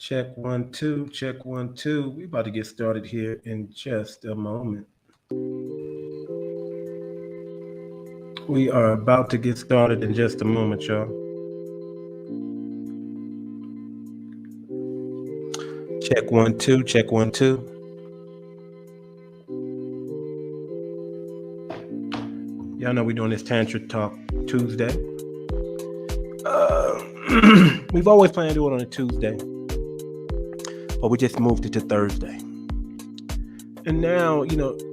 Check 1 2, check 1 2. We about to get started here in just a moment. We are about to get started in just a moment, y'all. Check 1 2, check 1 2. Y'all know we're doing this Tantra Talk Tuesday. We've always planned to do it on a Tuesday, but we just moved it to Thursday. And now,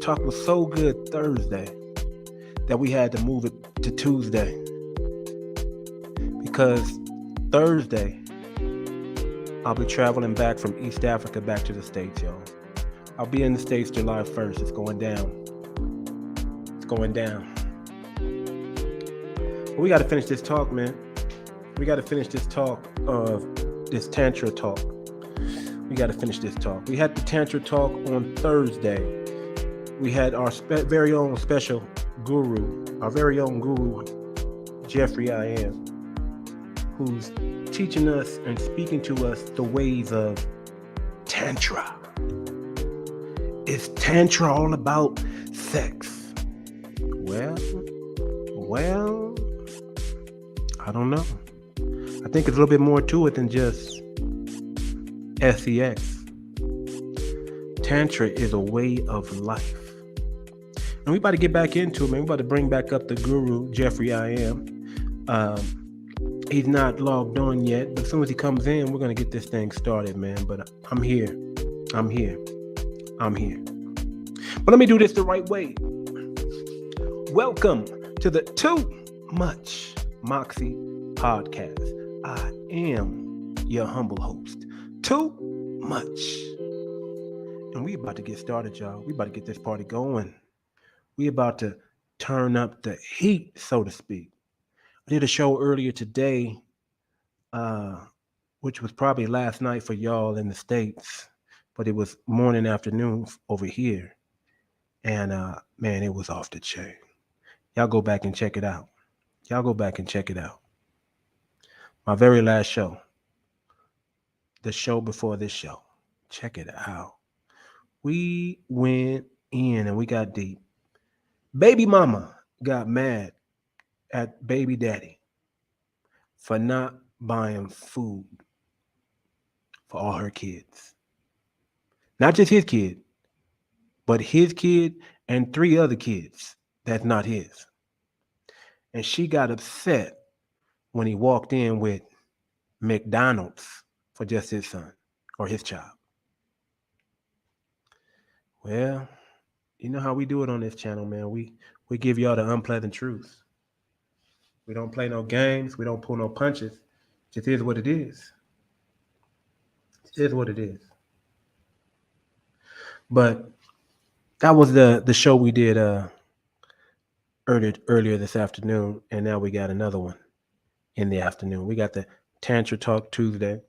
talk was so good Thursday that we had to move it to Tuesday. Because Thursday, I'll be traveling back from East Africa back to the States, y'all. I'll be in the States July 1st. It's going down. It's going down. But we got to finish this talk, man. We got to finish this talk of this Tantra Talk. We got to finish this talk. We had the Tantra Talk on Thursday. We had our very own special guru, our very own guru, Jeffrey I Am, who's teaching us and speaking to us the ways of Tantra. Is Tantra all about sex? Well, I don't know. I think it's a little bit more to it than just sex. Tantra is a way of life. And we about to get back into it, man. We about to bring back up the guru, Jeffrey I Am. He's not logged on yet, but as soon as he comes in, we're going to get this thing started, man. But I'm here. But let me do this the right way. Welcome to the Too Much Moxie podcast. I am your humble host, Too Much. And we about to get started, y'all. We about to get this party going. We about to turn up the heat, so to speak. I did a show earlier today, which was probably last night for y'all in the States, but it was morning, afternoon over here. And man, it was off the chain. Y'all go back and check it out. My very last show. The show before this show. Check it out. We went in and we got deep. Baby mama got mad at baby daddy for not buying food for all her kids. Not just his kid, but his kid and 3 other kids that's not his. And she got upset when he walked in with McDonald's for just his son or his child. Well, you know how we do it on this channel, man. We give y'all the unpleasant truth. We don't play no games. We don't pull no punches. It just is what it is. It is what it is. But that was the show we did earlier this afternoon, and now we got another one in the afternoon. We got the Tantra Talk Tuesday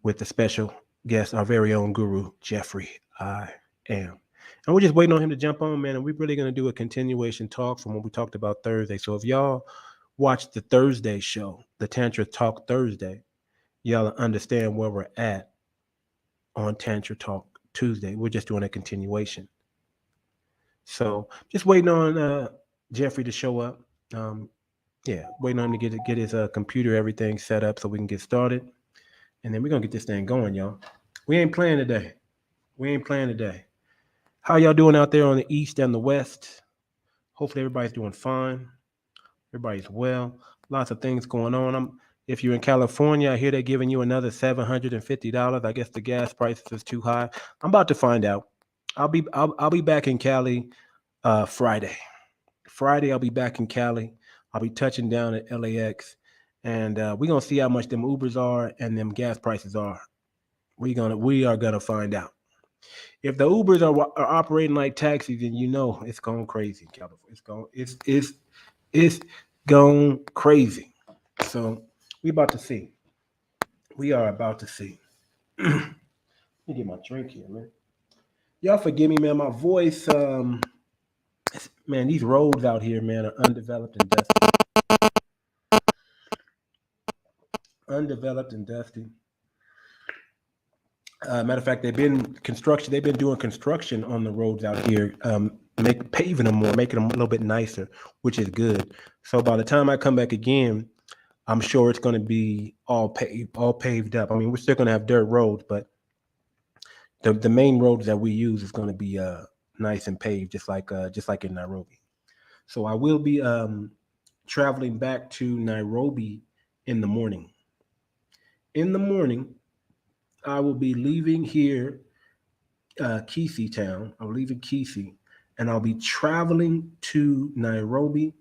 with the special guest, our very own guru, Jeffrey I Am. And we're just waiting on him to jump on, man, and we're really going to do a continuation talk from what we talked about Thursday. So if y'all watch the Thursday show, the Tantra Talk Thursday, y'all understand where we're at on Tantra Talk Tuesday. We're just doing a continuation. So just waiting on Jeffrey to show up. Waiting on him to get his computer, everything set up so we can get started. And then we're going to get this thing going, y'all. We ain't playing today. How y'all doing out there on the East and the West? Hopefully everybody's doing fine. Everybody's well. Lots of things going on. If you're in California, I hear they're giving you another $750. I guess the gas prices is too high. I'm about to find out. I'll be back in Cali Friday. I'll be back in Cali. I'll be touching down at LAX, and we're gonna see how much them Ubers are and them gas prices are. We are gonna find out. If the Ubers are operating like taxis, then you know it's going crazy in California. It's going crazy. So we about to see. We are about to see. Let me get my drink here, man. Y'all forgive me, man. My voice, man, these roads out here, man, are undeveloped and dusty. Matter of fact, they've been construction. They've been doing construction on the roads out here, paving them more, making them a little bit nicer, which is good. So by the time I come back again, I'm sure it's going to be all paved up. I mean, we're still going to have dirt roads, but the main roads that we use is going to be nice and paved, just like in Nairobi. So I will be traveling back to Nairobi in the morning. In the morning, I will be leaving here, Kisii town. I'm leaving Kisii, and I'll be traveling to Nairobi.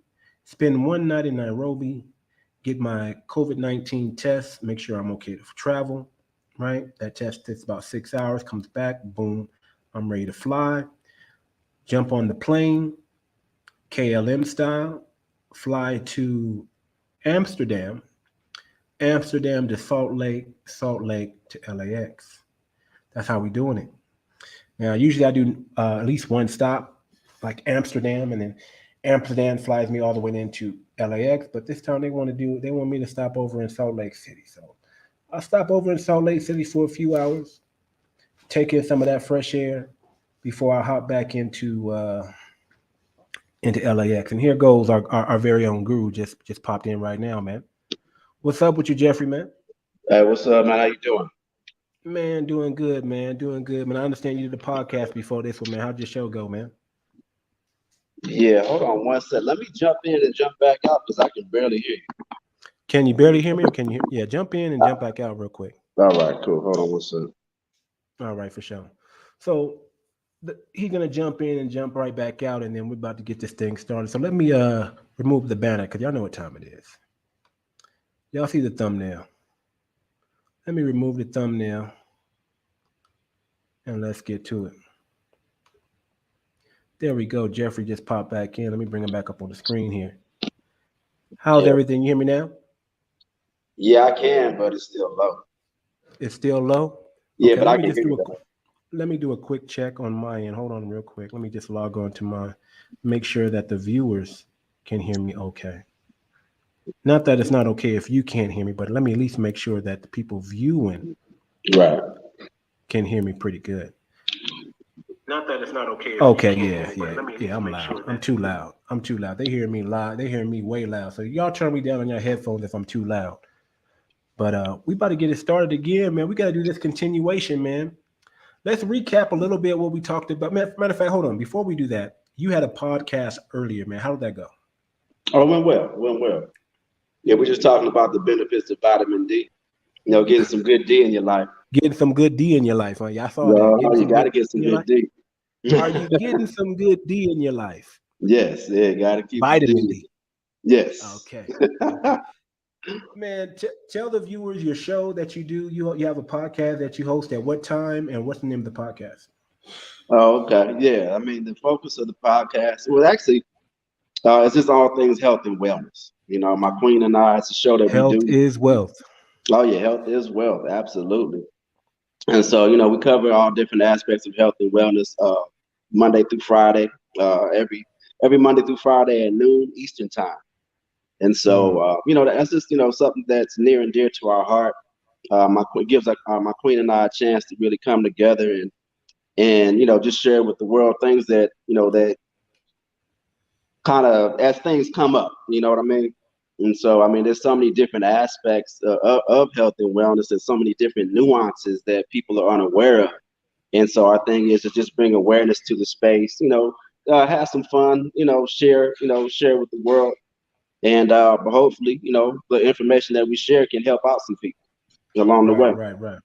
Spend one night in Nairobi, get my COVID-19 test, make sure I'm okay to travel. Right, that test takes about 6 hours. Comes back, boom, I'm ready to fly. Jump on the plane, KLM style, fly to Amsterdam, Amsterdam to Salt Lake, Salt Lake to LAX. That's how we doing it. Now, usually I do at least one stop, like Amsterdam, and then Amsterdam flies me all the way into LAX. But this time they want me to stop over in Salt Lake City. So I'll stop over in Salt Lake City for a few hours, take in some of that fresh air before I hop back into LAX. And here goes our very own guru just popped in right now, man. What's up with you, Jeffrey, man? Hey, what's up, man? How you doing? Man, doing good, man. Doing good, man. I understand you did the podcast before this one, man. How'd your show go, man? Yeah, hold on one sec. Let me jump in and jump back out because I can barely hear you. Can you barely hear me, or can you? Yeah, jump in and jump back out real quick. All right, cool. Hold on one sec. All right, for sure. So he's gonna jump in and jump right back out, and then we're about to get this thing started. So let me remove the banner because y'all know what time it is. Y'all see the thumbnail. Let me remove the thumbnail and let's get to it. There we go. Jeffrey just popped back in. Let me bring him back up on the screen here. How's Yeah. everything? You hear me now? Yeah, I can, but it's still low. It's still low? Yeah, Okay, but let I me can just hear do you a though. let me do a quick check on my end. Hold on real quick. Let me just log on to make sure that the viewers can hear me okay. Not that it's not okay if you can't hear me, but let me at least make sure that the people viewing Right. can hear me pretty good. Not that it's not okay. Okay, yeah. I'm loud. I'm too loud. I'm too loud. They hear me loud. They hear me way loud. So y'all turn me down on your headphones if I'm too loud. But we about to get it started again, man. We got to do this continuation, man. Let's recap a little bit what we talked about. Matter of fact, hold on. Before we do that, you had a podcast earlier, man. How did that go? Oh, it went well. Went well. Yeah, we're just talking about the benefits of vitamin D. Getting some good D in your life. Getting some good D in your life, huh? Yeah, I saw that. No, Getting you some got good to get D some in your good life. D. Are you getting some good D in your life? Yes, yeah, got to keep the Vitamin D. D. Yes. Okay. Man, tell the viewers your show that you do. You have a podcast that you host at what time, and what's the name of the podcast? Oh, okay. Yeah, I mean, the focus of the podcast, well, actually, it's just all things health and wellness. My queen and I, it's a show that we Health do. is wealth. Oh, yeah, health is wealth. Absolutely. And so, we cover all different aspects of health and wellness Monday through Friday, every Monday through Friday at noon Eastern time. And so, that's just, something that's near and dear to our heart. It gives my queen and I a chance to really come together and just share with the world things that kind of as things come up, you know what I mean? And so, I mean, there's so many different aspects of health and wellness and so many different nuances that people are unaware of. And so our thing is to just bring awareness to the space, have some fun, share with the world. And hopefully, the information that we share can help out some people along the way. Right.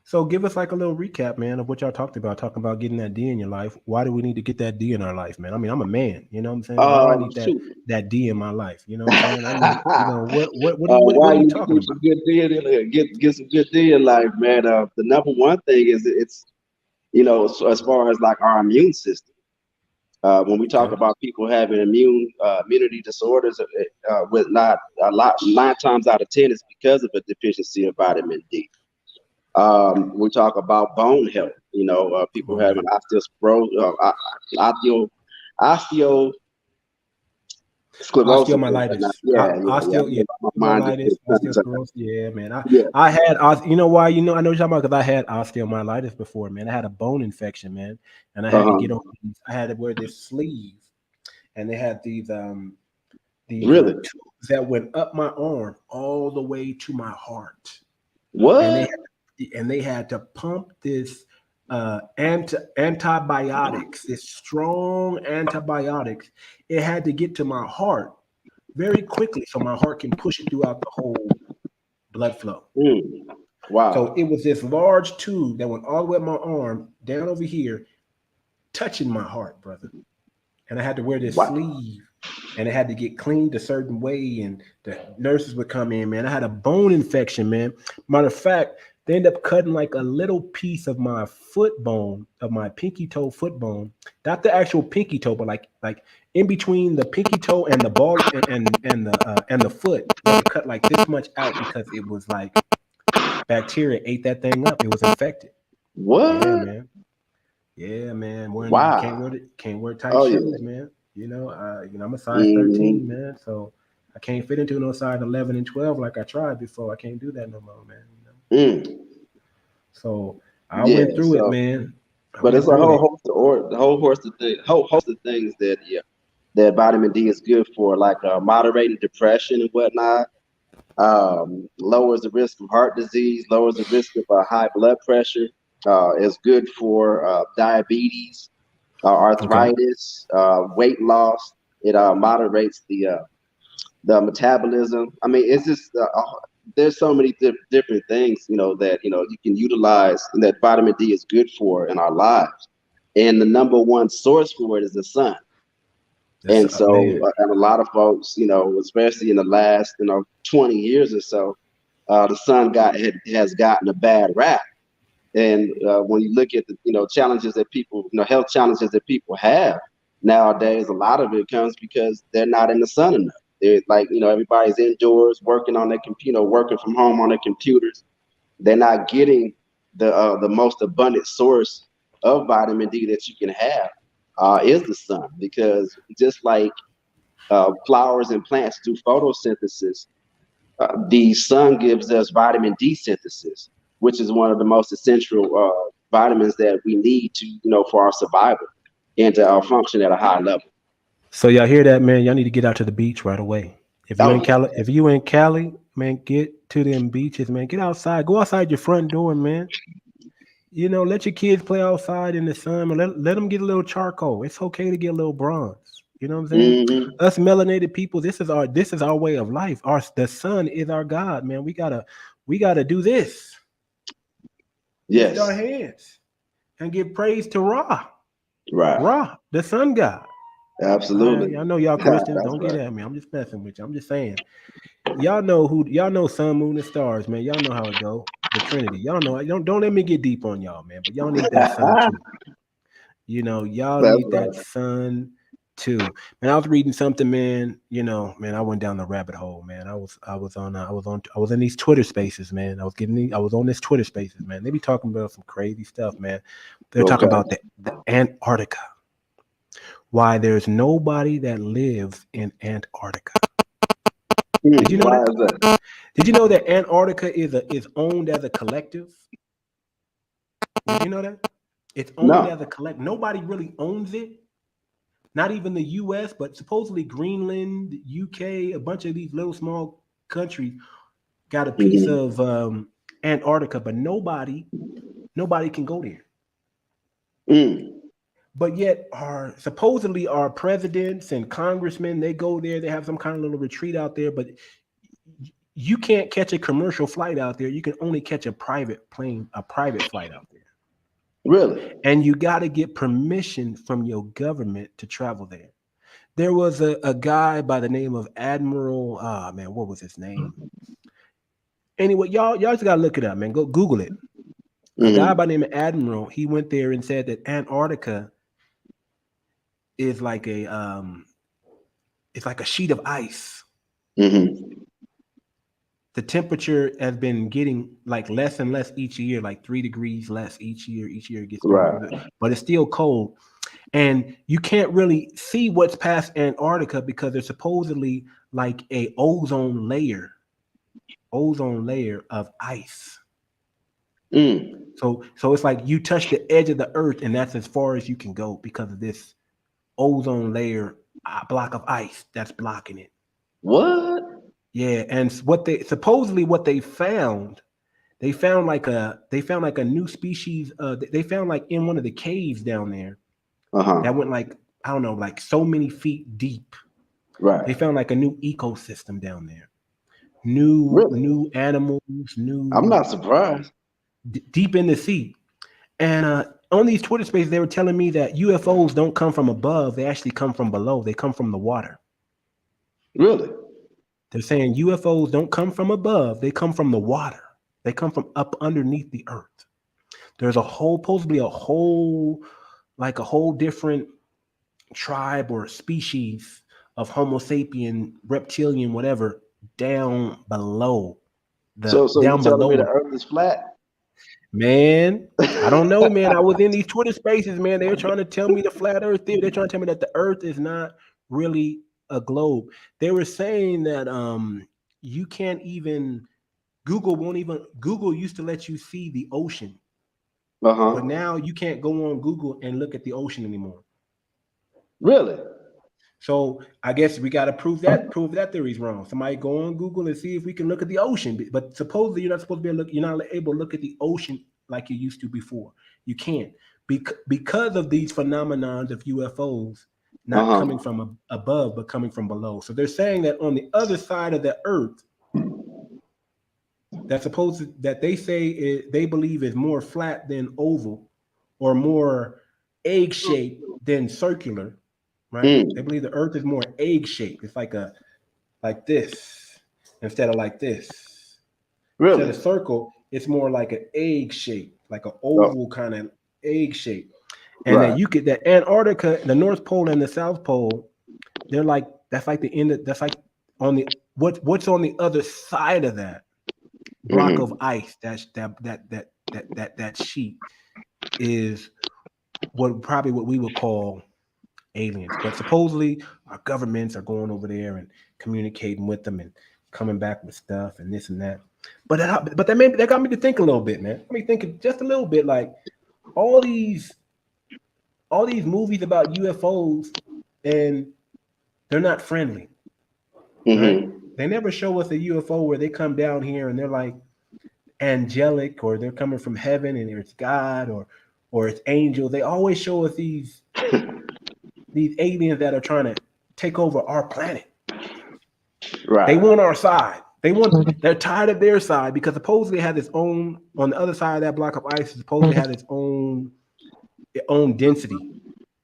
So give us like a little recap, man, of what y'all talked about. Talking about getting that D in your life. Why do we need to get that D in our life, man? I mean, I'm a man. You know what I'm saying? Why do I need Shoot. that D in my life? You know what I'm saying? I need, Why what are you you need to talking get about? some good D in there? Get some good D in life, man. The number one thing is it's so as far as like our immune system. When we talk Okay. about people having immunity disorders, with not a lot 9 times out of 10 is because of a deficiency of vitamin D. We talk about bone health. People having Right. osteo, osteo, Sclerosis. Osteomyelitis. Yeah, yeah, yeah. My mind just Osteomyelitis, osteosclerosis. Yeah, man. yeah. I had, you know why? I know you're talking about because I had osteomyelitis before, man. I had a bone infection, man. And I had to Uh-huh. get on, I had to wear this sleeve. And they had these Really? tubes that went up my arm all the way to my heart. And What? they had to pump this antibiotics, this strong antibiotics. It had to get to my heart very quickly so my heart can push it throughout the whole blood flow. Mm. So Wow. it was this large tube that went all the way up my arm down over here, touching my heart, brother. And I had to wear this Wow. sleeve, and it had to get cleaned a certain way, and the nurses would come in, man. I had a bone infection, man. Matter of fact, they ended up cutting like a little piece of my foot bone, of my pinky toe foot bone, not the actual pinky toe, but like in between the pinky toe and the ball and the foot. They had to cut like this much out because it was like bacteria ate that thing up. It was infected. Yeah, What? man. Yeah, man. Wearing Wow. can't wear tight Oh yeah. shoes, man. I'm a size Hmm. 13, man. So I can't fit into no size 11 and 12 like I tried before. I can't do that no more, man. Mm. So I Yeah. went through it, So, man. I but it's went a through whole it. host of the whole host of things that that vitamin D is good for, like moderating depression and whatnot. Lowers the risk of heart disease, lowers the risk of high blood pressure. Is good for diabetes, Okay. arthritis, weight loss. It moderates the metabolism. I mean, it's just there's so many different things that you can utilize and that vitamin D is good for in our lives. And the number one source for it is the sun. That's And so, man. and a lot of folks, especially in the last 20 years or so, the sun has gotten a bad rap. And when you look at the challenges that people, health challenges that people have nowadays, a lot of it comes because they're not in the sun enough. They're like, everybody's indoors working on their computer, working from home on their computers. They're not getting the most abundant source of vitamin D that you can have is the sun, because just like flowers and plants do photosynthesis, the sun gives us vitamin D synthesis, which is one of the most essential vitamins that we need to, for our survival and to function at a high level. So y'all hear that, man? Y'all need to get out to the beach right away. Oh yeah, If you in Cali, man, get to them beaches, man. Get outside. Go outside your front door, man. Let your kids play outside in the sun, and let them get a little charcoal. It's okay to get a little bronze. You know what I'm saying? hmm, Us melanated people, this is our way of life. The sun is our God, man. We gotta do this. Lift our yes, hands and give praise to Ra, right, the sun God. absolutely, I know y'all Christians. that's Don't get right. at me. I'm just messing with you. I'm just saying. Y'all know sun, moon, and stars, man. Y'all know how it go. The Trinity. Y'all know. Don't let me get deep on y'all, man. But y'all need that sun too. Y'all That's need that right. sun too. Man, I was reading something, man. Man, I went down the rabbit hole, man. I was in these Twitter spaces, man. I was on this Twitter spaces, man. They be talking about some crazy stuff, man. They're talking Okay. about the Antarctica. Why there's nobody that lives in Antarctica. Did you know Why that? is that? Did you know that Antarctica is owned as a collective? Did you know that? It's owned as No. a collective. Nobody really owns it. Not even the US, but supposedly Greenland, UK, a bunch of these little small countries got a piece Hmm. of Antarctica, but nobody can go there. Mm. But yet our presidents and congressmen, they go there, they have some kind of little retreat out there, but you can't catch a commercial flight out there. You can only catch a private plane, a private flight out there. Really? And you got to get permission from your government to travel there. There was a guy by the name of Admiral, man, what was his name? Anyway, y'all just gotta look it up, man. Go Google it. A guy by Hmm. the name of Admiral, he went there and said that Antarctica is like it's like a sheet of ice. Hmm. The temperature has been getting like less and less each year, like 3 degrees less each year. Each year it gets warmer, Right. but it's still cold. and you can't really see what's past Antarctica because there's supposedly like a ozone layer of ice. Mm. So it's like you touch the edge of the earth, and that's as far as you can go because of this ozone layer block of ice that's blocking it. What? Yeah, and what they supposedly what they found like a new species. They found like in one of the caves down there Uh-huh. that went like I don't know, like so many feet deep. They Right. found like a new ecosystem down there. New Really? new animals, I'm new not surprised. deep in the sea. And on these Twitter spaces, they were telling me that UFOs don't come from above; they actually come from below. They come from the water. Really? They're saying UFOs don't come from above; they come from the water. They come from up underneath the earth. There's a whole, supposedly a whole, like a whole different tribe or species of Homo sapien, reptilian, whatever, down below So you down telling me the below. earth is flat? Man, I don't know, man. I was in these Twitter spaces, man. They were trying to tell me the flat Earth theory. They're trying to tell me that the Earth is not really a globe. They were saying that you can't even Google used to let you see the ocean, but Uh-huh. now you can't go on Google and look at the ocean anymore. Really? So I guess we got to prove that theory's wrong. Somebody go on Google and see if we can look at the ocean. But supposedly you're not supposed to be able to you're not able to look at the ocean like you used to before. You can't because of these phenomenons of UFOs not coming Uh-huh. from above but coming from below. So they're saying that on the other side of the Earth, that they say they believe is more flat than oval, or more egg shaped than circular, right? They Mm. believe the Earth is more egg shaped. It's like this instead of like this. Instead Really? of circle, it's more like an egg shape, like an Oh, oval kind of egg shape. And that right. you could that Antarctica, the North Pole and the South Pole, they're like that's like the end of that's like on the what's on the other side of that block of Mm-hmm. ice, that sheet is what we would call aliens. But supposedly our governments are going over there and communicating with them and coming back with stuff and this and that. But that got me to think a little bit, man. Got me thinking just a little bit, like all these all these movies about UFOs, and they're not friendly, right? Mm-hmm. They never show us a UFO where they come down here and they're like angelic, or they're coming from heaven and it's God, or it's angels. They always show us these aliens that are trying to take over our planet. They Right. want our side. They're tired of their side because supposedly it has its own on the other side of that block of ice. Supposedly has its own density,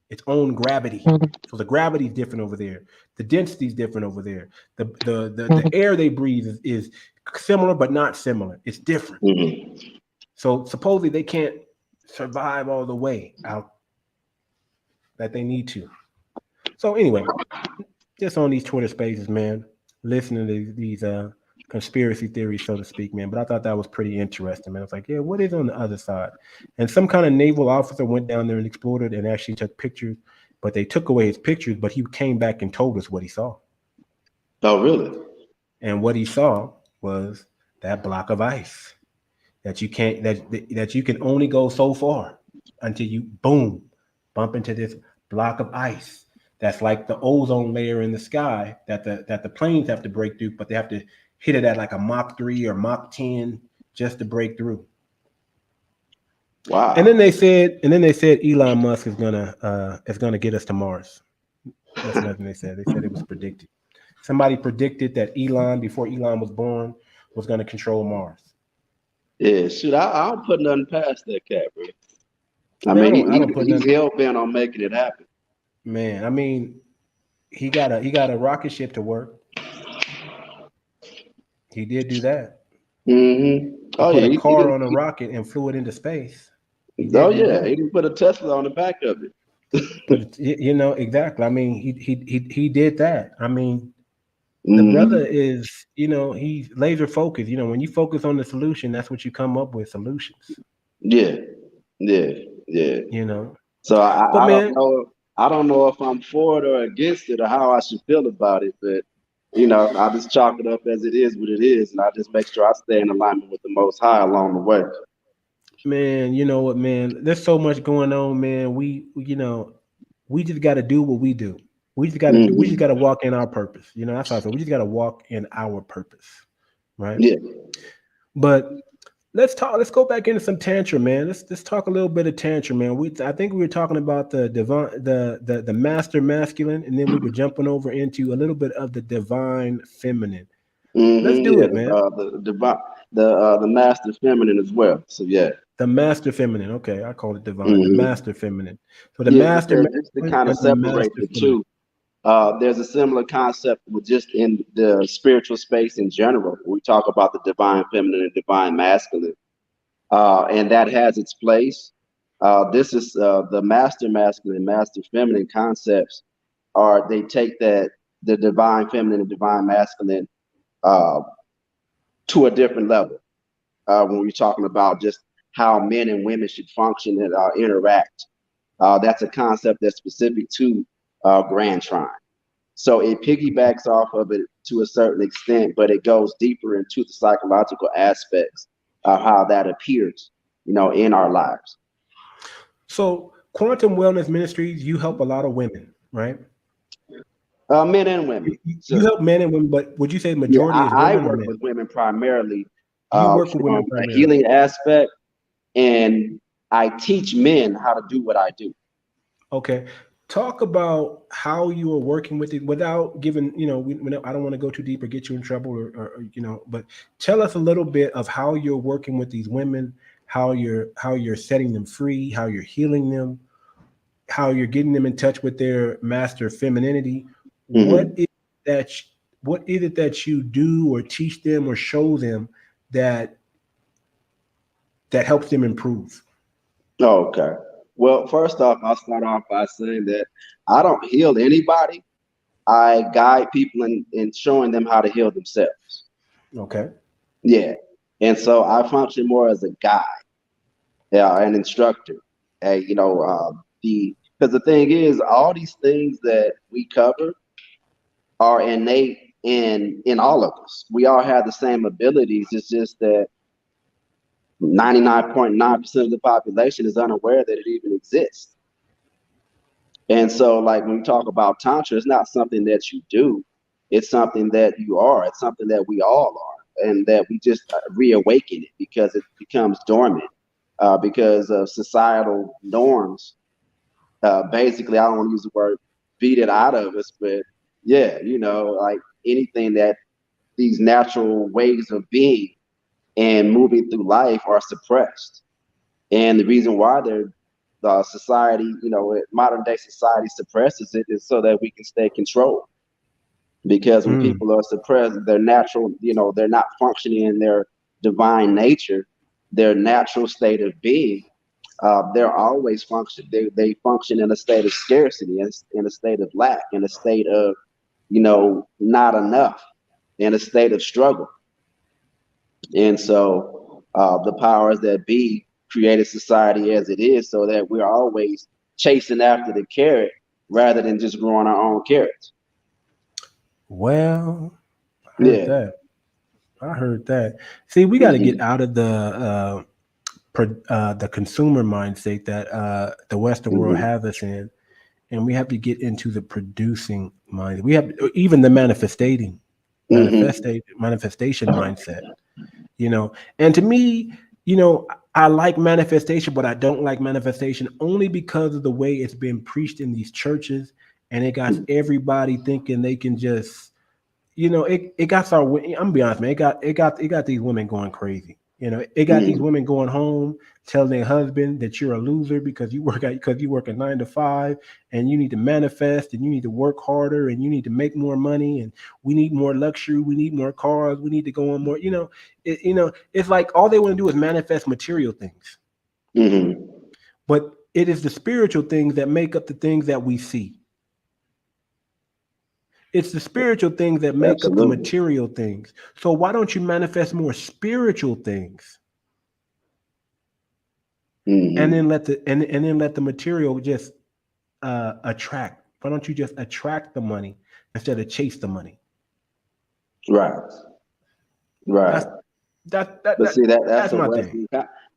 its own gravity. So the gravity is different over there. The density is different over there. The air they breathe is similar but not similar. It's different. Mm-hmm. So supposedly they can't survive all the way out that they need to. So anyway, just on these Twitter spaces, man, listening to these conspiracy theories, so to speak, man. But I thought that was pretty interesting, man. I was like, yeah, what is on the other side? And some kind of naval officer went down there and explored it and actually took pictures, but they took away his pictures, but he came back and told us what he saw. Oh, really? And what he saw was that block of ice that you can't that you can only go so far until you boom bump into this block of ice that's like the ozone layer in the sky that the planes have to break through, but they have to hit it at like a Mach 3 or Mach 10 just to break through. And then Wow. they said Elon Musk is gonna get us to Mars. That's nothing they said. They said it was predicted. Somebody predicted that Elon, before Elon was born, was going to control Mars. Yeah, shoot, I don't put nothing past that cat, bro. I Man, mean, I don't put he's nothing. hell bent on making it happen. Man, I mean, he got a rocket ship to work. He did do that. Mm-hmm. He Oh yeah, put a he car didn't. on a rocket and flew it into space. He Oh did do yeah, he that. didn't put a Tesla on the back of But it. exactly. I mean, he did that. I mean, the brother Mm-hmm. is, he's laser focused. When you focus on the solution, that's what you come up with solutions. Yeah, yeah, yeah. You know. So But I don't man, know. I don't know if I'm for it or against it or how I should feel about it, but I just chalk it up as it is what it is, and I just make sure I stay in alignment with the Most High along the way. Man, you know what, man? There's so much going on, man. We just got to do what we do. We just Hmm. got to walk in our purpose. That's how I feel. We just got to walk in our purpose, right? Yeah. But let's talk. Let's go back into some tantra, man. Let's talk a little bit of tantra, man. I think we were talking about the divine, the master masculine, and then we were jumping over into a little bit of the divine feminine. Let's do Yeah. it, man. The master feminine as well. So yeah. The master feminine. Okay, I call it divine. The Hmm. master feminine. So the Yeah, master because just to masculine kind of and the separate master the feminine. two, there's a similar concept with just in the spiritual space in general. We talk about the divine feminine and divine masculine, and that has its place. This is the master masculine, master feminine concepts are they take that the divine feminine and divine masculine uh, to a different level when we're talking about just how men and women should function and interact. That's a concept that's specific to Grand Trine. So it piggybacks off of it to a certain extent, but it goes deeper into the psychological aspects of how that appears, in our lives. So quantum wellness ministries, you help a lot of women, right? Men and women. You So help men and women, but would you say the yeah, majority is I women or work men? with women primarily You work with from women a primarily. healing aspect, and I teach men how to do what I do. Okay. Talk about how you are working with it without giving, I don't want to go too deep or get you in trouble but tell us a little bit of how you're working with these women, how you're setting them free, how you're healing them, how you're getting them in touch with their master femininity. What Hmm. is that what is it that you do or teach them or show them that that helps them improve? Okay. Well, first off, I'll start off by saying that I don't heal anybody. I guide people in showing them how to heal themselves. Okay. Yeah. And so I function more as a guide, yeah, an instructor. The because the thing is, all these things that we cover are innate in all of us. We all have the same abilities. It's just that 99.9% of the population is unaware that it even exists. And so, like when we talk about tantra, it's not something that you do; it's something that you are. It's something that we all are, and that we just reawaken it because it becomes dormant because of societal norms. Basically, I don't want to use the word beat it out of us, but yeah, like anything that these natural ways of being and moving through life are suppressed. And the reason why the society, modern day society suppresses it is so that we can stay controlled. Because when Mm, people are suppressed, their natural, they're not functioning in their divine nature, their natural state of being. They're always function. They function in a state of scarcity, in a state of lack, in a state of, not enough, in a state of struggle. And so the powers that be created society as it is so that we're always chasing after the carrot rather than just growing our own carrots. well, I heard Yeah. that. I heard that. See, we got to get Hmm. out of the consumer mindset that the Western world Hmm. has us in, and we have to get into the producing mind. We have even the Hmm. manifestation mindset. And to me, I like manifestation, but I don't like manifestation only because of the way it's been preached in these churches, and it got everybody thinking they can just it got our. I'm gonna be honest, man. It got these women going crazy. It got these Hmm. women going home telling their husband that you're a loser because you work a 9 to 5 and you need to manifest and you need to work harder and you need to make more money and we need more luxury, we need more cars, we need to go on more. It's like all they want to do is manifest material things, Hmm. but it is the spiritual things that make up the things that we see. It's the spiritual things that make up the Absolutely. material things. So why don't you manifest more spiritual things and Hmm. then let the material just attract? Why don't you just attract the money instead of chase the money? Right. Right. That's that that But that see that's that's the my thing.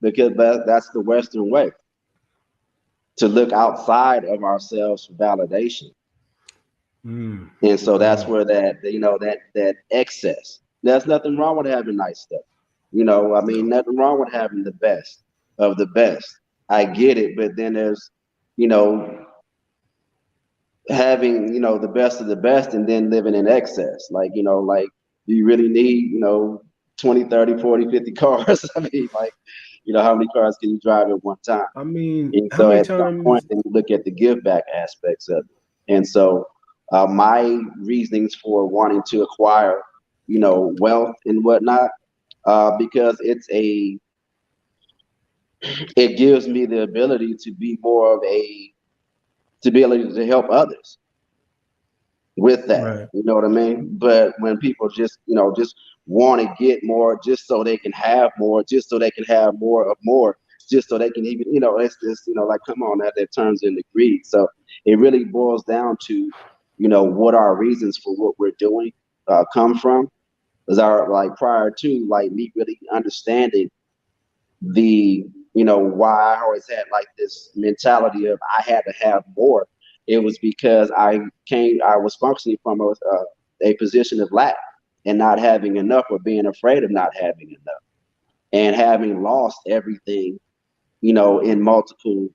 because that's the Western way to look outside of ourselves for validation. Mm, And so that's mm, where that excess. There's nothing wrong with having nice stuff. I mean, no. nothing wrong with having the best of the best. I get it, but then there's, you know, having, the best of the best and then living in excess. Like do you really need, 20, 30, 40, 50 cars? I mean, like, how many cars can you drive at one time? I mean, And how so many at some point, times? then we look at the give back aspects of it. And so my reasonings for wanting to acquire, wealth and whatnot, because it gives me the ability to be more of to be able to help others with that. Right, You know what I mean? But when people just want to get more just so they can have more, just so they can have more of more, just so they can even, it's just, like, come on, that turns into greed. So it really boils down to, what our reasons for what we're doing come from. Is our, like, prior to, like, me really understanding the why I always had like this mentality of I had to have more. It was because I was functioning from a position of lack and not having enough, or being afraid of not having enough, and having lost everything, in multiple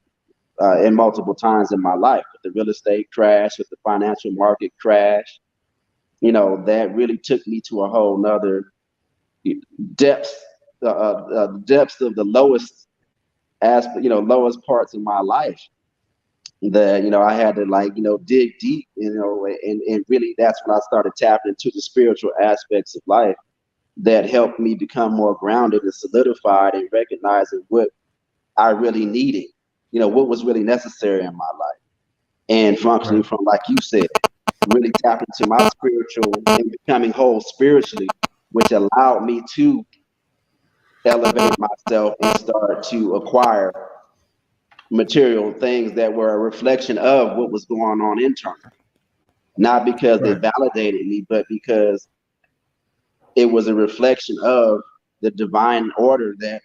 times in my life, with the real estate crash, with the financial market crash. That really took me to a whole nother depth, depths of the lowest aspect, lowest parts of my life, that, I had to, like, dig deep, and really that's when I started tapping into the spiritual aspects of life that helped me become more grounded and solidified and recognizing what I really needed, what was really necessary in my life, and functioning right. from, like you said, really tapping into my spiritual and becoming whole spiritually, which allowed me to elevate myself and start to acquire material things that were a reflection of what was going on internally. Not because they Right. validated me, but because it was a reflection of the divine order that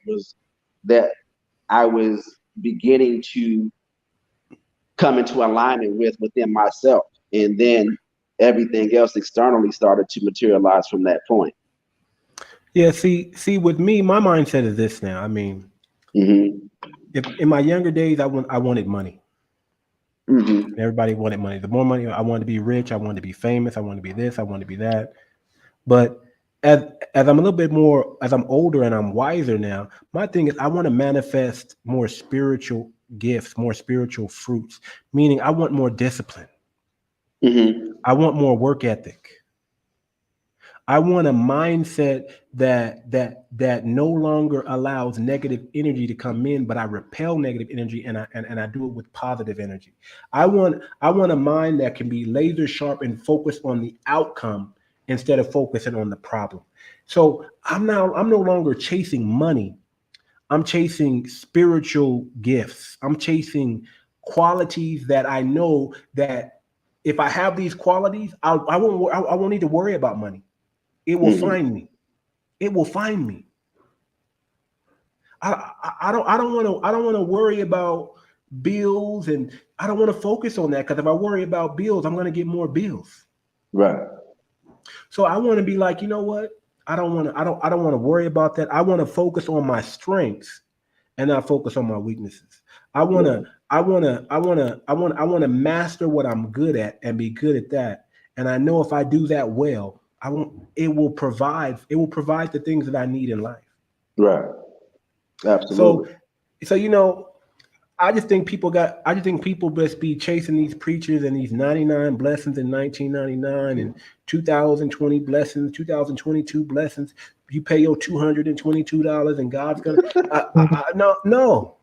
I was beginning to come into alignment with within myself. And then everything else externally started to materialize from that point. Yeah. See, with me, my mindset is this now. I mean, Hmm. if in my younger days, I wanted money. Hmm. Everybody wanted money. The more money, I wanted to be rich. I wanted to be famous. I wanted to be this. I wanted to be that. But as I'm a little bit more, as I'm older and I'm wiser now, my thing is I want to manifest more spiritual gifts, more spiritual fruits. Meaning, I want more discipline. Hmm. I want more work ethic. I want a mindset that no longer allows negative energy to come in, but I repel negative energy, and I do it with positive energy. I want a mind that can be laser sharp and focused on the outcome instead of focusing on the problem. So I'm no longer chasing money. I'm chasing spiritual gifts. I'm chasing qualities that I know that if I have these qualities, I won't need to worry about money. It will Hmm. find me. It will find me. I don't want to worry about bills, and I don't want to focus on that, because if I worry about bills, I'm going to get more bills. Right. So I want to be like, you know what? I don't want to worry about that. I want to focus on my strengths and not focus on my weaknesses. I want to Right. I want to master what I'm good at and be good at that. And I know if I do that well, I won't it will provide the things that I need in life. Right. So Absolutely. so I just think people just be chasing these preachers and these 99 blessings in 1999 and 2020 blessings, 2022 blessings. You pay your $222 and God's gonna no.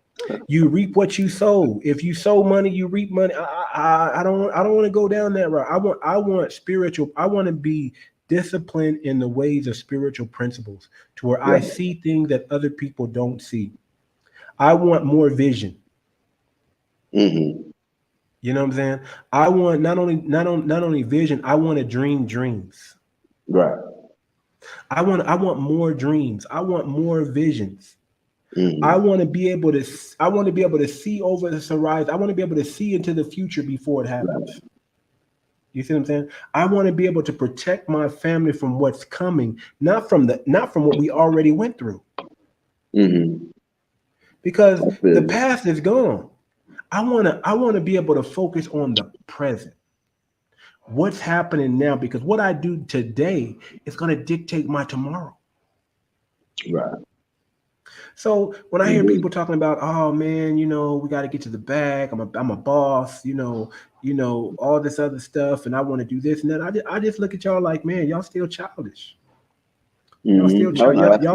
You reap what you sow. If you sow money, you reap money. I don't want to go down that route. I want spiritual. I want to be disciplined in the ways of spiritual principles to where I Right. see things that other people don't see. I want more vision. Hmm. You know what I'm saying? I want not only vision, I want to dream dreams. Right. I want more dreams. I want more visions. I Mm-hmm. want to be able to I want to be able to see over the horizon. I want to be able to see into the future before it Right. happens. You see what I'm saying? I want to be able to protect my family from what's coming, not from what we already went through. Mm-hmm. Because I feel the you. past is gone. I want to be able to focus on the present. What's happening now, because what I do today is going to dictate my tomorrow. Right. So when I hear Indeed. people talking about, oh man, we got to get to the bag. I'm a boss, all this other stuff, and I want to do this and that. I just look at y'all like, man, y'all still childish. Y'all still Mm-hmm. Oh no, absolutely.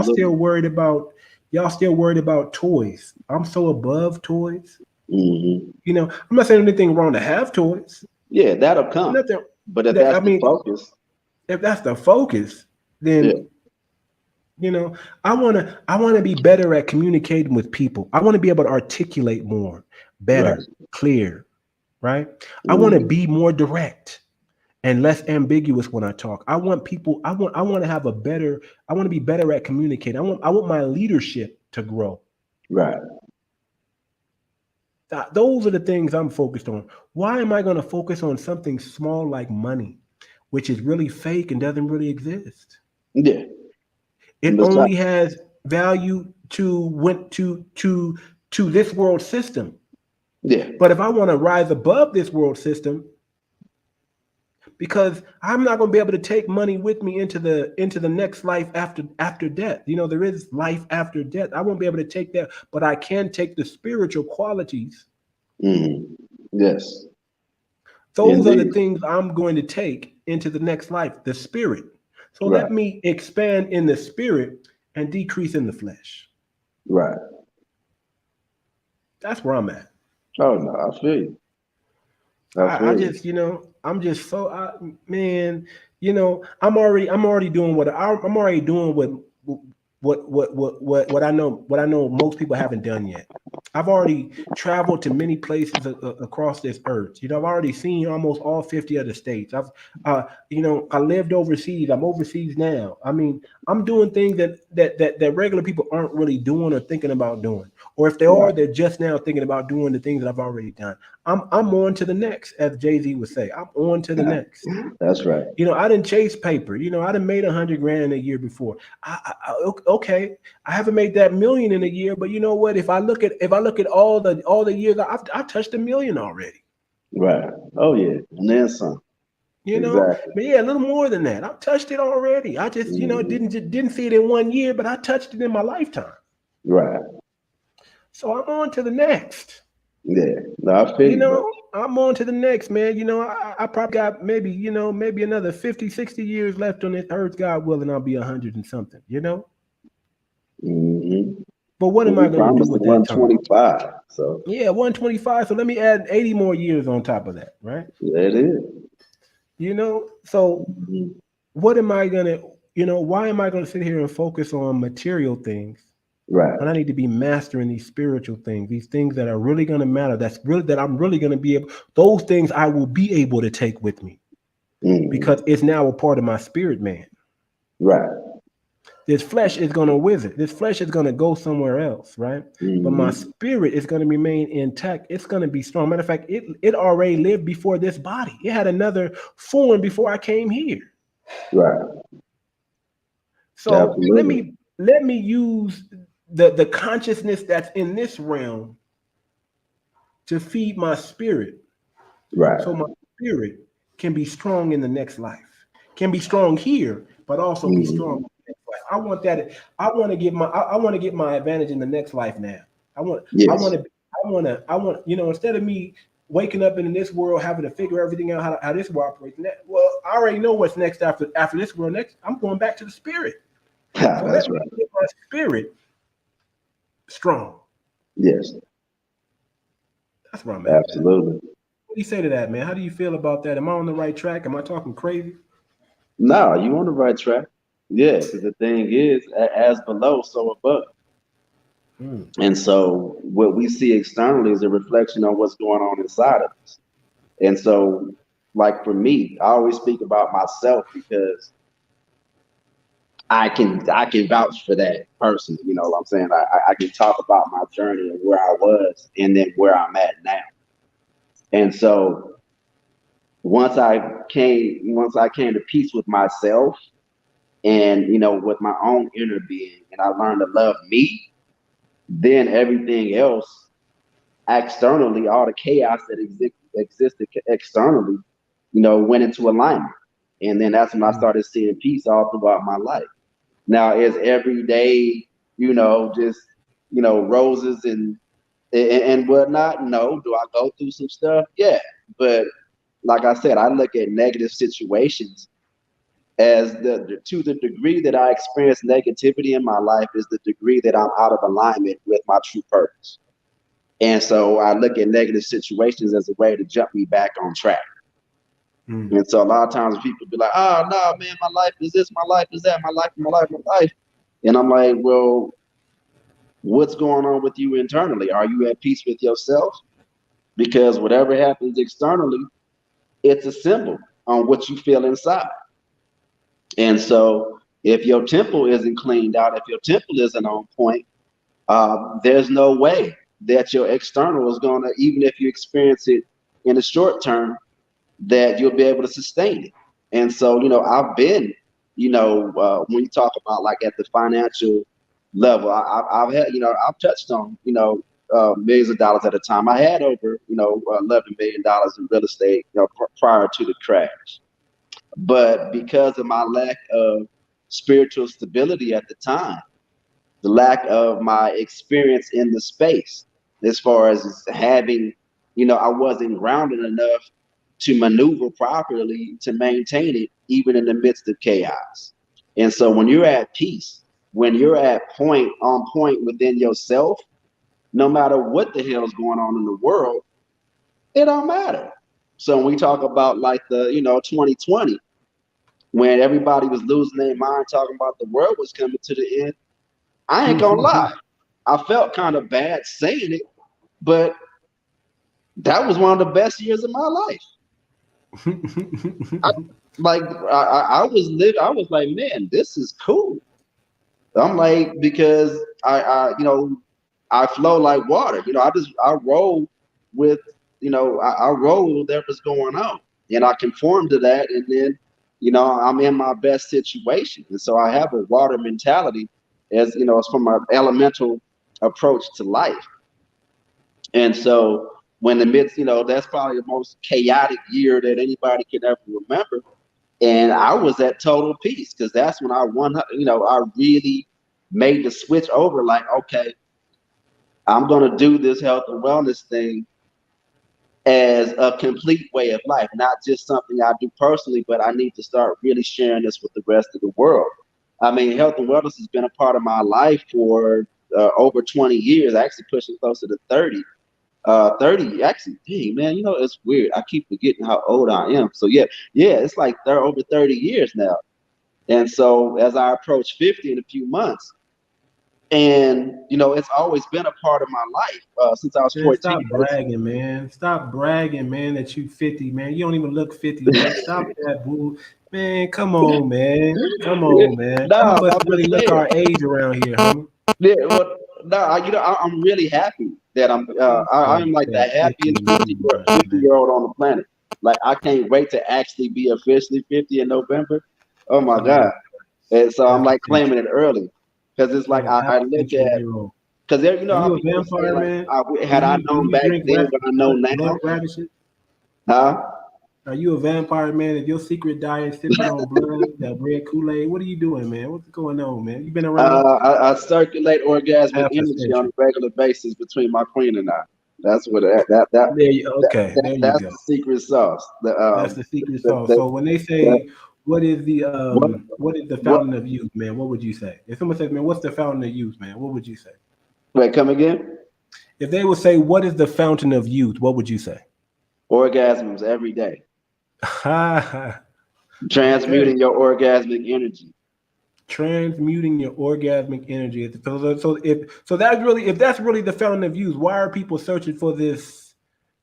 y'all still worried about toys. I'm so above toys. Mm-hmm. I'm not saying anything wrong to have toys. Yeah, that'll come. Nothing. But if That that's I the mean, focus, if that's the focus, yeah, then You know, I wanna be better at communicating with people. I want to be able to articulate more, right. better, clear, right? I want to Mm-hmm. be more direct and less ambiguous when I talk. I want people, I want to have a better, I want to be better at communicating. I want my leadership to grow. Right. Those are the things I'm focused on. Why am I going to focus on something small like money, which is really fake and doesn't really exist? Yeah. It Besides, only has value to this world system. yeah. But if I want to rise above this world system, because I'm not going to be able to take money with me into the next life after death. There is life after death. I won't be able to take that, but I can take the spiritual qualities. Mm-hmm. Yes. Those are the Indeed. things I'm going to take into the next life, the spirit. So Right. let me expand in the spirit and decrease in the flesh. Right. That's where I'm at. Oh no, I feel you. I I feel you. just, I'm just so, man, I'm already doing I'm already doing what I know most people haven't done yet. I've already traveled to many places across this earth. I've already seen almost all 50 of the states. I lived overseas. I'm overseas now. I mean, I'm doing things that regular people aren't really doing or thinking about doing. Or if they are, Right. they're just now thinking about doing the things that I've already done. I'm on to the next, as Jay-Z would say. I'm on to the next. That's right. I didn't chase paper. I didn't made 100 grand a year before. Okay, I haven't made that million in a year, but you know what? If I look at all the years, I've touched a million already. Right. Oh yeah. And then some. Exactly. But yeah, a little more than that. I've touched it already. I just Mm-hmm. didn't see it in one year, but I touched it in my lifetime. Right. So I'm on to the next. Yeah. No, I feel You you, bro. know, I'm on to the next, man. I probably got maybe another 50, 60 years left on this earth, God willing, I'll be 100 and something. Mm-hmm. But what And am we I going to do promised the with that time? 125. So Yeah, 125. So let me add 80 more years on top of that, right? yeah, it is. So Mhm. what am I going to, why am I going to sit here and focus on material things Right. when I need to be mastering these spiritual things, these things that are really going to matter, that I'm really going to be able, those things I will be able to take with me because Mm-hmm. it's now a part of my spirit, man. Right. This flesh is going to wither. This flesh is going to go somewhere else, right? But my Mm-hmm. spirit is going to remain intact. It's going to be strong. Matter of fact, it already lived before this body. It had another form before I came here. Right. So let Absolutely. me let me use the consciousness that's in this realm to feed my spirit, Right. so my spirit can be strong in the next life, can be strong here, but also be strong Mm-hmm. in the next life. I want that. I want to get my advantage in the next life now. I want. I want Yes. to. I want to. I want. Instead of me waking up in this world having to figure everything out how this world operates. Well, I already know what's next after this world. Next, I'm going back to the spirit. So let That's me right. get my spirit strong. Yes. That's where I'm at, man. Absolutely. What do you say to that, man? How do you feel about that? Am I on the right track? Am I talking crazy? No, you on the right track. Yeah, because the thing is, as below, so above. Mm. And so what we see externally is a reflection on what's going on inside of us. And so, like for me, I always speak about myself because I can vouch for that person. You know what I'm saying? I can talk about my journey and where I was and then where I'm at now. And so once I came to peace with myself and with my own inner being, and I learned to love me, then everything else externally, all the chaos that existed externally, went into alignment. And then that's when I Mm. started seeing peace all throughout my life. Now, is every day, just roses and whatnot? No. Do I go through some stuff? Yeah. But like I said, I look at negative situations as to the degree that I experience negativity in my life is the degree that I'm out of alignment with my true purpose. And so I look at negative situations as a way to jump me back on track. Mm. And so a lot of times people be like, oh no, man, my life is this, my life is that, my life, my life, my life. And I'm like, well, what's going on with you internally? Are you at peace with yourself? Because whatever happens externally, it's a symbol on what you feel inside. And so if your temple isn't cleaned out, if your temple isn't on point, there's no way that your external is going to, even if you experience it in the short term, that you'll be able to sustain it. And so, I've been, when you talk about like at the financial level, I've had, I've touched on, millions of dollars at a time. I had over, $11 million in real estate, prior to the crash. But because of my lack of spiritual stability at the time, the lack of my experience in the space, as far as having, I wasn't grounded enough to maneuver properly to maintain it, even in the midst of chaos. And so when you're at peace, when you're at on point within yourself, no matter what the hell's going on in the world, it don't matter. So when we talk about like the, 2020, when everybody was losing their mind talking about the world was coming to the end, I ain't gonna lie. I felt kind of bad saying it, but that was one of the best years of my life. I, I was live. I was like, man, this is cool. I'm like because I flow like water. I roll with I roll with whatever's going on, and I conform to that, and then I'm in my best situation, and so I have a water mentality, as it's from an elemental approach to life. And so when the midst, that's probably the most chaotic year that anybody can ever remember. And I was at total peace because that's when I really made the switch over like, okay, I'm going to do this health and wellness thing as a complete way of life, not just something I do personally, but I need to start really sharing this with the rest of the world. I mean, health and wellness has been a part of my life for over 20 years, actually pushing closer to 30. 30 actually, dang man, it's weird. I keep forgetting how old I am. So yeah, it's like they're over 30 years now. And so as I approach 50 in a few months, and it's always been a part of my life since I was Man, 14. stop bragging, man. Stop bragging, man, that you 50, man. You don't even look 50 yet. Stop that, boo. Man, come on, man. Come on, man. Some No, of us I'm really just look saying. our age around here, homie. Yeah, well, no, I'm really happy that I'm like the That 50 happiest is too much, 50 man. year old on the planet. Like I can't wait to actually be officially 50 in November. Oh my Come on, God. And so I'm half a like claiming century. it early because it's like Like a half I a look century at year old. because there Are how you a people say vampire, like man? Do had I you do known you back drink then what I know blood now, radishes? huh? Are you a vampire, man? If your secret diet sipping on blood, that red Kool-Aid, what are you doing, man? What's going on, man? You been around I circulate orgasmic half a energy on a century. regular basis between my queen and I. That's what that's There the secret sauce. That's the secret The, sauce. the, So when they the say what what is the what fountain of youth, man? What would you say? If someone says, man, what's the fountain of youth, man? What would you say? wait, come again? If they would say, what is the fountain of youth? What would you say? Orgasms every day. Okay. Transmuting your orgasmic energy. Transmuting your orgasmic energy. So that's really if that's really the fountain of youth, why are people searching for this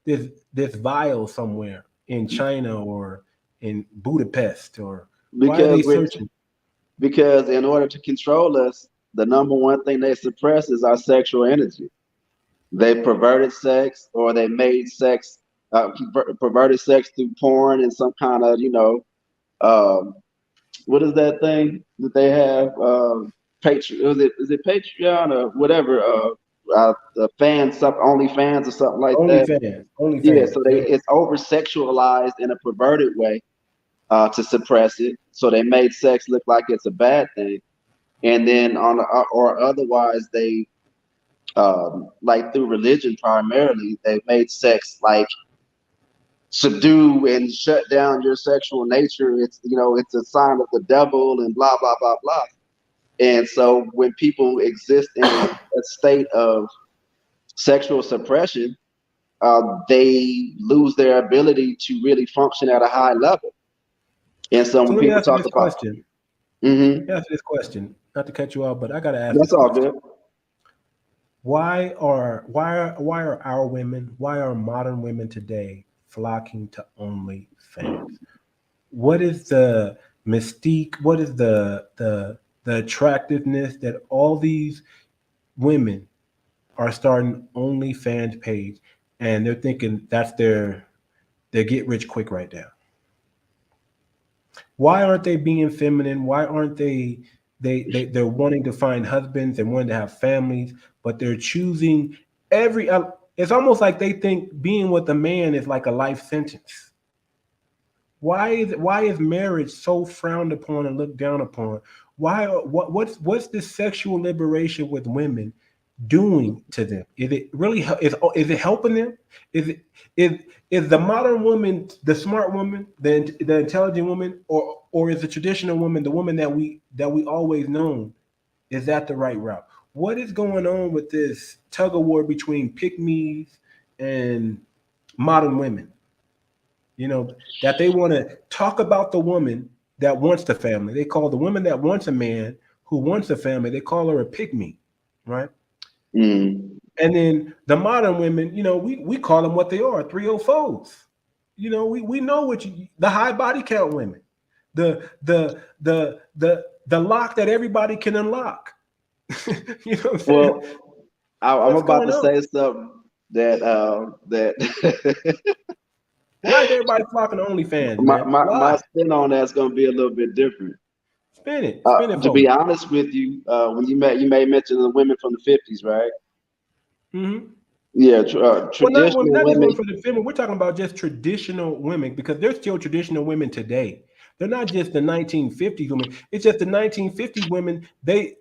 this vial somewhere in China or in Budapest, or why are because they we're searching? because in order to control us, the number one thing they suppress is our sexual energy. They perverted sex, or they made sex, perverted sex through porn and some kind of, um, what is that thing that they have? Is it Patreon or whatever? The fans, only fans or something like that. OnlyFans, Yeah, OnlyFans. so Yeah. it's over sexualized in a perverted way to suppress it. So they made sex look like it's a bad thing, and then or otherwise they like through religion primarily, they've made sex like subdue and shut down your sexual nature. It's a sign of the devil and blah blah blah blah. And so when people exist in a state of sexual suppression, they lose their ability to really function at a high level. And so So when let me people ask you talk this about, question. hmm Let me ask you this question. Not to cut you off, but I gotta ask that's this all question. good. Why are our women, why are modern women today flocking to OnlyFans? What is the mystique? What is the attractiveness that all these women are starting OnlyFans page, and they're thinking that's their get rich quick right now? Why aren't they being feminine? Why aren't they're wanting to find husbands and wanting to have families, but they're choosing every it's almost like they think being with a man is like a life sentence. Why is marriage so frowned upon and looked down upon? What's this sexual liberation with women doing to them? Is it really is it helping them? Is it is is the modern woman the smart woman, the intelligent woman, or is the traditional woman the woman that we always known? Is that the right route? What is going on with this tug of war between pick me's and modern women? That they want to talk about the woman that wants the family. They call the woman that wants a man who wants a family, they call her a pick me, right? Mm. And then the modern women, we call them what they are, 304s. We know the high body count women, the lock that everybody can unlock. You know what I'm saying? Well, I'm What's about going to on? say something that Why is everybody flocking to OnlyFans, my, man? my my Why? spin on that's going to be a little bit different. Spin it To for be me. honest with you, when you may mention the women from the '50s, right? Hmm. Yeah, Well, not women, traditional not just women. women for the family. We're talking about just traditional women because there's still traditional women today. They're not just the 1950s women. It's just the 1950s women. They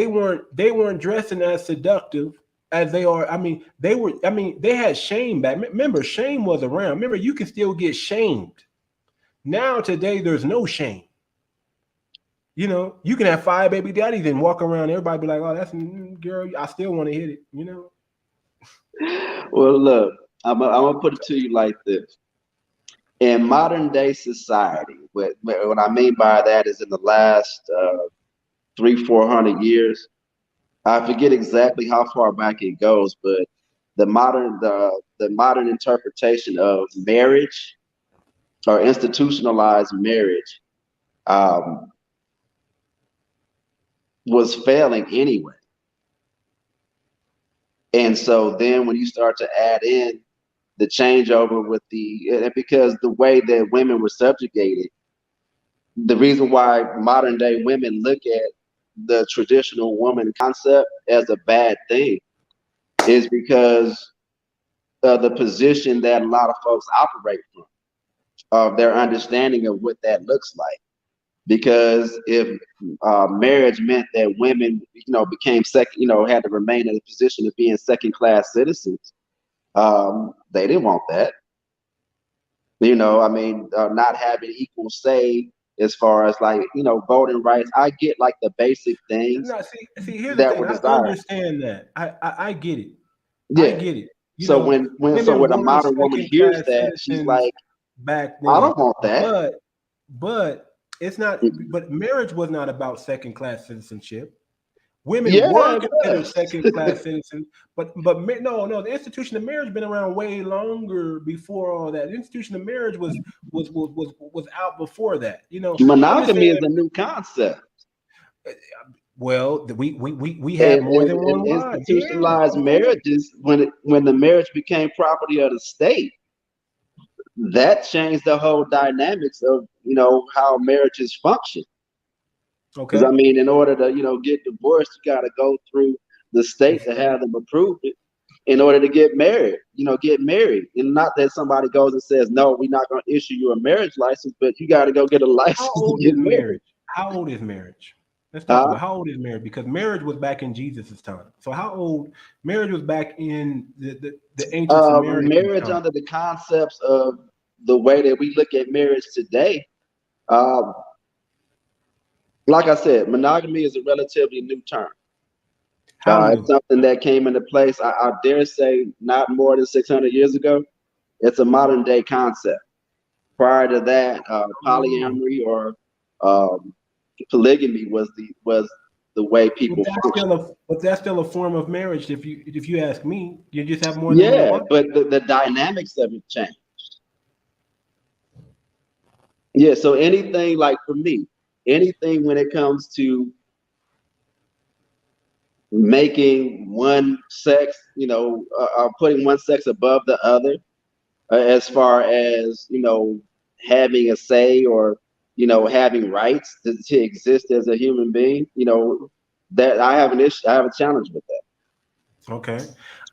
weren't dressing as seductive as they are. I mean, they were. I mean, they had shame back. Remember, shame was around. Remember, you can still get shamed. Now today, there's no shame. You can have five baby daddies and walk around. Everybody be like, "Oh, that's girl. I still want to hit it." Well, look, I'm gonna put it to you like this: in modern day society, what I mean by that is in the last 300-400 years. I forget exactly how far back it goes, but the modern interpretation of marriage or institutionalized marriage um, was failing anyway. And so then when you start to add in the changeover with because the way that women were subjugated, the reason why modern day women look at the traditional woman concept as a bad thing is because of the position that a lot of folks operate from, of their understanding of what that looks like. Because if marriage meant that women, became second, had to remain in a position of being second class citizens, they didn't want that. I mean, not having equal say as far as like, voting rights. I get like the basic things No, see, here's the that thing. were I desired. understand that. I get it. I Yeah. get it. So Women when a were modern woman second hears class that, she's citizens like, back I then, don't want that. but it's not. But marriage was not about second class citizenship. Women Yeah, were it considered was. second-class citizens, but no, the institution of marriage been around way longer before all that. The institution of marriage was out before that. I'm just Monogamy saying. is a new concept. Well, we have And, more and, than and one wife. Yeah, institutionalized marriages, when the marriage became property of the state, that changed the whole dynamics of how marriages function. Because I okay. mean, in order to get divorced, you got to go through the state to have them approve it in order to get married. Get married, and not that somebody goes and says, "No, we're not going to issue you a marriage license," but you got to go get a How license to old get is married. marriage? How old is marriage? Let's talk Huh? about how old is marriage, because marriage was back in Jesus' time. So how old marriage was back in the ancient Samaritan Marriage time? under the concepts of the way that we look at marriage today. Um, like I said, monogamy is a relatively new term. How It's new? something that came into place, I dare say, not more than 600 years ago. It's a modern day concept. Prior to that, Oh, polyamory or um, polygamy was the way people functioned. but that's still a form of marriage. If you ask me, you just have more than one Yeah, wife. but the dynamics of it changed. Yeah, so anything like for me, anything when it comes to making one sex, putting one sex above the other, as far as having a say or having rights to exist as a human being, that I have an issue, I have a challenge with that. Okay.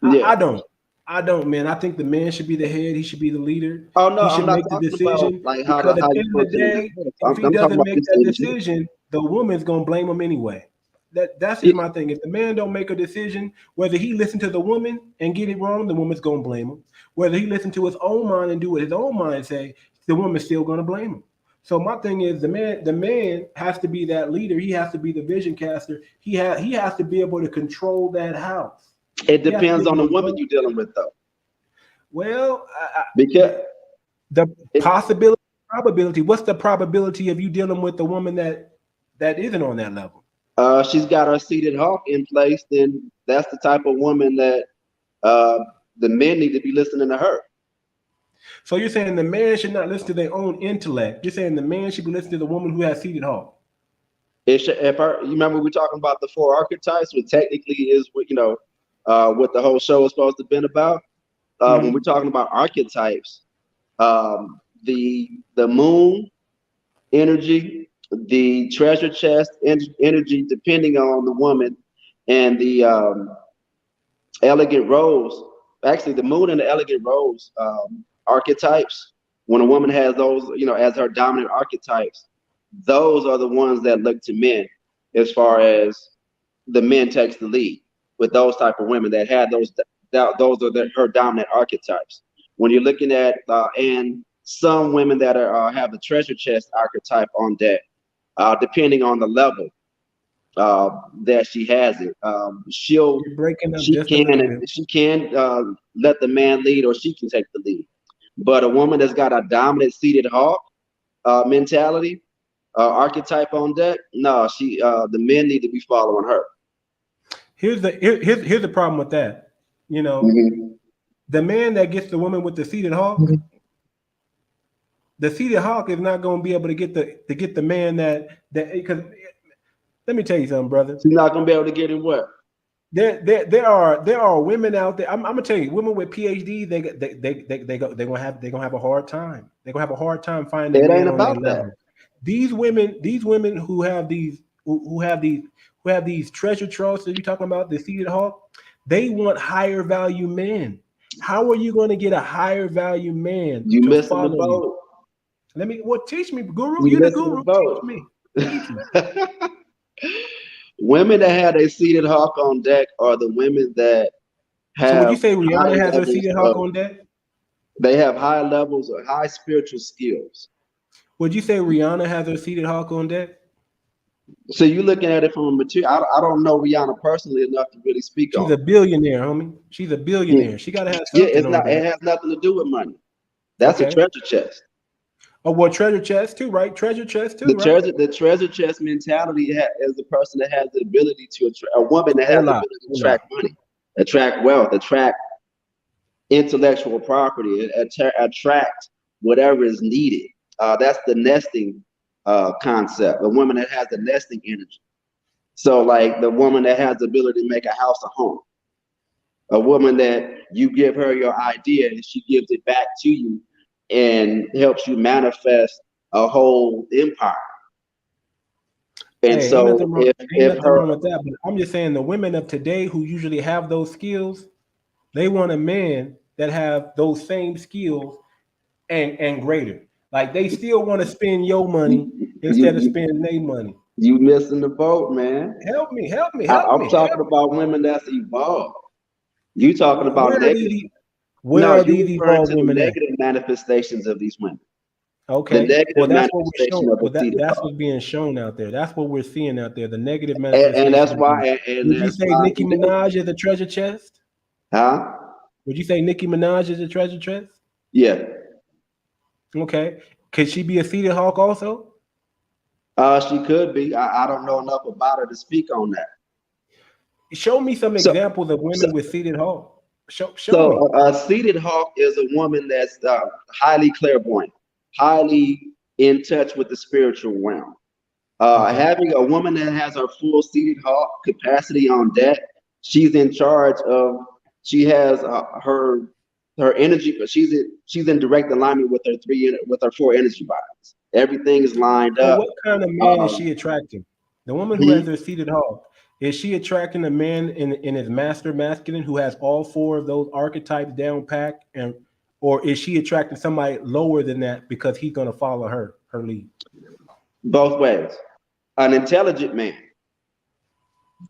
Yeah. I don't. I don't, man. I think the man should be the head. He should be the leader. Oh no, He I'm should not make the talking about decision, like how because at the you end of the function in day, the house. if he I'm talking doesn't about make just that in general. decision, the woman's gonna blame him anyway. That's just Yeah, my thing. If the man don't make a decision, whether he listen to the woman and get it wrong, the woman's gonna blame him. Whether he listen to his own mind and do what his own mind say, the woman's still gonna blame him. So my thing is, the man has to be that leader. He has to be the vision caster. He has to be able to control that house. it He has to be depends on able the to woman go. you're dealing with though, Well, because the it, possibility, probability. What's the probability of you dealing with a woman that isn't on that level? she's got her seated hawk in place, then that's the type of woman that uh, the men need to be listening to her. So you're saying the man should not listen to their own intellect. You're saying the man should be listening to the woman who has seated hawk. You remember we talking about the four archetypes, which technically is what the whole show is supposed to have been about. When we're Mm-hmm. talking about archetypes, the moon energy, the treasure chest energy, depending on the woman, and the elegant rose. Actually, the moon and the elegant rose archetypes. When a woman has those, as her dominant archetypes, those are the ones that look to men, as far as the men takes the lead with those type of women that had those are her dominant archetypes. When you're looking at and some women that have the treasure chest archetype on deck, depending on the level uh, that she has it, You're breaking up she just a little can bit. she can let the man lead, or she can take the lead. But a woman that's got a dominant seated hawk mentality, archetype on deck, no, the men need to be following her. Here's the problem with that. You know, Mhm. the man that gets the woman with the seated hawk is not going to be able to get the man that because let me tell you something, brother. She's not gonna be able to get in what? There are women out there. I'm gonna tell you, women with PhD, they're gonna have a hard time. They're gonna have a hard time finding a It ain't man on their about that. level. These women who have these treasure troves that you're talking about, the seated hawk, they want higher value men. How are you going to get a higher value man You to missing the follow you? boat. Teach me, guru. You You're the missing the guru. Teach boat. me. Teach me. Women that have a seated hawk on deck are the women that So would you have say high Rihanna has her levels seated hawk of on deck? they have high levels of high spiritual skills. Would you say Rihanna has her seated hawk on deck? So you're looking at it from a material. I don't know Rihanna personally enough to really speak She's on a billionaire, homie. She's a it. billionaire. She got to have Yeah, something on it deck. has nothing to do with money. That's a Okay. treasure chest. Oh, well, treasure chest too, right? Treasure chest too, The right? treasure chest mentality is a person that has the ability to attract, a woman that has the Hola, ability to hola. attract money, attract wealth, attract intellectual property, attract whatever is needed. That's the nesting concept. A woman that has the nesting energy. So, like the woman that has the ability to make a house a home, a woman that you give her your idea and she gives it back to you and helps you manifest a whole empire. And Hey, ain't so, nothing wrong. Ain't if nothing her, wrong with that. But I'm just saying, the women of today who usually have those skills, they want a man that have those same skills and greater. Like they still want to spend your money you instead of you spending their money. you missing the boat, man. Help me, help me, help I'm me, help talking me. about women that's evolved. You talking about Where are negative? these? Where No, are you these referring evolved to the women at? negative manifestations of these women. The Okay. Well, negative that's what we're manifestation showing. of a Well, seated that's heart. what's being shown out there. That's what we're seeing out there. The negative And that's manifestation of these. why, and Would you that's say why Nicki Minaj is a treasure chest? huh? Would you say Nicki Minaj is a treasure chest? Yeah. Okay. Could she be a seated hawk also? She could be. I don't know enough about her to speak on that. Show me some So, examples of so, women with seated hawk. Show so me. a seated hawk is a woman that's highly clairvoyant, highly in touch with the spiritual realm. Okay. Having a woman that has her full seated hawk capacity on deck, she's in charge of. She has her energy, but she's in direct alignment with her four energy bodies. Everything is lined So up. what kind of man is Uh, she attracting? The woman who has hmm? her seated hawk, is she attracting a man in his master masculine who has all four of those archetypes down packed, and or is she attracting somebody lower than that because he's gonna follow her lead? Both ways. An intelligent man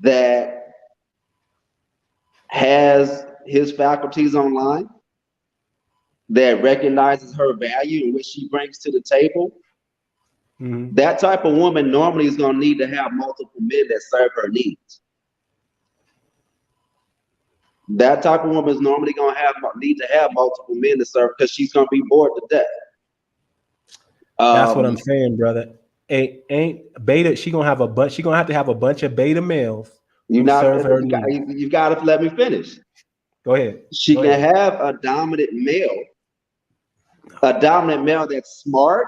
that has his faculties online, that recognizes her value and what she brings to the table, Mm-hmm. that type of woman normally is going to need to have multiple men that serve her needs. That type of woman is normally going to need to have multiple men to serve because she's going to be bored to death. That's what Um, I'm saying, brother. Ain't beta? She gonna have a bunch. She gonna have to have a bunch of beta males you who not serve her you got needs. you got to let me finish. Go ahead. She Go can ahead. have a dominant male that's smart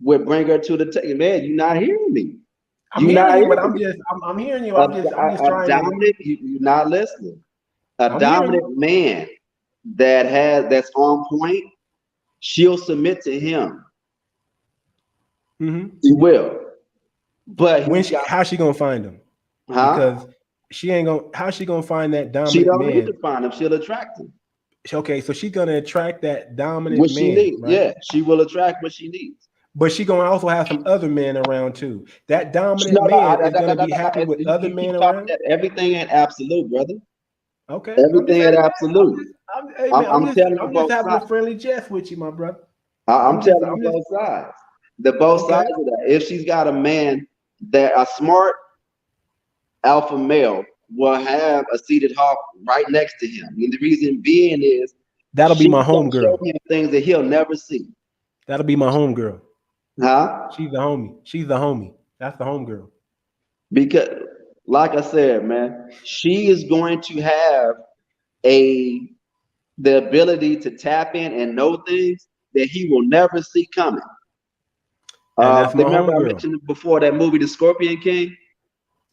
would bring her to the table. Man, you're not hearing me. I'm You're hearing not you, but hearing me. I'm hearing you. A, I'm just a trying to. dominant, you're not listening. A I'm hearing you. dominant man that's on point, she'll submit to him. Mm-hmm. He will. But When he's got, how's she gonna find him? huh? Because she ain't gonna. How's she gonna find that She dominant don't need to man? find him. She'll attract him. Okay, so she's gonna attract that dominant What she man, needs. right? Yeah, she will attract what she needs. But she gonna also have some other men around too. That dominant No, no, man is gonna be happy with other you keep men talking around. that everything ain't absolute, brother. Okay, I'm just Everything ain't saying, man. absolute. Hey man, I'm telling you I'm just both having a sides. friendly jest with you, my brother. I'm telling you I'm just both sides. The both okay. sides of that. If she's got a man that a smart alpha male will have a seated hawk right next to him. And the reason being is That'll be she's my gonna show homegirl. him things that he'll never see. That'll be my homegirl. Huh? She's the homie. She's the homie. That's the homegirl. Because like I said, man, she is going to have a the ability to tap in and know things that he will never see coming. And that's my Remember I homegirl. mentioned before that movie, The Scorpion King?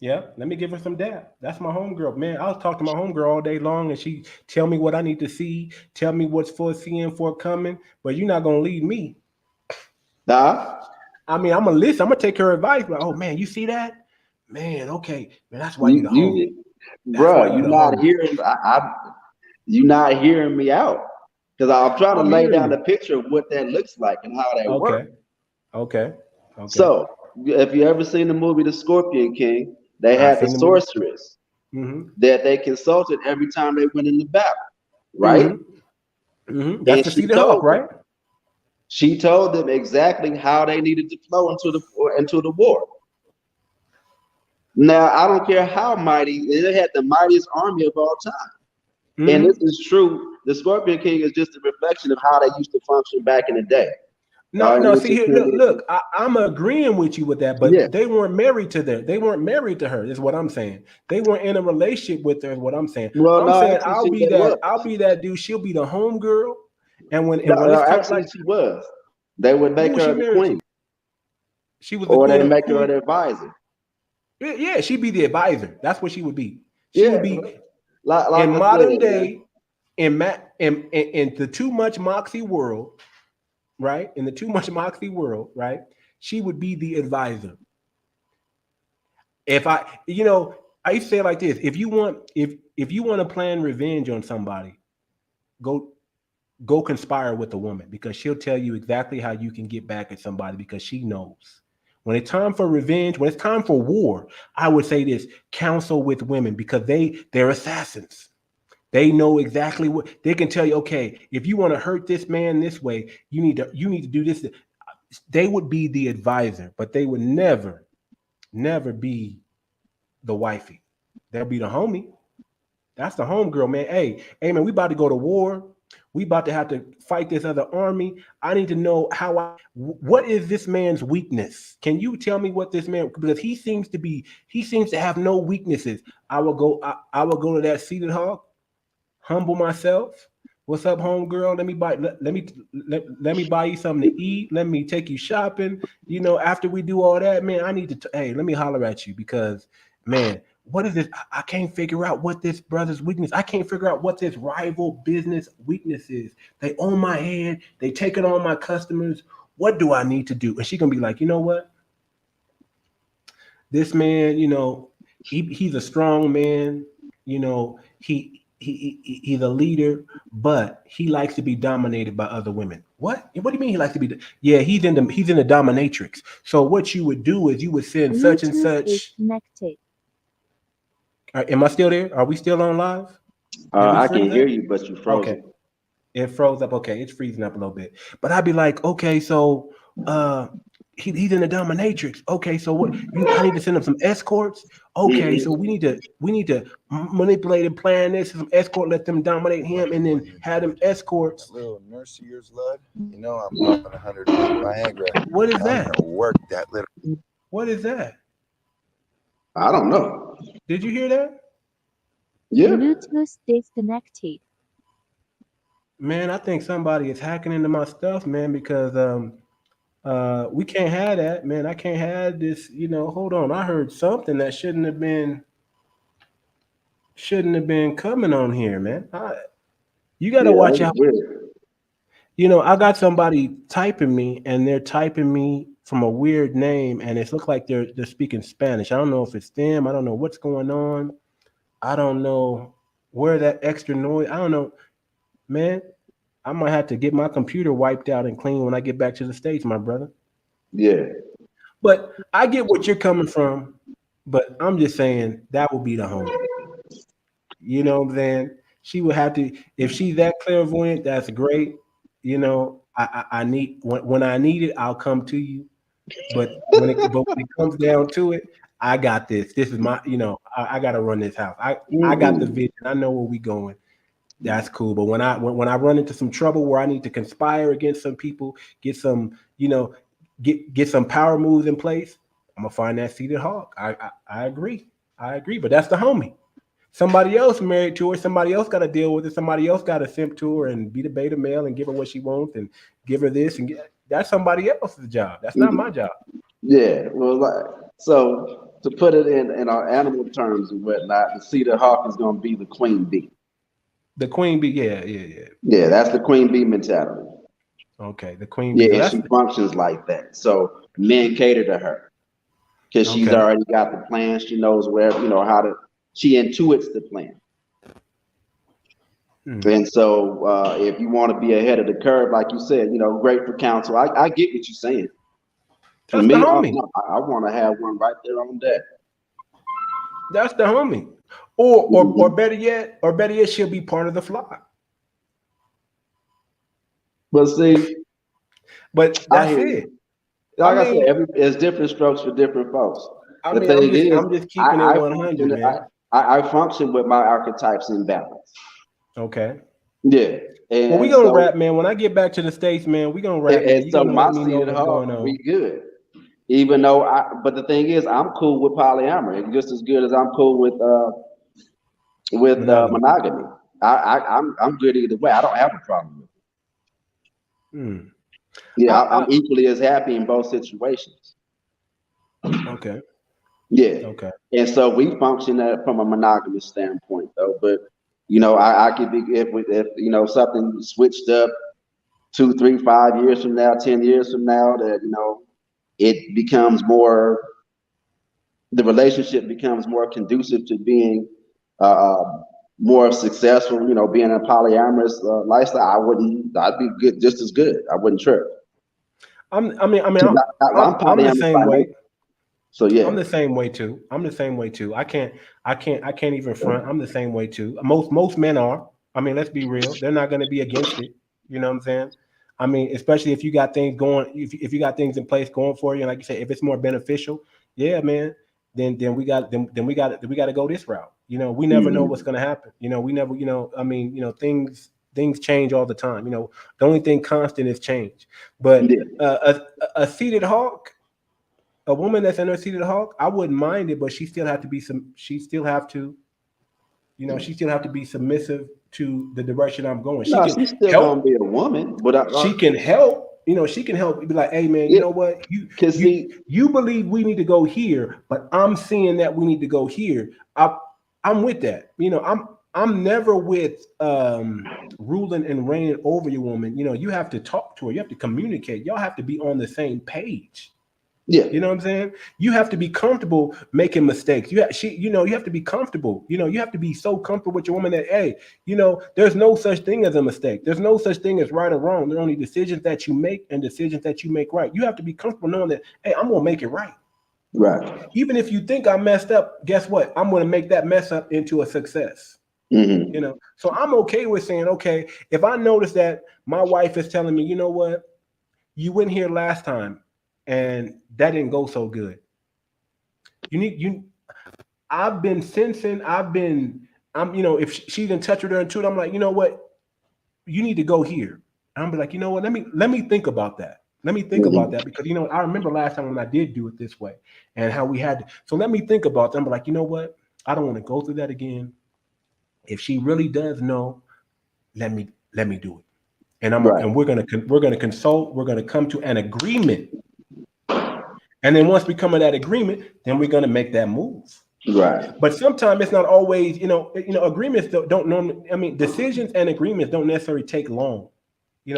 Yeah, let me give her some dab. That's my homegirl. Man, I'll talk to my homegirl all day long and she tell me what I need to see, tell me what's for seeing, for coming, but you're not gonna lead me. Huh? I mean, I'm gonna listen, I'm gonna take her advice, but oh man, you see that? Man, okay. Man, that's why you the homie. You That's why bruh, you you're the not homie. hearing you're not hearing me out. Because I'm trying to I'm lay hearing down the you. picture of what that looks like and how that works. Okay. Okay. Okay. So, if you ever seen the movie The Scorpion King, they I had the seen the movie. sorceress Mm-hmm. that they consulted every time they went into battle, right? Mm-hmm. Mm-hmm. That's And the Cedar Hawk, right? she told them exactly how they needed to flow into the war. Now, I don't care how mighty, they had the mightiest army of all time. And this Mm-hmm. is true. The Scorpion King is just a reflection of how they used to function back in the day. No. with See your here, kid. look. I'm agreeing with you with that, Yeah. but they weren't married to them. They weren't married to her. Is what I'm saying. They weren't in a relationship with her. Is what I'm saying. Well, I'm no, saying actually, she they was. I'll be that dude. She'll be the home girl. No, And when no, it's time, actually, like, she was. They would who make was she her the married to? queen, She was the or they queen. make her Queen. the advisor. Yeah, she'd be the advisor. That's what she would be. She would Yeah, be like in I said, modern man. day in the too much moxie world, right? In the too much moxie world, right? She would be the advisor. If I, I used to say it like this: if you want to plan revenge on somebody, go go conspire with a woman because she'll tell you exactly how you can get back at somebody because she knows. When it's time for revenge, when it's time for war, I would say this: counsel with women because they're assassins. They know exactly what they can tell you. Okay, if you want to hurt this man this way, you need to do this. They would be the advisor, but they would never be the wifey. They'll be the homie. That's the homegirl, man. Hey, man, we about to go to war. We about to have to fight this other army. I need to know what is this man's weakness? Can you tell me what this man, because he seems to have no weaknesses. I will go to that seated hog, humble myself. What's up, homegirl? Let me buy you something to eat. Let me take you shopping. After we do all that, man, I need to. Hey, let me holler at you because, man, what is this? I can't figure out what this brother's weakness. I can't figure out what this rival business weakness is. They own my head. They taking on my customers. What do I need to do? And she gonna be like, you know what? This man, he's a strong man. He's a leader, but he likes to be dominated by other women. What do you mean he likes to be? Yeah, he's in the dominatrix. So what you would do is you would send such and Bluetooth is such. connected. Am I still there? Are we still on live? Did we I can freeze hear up? you, but you Okay. frozen. It froze up. Okay, it's freezing up a little bit. But I'd be like, okay, so uh he's in the dominatrix. Okay, so I need to send him some escorts. Okay, so Hmm. we need to manipulate and plan this, some escort, let them dominate him, and then have them escorts. Little nurse of yours, Lud. I'm popping 100 Viagra. What is I'm that? gonna work that little. What is that? I don't know. Did you hear that? Yeah. Bluetooth disconnected. Man, I think somebody is hacking into my stuff, man, because we can't have that, man. I can't have this, hold on. I heard something that shouldn't have been coming on here, man. You got to Yeah, that watch was out. weird. I got somebody typing me, and they're typing me from a weird name, and it looks like they're speaking Spanish. I don't know if it's them. I don't know what's going on. I don't know where that extra noise. I don't know, man. I might have to get my computer wiped out and clean when I get back to the States, my brother. Yeah. But I get what you're coming from. But I'm just saying that would be the homie. You know what I'm saying? She would have to, if she's that clairvoyant, that's great. I need when I need it, I'll come to you. But when it comes down to it, I got this. This is my, I got to run this house. I got the Hmm. vision. I know where we going. That's cool. But when I run into some trouble where I need to conspire against some people, get some, get some power moves in place, I'm gonna find that seated hawk. I agree. I agree. But that's the homie. Somebody else married to her. Somebody else got to deal with it. Somebody else got to simp to her and be the beta male and give her what she wants and give her this and that's somebody else's job. That's not my job. Yeah. Well, so to put it in our animal terms and whatnot, the cedar hawk is going to be the queen bee. The queen bee, yeah. Yeah, that's the queen bee mentality. Okay, the queen bee. Yeah, So and that's she functions like that. So men cater to her because she's okay. already got the plan. She knows where, how to, she intuits the plan. Hmm. And so if you want to be ahead of the curve, like you said, great for counsel. I get what you're saying. For That's the me, homie. I want to have one right there on deck. That's the homie. Or Mhm. better yet, she'll be part of the flock. But see, But I that's hear it. you. I Like I said, mean, it's different strokes for different folks. I The mean, I'm thing just is, I'm just keeping it I 100, function, man. I function with my archetypes in balance. Okay. Yeah. Well, we And gonna so rap, man. When I get back to the States, man, we gonna rap, man. and You so gonna my let me know seated what's going heart, on. we good. Even though but the thing is, I'm cool with polyamory just as good as I'm cool with Monogamy. monogamy. I'm good either way. I don't have a problem with it. Hmm. Yeah, I'm I equally as happy in both situations. okay. Yeah, Okay. and so we function from a monogamous standpoint, though. But I could be if something switched up 2, 3, 5 years from now, 10 years from now, that it becomes more the relationship becomes more conducive to being more successful, being a polyamorous lifestyle. I'd be good, just as good. I wouldn't trip. I mean, 'Cause I'm I'm the polyamorous by same way. nature. So yeah, I'm the same way too. I'm the same way too. I can't even front. I'm the same way too. Most men are. I mean, let's be real. They're not going to be against it. You know what I'm saying? I mean, especially if you got things going, if you got things in place going for you, and like you said, if it's more beneficial, yeah, man. Then we got to go this route. We never know what's hmm going to happen. We never. I mean, things change all the time. The only thing constant is change. But yeah, a seated hawk, a woman that's in her seated hawk, I wouldn't mind it, but she still have to be some. She still have to, she still have to be submissive to the direction I'm going. She no, can she's still gonna help. be a woman, but She can help. She can help. Be like, hey man, you yeah, know what? cause You see, you believe we need to go here, but I'm seeing that we need to go here. I'm with that. I'm never with ruling and reigning over your woman. You have to talk to her. You have to communicate. Y'all have to be on the same page. yeah, You know what I'm saying? You have to be comfortable making mistakes. You have to be comfortable. You have to be so comfortable with your woman that, hey, there's no such thing as a mistake. There's no such thing as right or wrong. There are only decisions that you make and decisions that you make right. You have to be comfortable knowing that, hey, I'm gonna make it right. right, Even if you think I messed up, guess what? I'm gonna make that mess up into a success. hmm So I'm okay with saying, okay, if I notice that my wife is telling me, you know what, you went here last time and that didn't go so good. You I've been sensing, if she's in touch with her and I'm like, you know what, you need to go here. I'm be like, you know what, let me think about that. Let me think about hmm that because I remember last time when I did do it this way and how we had to. So let me think about that. I'm like, you know what, I don't want to go through that again. If she really does know, let me do it. right, And we're gonna consult. We're gonna come to an agreement. And then once we come to that agreement, then we're gonna make that move. right, But sometimes it's not always, agreements don't normally. I mean, decisions and agreements don't necessarily take long.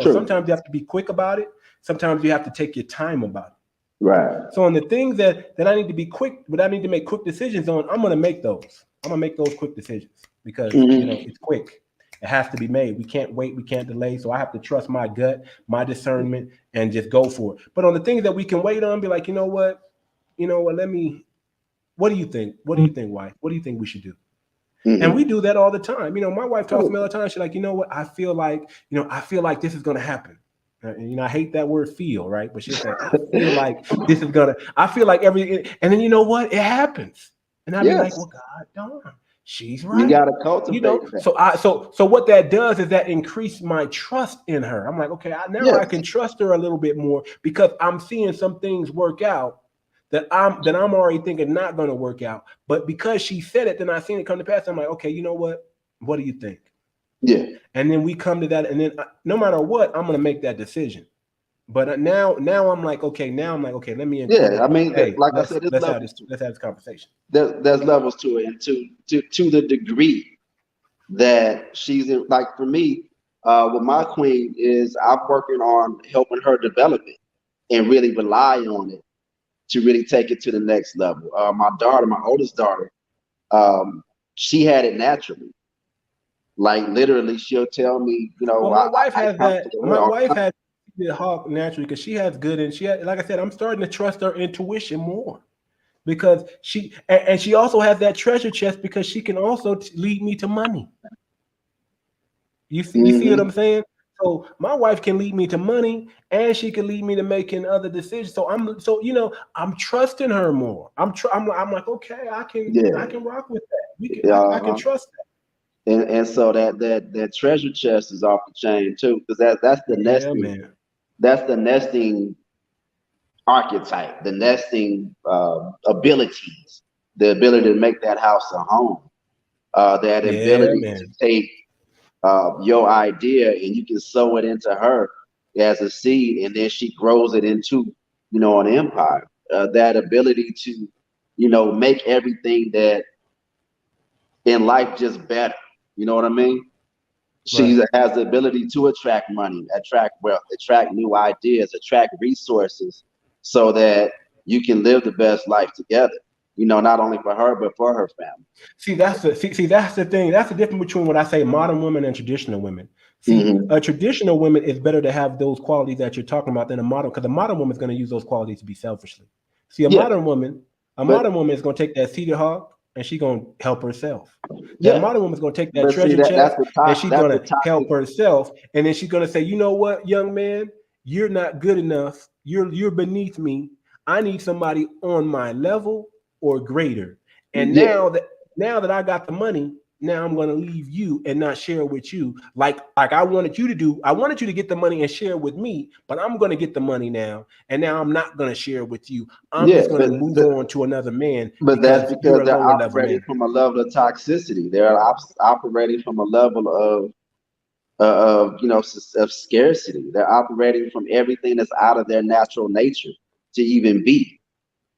true, Sometimes you have to be quick about it. Sometimes you have to take your time about it. right, So on the things that I need to be quick, but I need to make quick decisions on, I'm gonna make those. I'm gonna make those quick decisions because hmm it's quick. It has to be made. We can't wait. We can't delay. So I have to trust my gut, my discernment, and just go for it. But on the things that we can wait on, be like, let me. What do you think? What do you think, wife? What do you think we should do? And we hmm do that all the time. My wife talks to me all the time. She's like, you know what? I feel like this is gonna happen. And I hate that word "feel," right? But she'll say, I feel like this is gonna. I feel like everything. And then you know what? It happens. And I'd be like, yes, well, God darn, she's you right. gotta cultivate that. So what that does is that increase my trust in her. I'm like, okay, now I Yes, can trust her a little bit more because I'm seeing some things work out that I'm already thinking not going to work out. But because she said it, then I seen it come to pass. I'm like, okay, you know what? What do you think? yeah, And then we come to that, and then no matter what, I'm going to make that decision. But now I'm like, okay, let me yeah. I incorporate. mean, Hey, like I let's said, there's let's have levels this to it. let's have this conversation. There's levels to it, and to the degree that she's in. Like for me, with my queen is I'm working on helping her develop it and really rely on it to really take it to the next level. My daughter, my oldest daughter, um, she had it naturally. Like literally, she'll tell me, Well, I counsel her my all wife the time. has the hawk naturally because she has good, and like I said, I'm starting to trust her intuition more because and she also has that treasure chest because she can also lead me to money. You see what I'm Hmm saying? So my wife can lead me to money, and she can lead me to making other decisions. I'm trusting her more. I'm like, okay, I can Yeah. rock with that. I can Uh-huh. trust that. and so that treasure chest is off the chain too, because that's the Yeah, nesting, man. that's the nesting archetype, the nesting abilities, the ability to make that house a home, that Yeah, ability to man. take your idea and you can sow it into her as a seed, and then she grows it into, an empire. That ability to, make everything that in life just better. You know what I mean? She Right. has the ability to attract money, attract wealth, attract new ideas, attract resources, so that you can live the best life together. Not only for her but for her family. See, that's the thing. That's the difference between what I say modern women and traditional women. See, Hmm. a traditional woman is better to have those qualities that you're talking about than a modern, because a modern woman is going to use those qualities to be selfishly. See, Yeah, a but modern woman is going to take that seated hawk and she's going to help herself. That yeah, modern woman is going to take that but see treasure that chest and she's that's going the to help toxic. herself, and then she's going to say, you know what, young man, you're not good enough. You're beneath me. I need somebody on my level or greater. And Yeah, now that I got the money, now I'm going to leave you and not share with you like I wanted you to do. I wanted you to get the money and share with me, but I'm going to get the money now, and now I'm not going to share with you. I'm yeah, just going to move on to another man but that's because you're because a they're lower level operating man. from a level of toxicity. They're operating from a level of scarcity. They're operating from everything that's out of their natural nature to even be.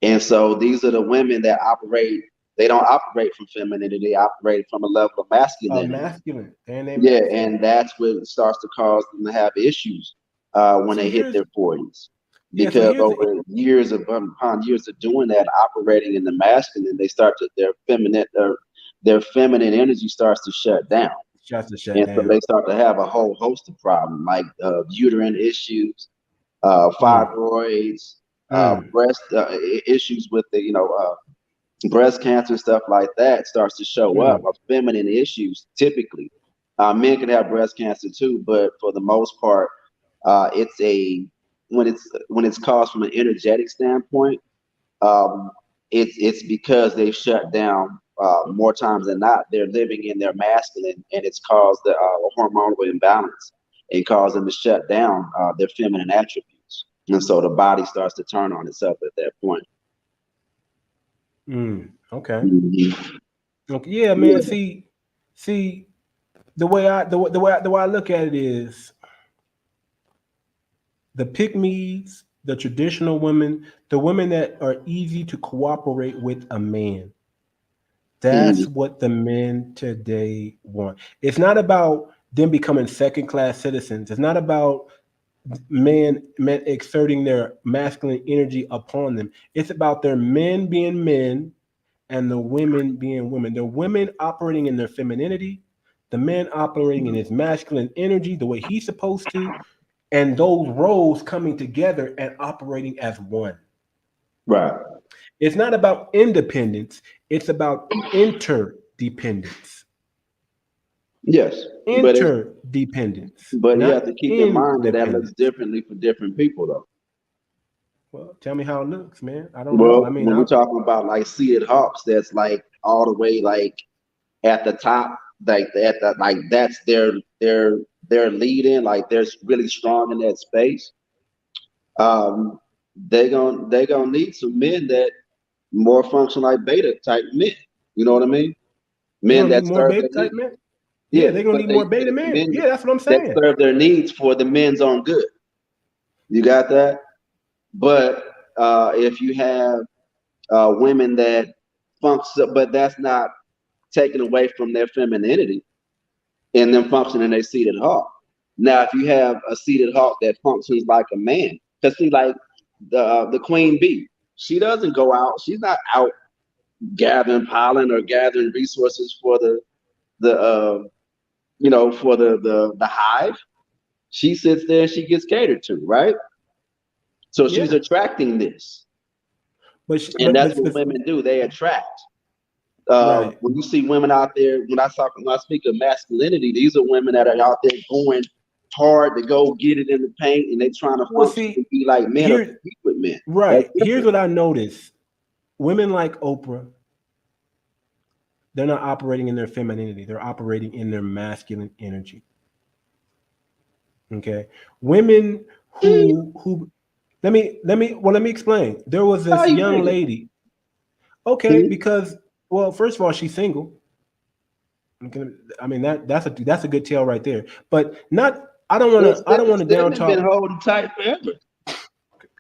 And so these are the women that operate. They don't operate from femininity. They operate from a level of masculinity. Masculine, and they Yeah, masculine. and that's what starts to cause them to have issues when See, they hit here's their 40s. yeah. See, Because here's the over years of upon years of doing that, operating in the masculine, they start to their feminine energy starts to shut down, shots to shut and so down. they start to have a whole host of problems like uterine issues, Mm, fibroids, mm, breast issues with the breast cancer, stuff like that starts to show up, mm. of feminine issues typically. Men can have breast cancer too, but for the most part, it's a when it's caused from an energetic standpoint, um, it's because they shut down more times than not. They're living in their masculine, and it's caused the hormonal imbalance and caused them to shut down their feminine attributes, and so the body starts to turn on itself at that point. Okay. Mhm. Okay. Yeah, man. Yeah. See, the way I look at it is the pick me's, the traditional women, the women that are easy to cooperate with a man. Mhm. That's what the men today want. It's not about them becoming second class citizens. It's not about men exerting their masculine energy upon them. It's about their men being men and the women being women. The women operating in their femininity, the man operating in his masculine energy the way he's supposed to, and those roles coming together and operating as one. Right. It's not about independence, it's about interdependence. Yes, Interdependence, but you have not to keep in mind that that looks independence. differently for different people, though. Well, tell me how it looks, man. I don't know. I Well, mean, when we're talking about like seated hawks, that's like all the way like at the top, like at the like that's their lead in, like they're really strong in that space. Um, they gonna need some men that more function like beta type men. You know what I mean? they're Men gonna need that more serve beta their type needs. men. Yeah, Yeah, they're gonna but need more they beta men. men Yeah, that's what I'm that saying. serve their needs for the men's own good. You got that? But if you have women that function, but that's not taken away from their femininity and them functioning their seated hawk. Now, if you have a seated hawk that functions like a man, because see, like the queen bee, she doesn't go out. She's not out gathering pollen or gathering resources for the for the hive. She sits there and she gets catered to, right? So she's Yeah, attracting this, but sh- and that's what but women do. They attract. right. When you see women out there, when I speak of masculinity, these are women that are out there going hard to go get it in the paint, and they trying to Well, function and see, be like men or here, compete with men. That's right. Here's different. what I noticed: women like Oprah, they're not operating in their femininity. They're operating in their masculine energy. Okay. Women who let me explain. There was How this you young figure? lady. Okay, because well, first of all, she's single. Okay, I mean that's a good tale right there. But not I don't want to down Sydney been talk. holding tight forever.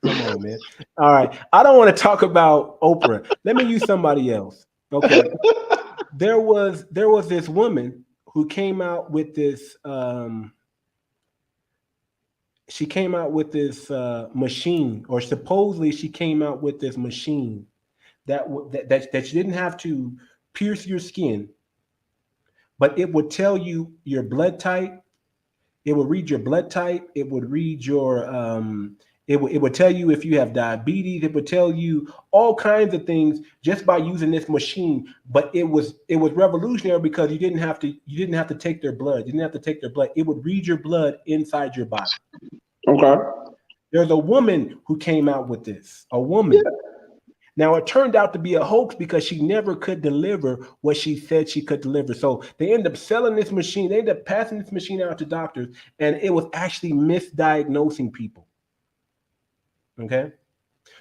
Come on, man. All right. I don't want to talk about Oprah. Let me use somebody else. Okay. There was this woman who came out with this she came out with this machine, or supposedly she came out with this machine that you didn't have to pierce your skin, but it would tell you your blood type. It would read your blood type. It would read your it would tell you if you have diabetes. It would tell you all kinds of things just by using this machine. But it was revolutionary because you didn't have to take their blood. You didn't have to take their blood. It would read your blood inside your body. Okay. There's a woman who came out with this. A Yeah. woman. Now it turned out to be a hoax because she never could deliver what she said she could deliver. So they ended up selling this machine. They ended up passing this machine out to doctors, and it was actually misdiagnosing people. Okay.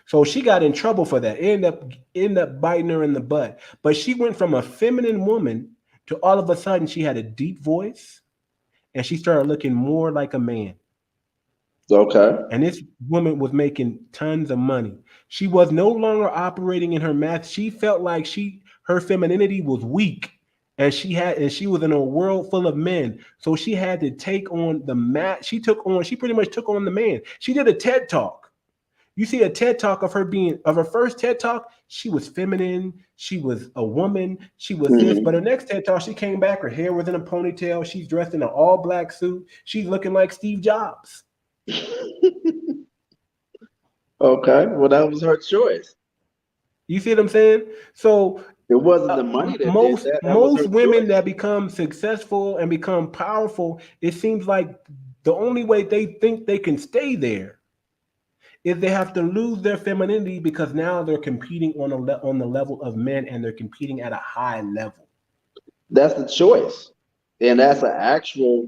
So she got in trouble for that. It ended up biting her in the butt. But she went from a feminine woman to all of a sudden she had a deep voice and she started looking more like a man. Okay. And this woman was making tons of money. She was no longer operating in her math. She felt like her femininity was weak, and she was in a world full of men. So she had to take on the mat. She pretty much took on the man. She did a TED talk. You see a TED talk of her first TED talk, she was feminine, she was a woman, she was this. But her Hmm. next TED talk, she came back, her hair was in a ponytail, she's dressed in an all black suit, she's looking like Steve Jobs. Okay. Well, that was her choice. You see what I'm saying? So It wasn't the money that did most that. That was her most women choice. that become successful and become powerful, it seems like the only way they think they can stay there is they have to lose their femininity because now they're competing on the level of men and they're competing at a high level. That's the choice, and that's an actual.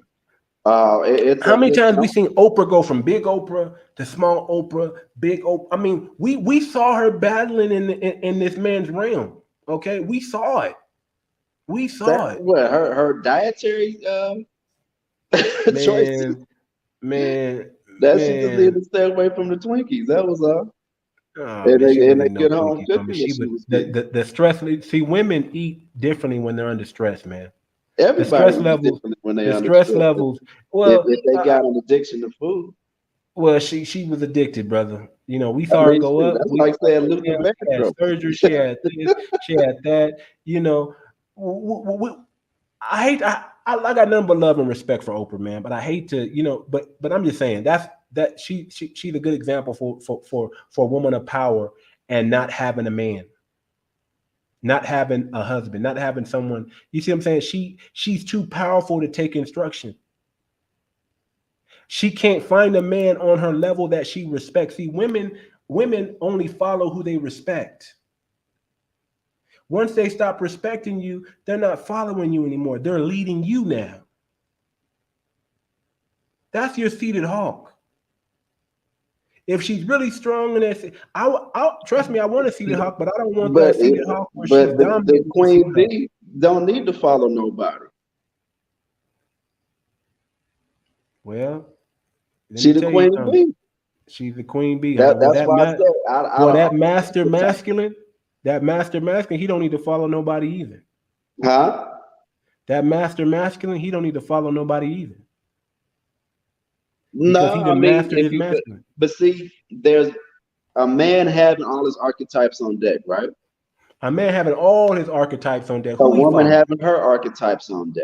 It's How a many it's times we no. seen Oprah go from big Oprah to small Oprah, big Oprah? I mean, we saw her battling in this man's realm. Okay, we saw it. We That saw it. what her dietary choices Man, man, that she just needed man. to stay away from the Twinkies. That was all. Oh And man, she they wasn't and they eating no good home Twinkies, no. But cooking that she she was was the, getting. the the stress. See, women eat differently when they're under stress, man. The Everybody stress eats levels, differently when they the stress understand. levels. If Well, they got an addiction to food, she was addicted, brother. We I saw her mean, go shoot, up. that's We like saw her saying go Luther down. She had Vandross. surgery. She had this. She had that. You know, I hate. I got nothing but love and respect for Oprah, man. But I hate to, But I'm just saying that she's a good example for a woman of power and not having a man, not having a husband, not having someone. You see what I'm saying? She's too powerful to take instruction. She can't find a man on her level that she respects. See, women only follow who they respect. Once they stop respecting you, they're not following you anymore. They're leading you now. That's your seated hawk. If she's really strong and that's, I trust me, I want a seated hawk, but I don't want But that seated hawk where she's but the dominating the queen seated hawk. bee don't need to follow nobody. Well, let She me the tell you queen something. bee. She's the queen bee, huh? That's why I say out of That all master the type, masculine, he don't need to follow nobody either. huh? That master masculine, he don't need to follow nobody either because he No, I done mean mastered if his you could, masculine. but see, there's a man having all his archetypes on deck, right? A man having all his archetypes on deck. A Who he woman following? having her archetypes on deck.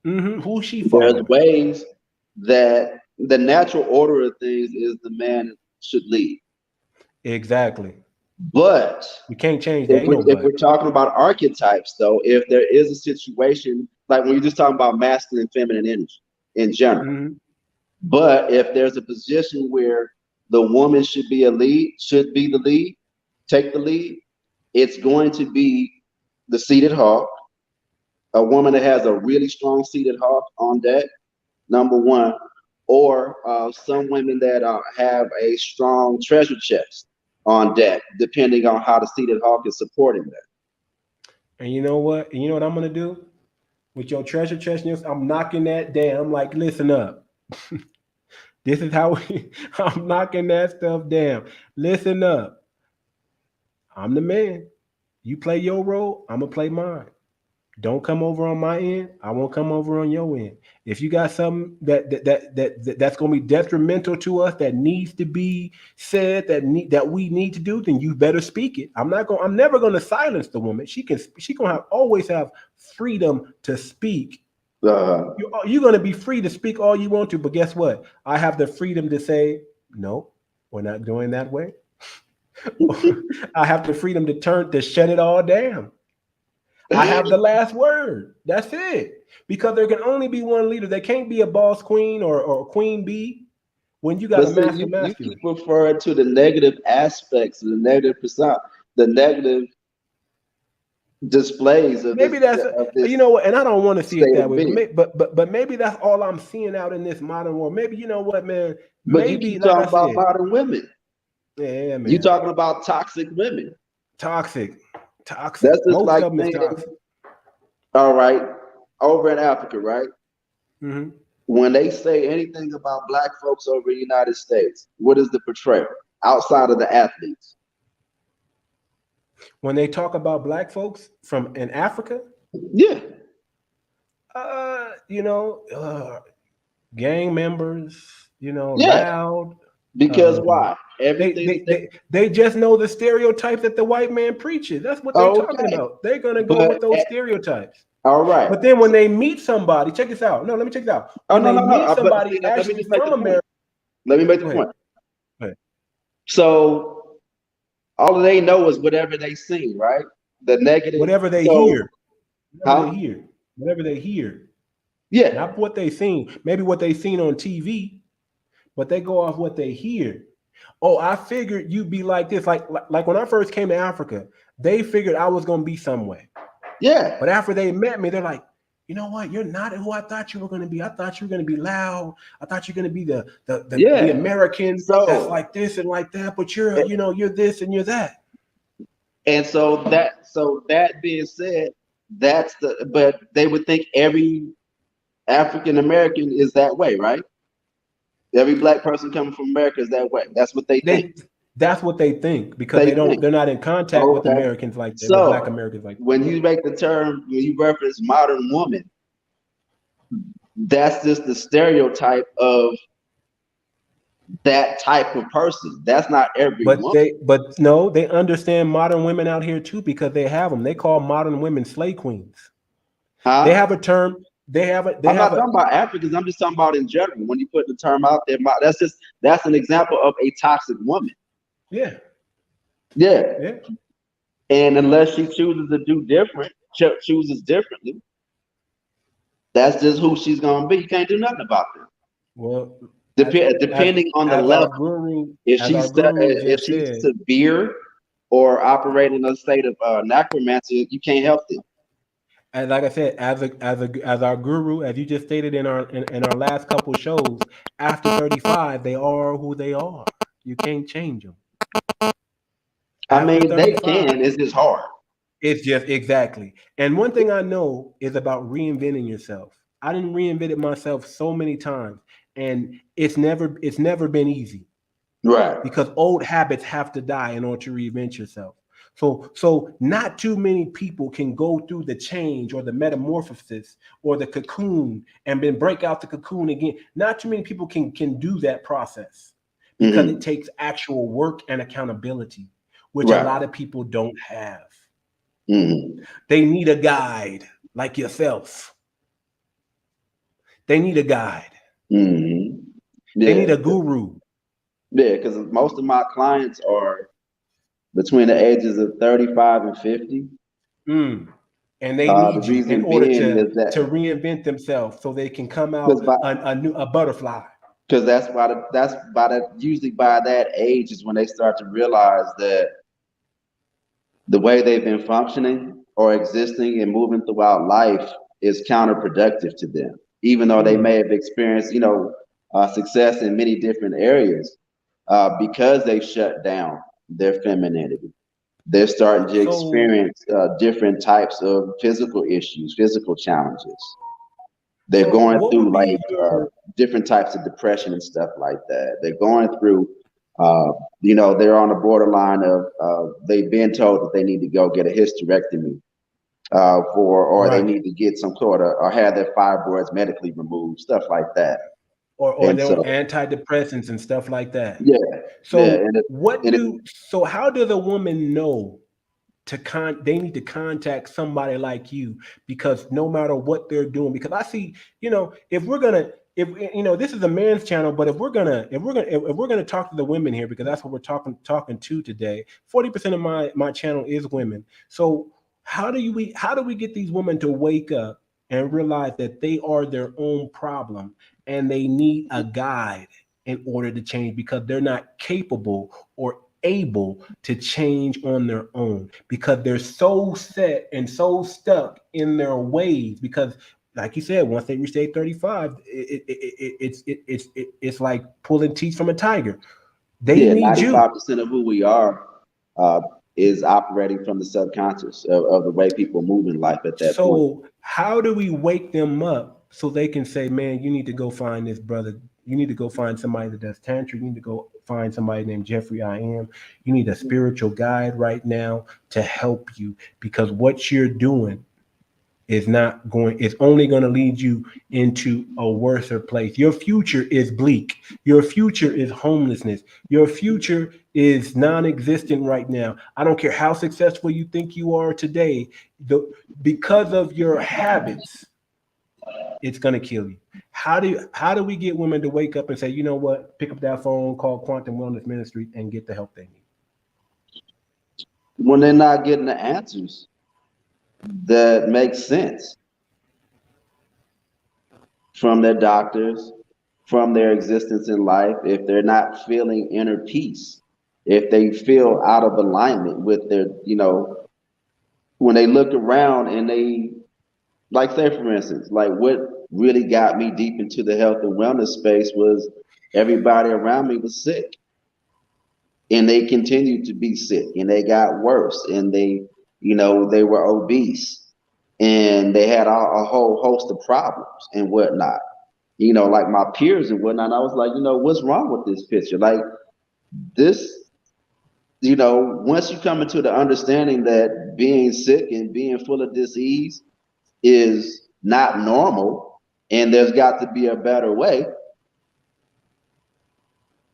Who she There's following? ways that the natural order of things is the man should lead. Exactly. But We can't change that. if Ain't we're no if but. we're talking about archetypes, though, if there is a situation like when you're just talking about masculine and feminine energy in general, hmm but if there's a position where the woman should be should be the lead, take the lead, it's going to be the seated hawk, A woman that has a really strong seated heart on deck, number one, or some women that have a strong treasure chest on deck, depending on how the seated hawk is supporting that. And you know what? And you know what I'm gonna do with your treasure chest? I'm knocking that down. I'm like, listen up. This is how I'm knocking that stuff down. Listen up. I'm the man. You play your role. I'm gonna play mine. Don't come over on my end. I won't come over on your end. If you got something that's going to be detrimental to us, that needs to be said, that we need to do, then you better speak it. I'm never going to silence the woman. She going to always have freedom to speak. You're going to be free to speak all you want to, but guess what? I have the freedom to say no. We're not doing that way. I have the freedom to shut it all down. I have the last word. That's it. Because there can only be one leader. There can't be a boss queen or queen bee when you got a master masculine. You keep referring to the negative aspects, the negative persona, the negative displays of maybe this. You know what? And I don't want to see it that way. But maybe that's all I'm seeing out in this modern world. Maybe you know what, man. But maybe you keep talking about modern women. Yeah, man. You talking about toxic women. Toxic. That's just most like of them is toxic. All right, over in Africa, right? Mm-hmm. When they say anything about black folks over in the United States, what is the portrayal outside of the athletes? When they talk about black folks in Africa, yeah, gang members, loud. Because why? They just know the stereotype that the white man preaches. That's what they're talking about. They're gonna go with those stereotypes. All right. But then when they meet somebody, check this out. No, let me check this out. When they meet somebody actually from America. Let me make the point. Go ahead. So all they know is whatever they see, right? The negative. Whatever they hear. Whatever they hear. Yeah. Not what they seen. Maybe what they seen on TV. But they go off what they hear. Oh, I figured you'd be like this. Like when I first came to Africa, they figured I was gonna be some way. Yeah. But after they met me, they're like, you know what? You're not who I thought you were gonna be. I thought you were gonna be loud. I thought you're gonna be the American that's like this and like that. But you're you're this and you're that. And so that being said, but they would think every African American is that way, right? Every black person coming from America is that way. That's what they think. That's what they think because they're not in contact with Americans like that, with black Americans like that. When you make the term, when you reference modern woman, that's just the stereotype of that type of person. That's not every woman. But no, they understand modern women out here too because they have them. They call modern women slay queens. They have a term. I'm not talking about Africans. I'm just talking about in general. When you put the term out there, that's an example of a toxic woman. Yeah. And unless she chooses to do chooses differently, that's just who she's gonna be. You can't do nothing about that. Well, depending on the level, if she's severe or operating in a state of necromancy, you can't help them. And like I said, as our guru, as you just stated in our last couple shows, after 35, they are who they are. You can't change them. I mean, they can. It's just hard. It's just exactly. And one thing I know is about reinventing yourself. I didn't reinvent it myself so many times, and it's never been easy, right? Because old habits have to die in order to reinvent yourself. So not too many people can go through the change or the metamorphosis or the cocoon and then break out the cocoon again. Not too many people can do that process because it takes actual work and accountability, which a lot of people don't have. They need a guide like yourself. They need a guide. They need a guru. Yeah, because most of my clients are between the ages of 35 and 50. And they need you in order to reinvent themselves so they can come out a butterfly. Because usually by that age is when they start to realize that the way they've been functioning or existing and moving throughout life is counterproductive to them, even though they may have experienced, success in many different areas, because they shut down their femininity. They're starting to So experience different types of physical issues, physical challenges. They're so going what through would like be your different types of depression and stuff like that. They're going through, uh, they're on the borderline of they've been told that they need to go get a hysterectomy or they right? need to get some sort of, or have their fibroids medically removed, stuff like that. Or And they're so, on antidepressants and stuff like that. yeah, yeah, So and it, so how does a woman know they need to contact somebody like you, because no matter what they're doing, because I see, if we're gonna, if this is a man's channel, but if we're gonna talk to the women here, because that's what we're talking to today. 40% of my channel is women. So how do we get these women to wake up and realize that they are their own problem and they need a guide in order to change, because they're not capable or able to change on their own, because they're so set and so stuck in their ways, because like you said, once they reach age 35, it's like pulling teeth from a tiger. They yeah, need you. 95% of who we are uh, is operating from the subconscious of the way people move in life at that point. So how do we wake them up so they can say, man, you need to go find this brother. You need to go find somebody that does tantra. You need to go find somebody named Jeffrey I am. You need a spiritual guide right now to help you, because what you're doing is only going to lead you into a worser place. Your future is bleak. Your future is homelessness. Your future is non-existent right now. I don't care how successful you think you are today, the, because of your habits, it's going to kill you. How do we get women to wake up and say, you know what, pick up that phone, call Quantum Wellness Ministry and get the help they need? When they're not getting the answers that make sense from their doctors, from their existence in life, if they're not feeling inner peace, if they feel out of alignment with their, when they look around and they, like, say for instance, like what really got me deep into the health and wellness space was everybody around me was sick, and they continued to be sick, and they got worse, and they were obese, and they had a whole host of problems and whatnot. Like my peers and whatnot. And I was like, what's wrong with this picture? Like this, once you come into the understanding that being sick and being full of disease is not normal, and there's got to be a better way,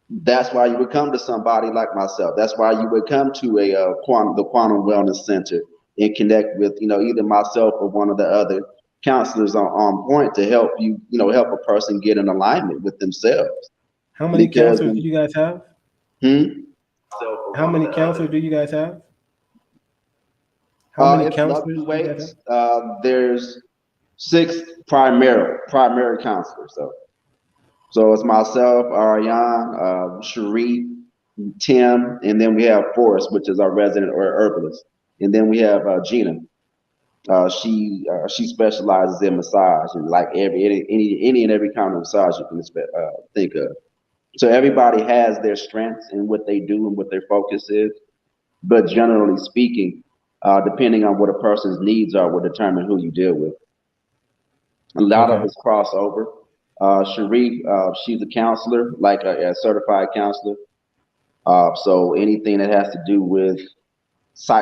that's why you would come to somebody like myself. That's why you would come to the Quantum Wellness Center and connect with, either myself or one of the other counselors on point to help you, help a person get in alignment with themselves. How many Because, counselors do you guys have? hmm, How many counselors do you guys have? How many it counselors do you guys have? fluctuates. There's six primary counselors. So it's myself, Ariane, Cherie, Tim, and then we have Forrest, which is our resident or herbalist, and then we have Gina. She specializes in massage and like any and every kind of massage you can think of. So everybody has their strengths and what they do and what their focus is. But generally speaking, depending on what a person's needs are, will determine who you deal with. A lot of Okay. us cross over. Sharif, she's a counselor, like a certified counselor. So anything that has to do with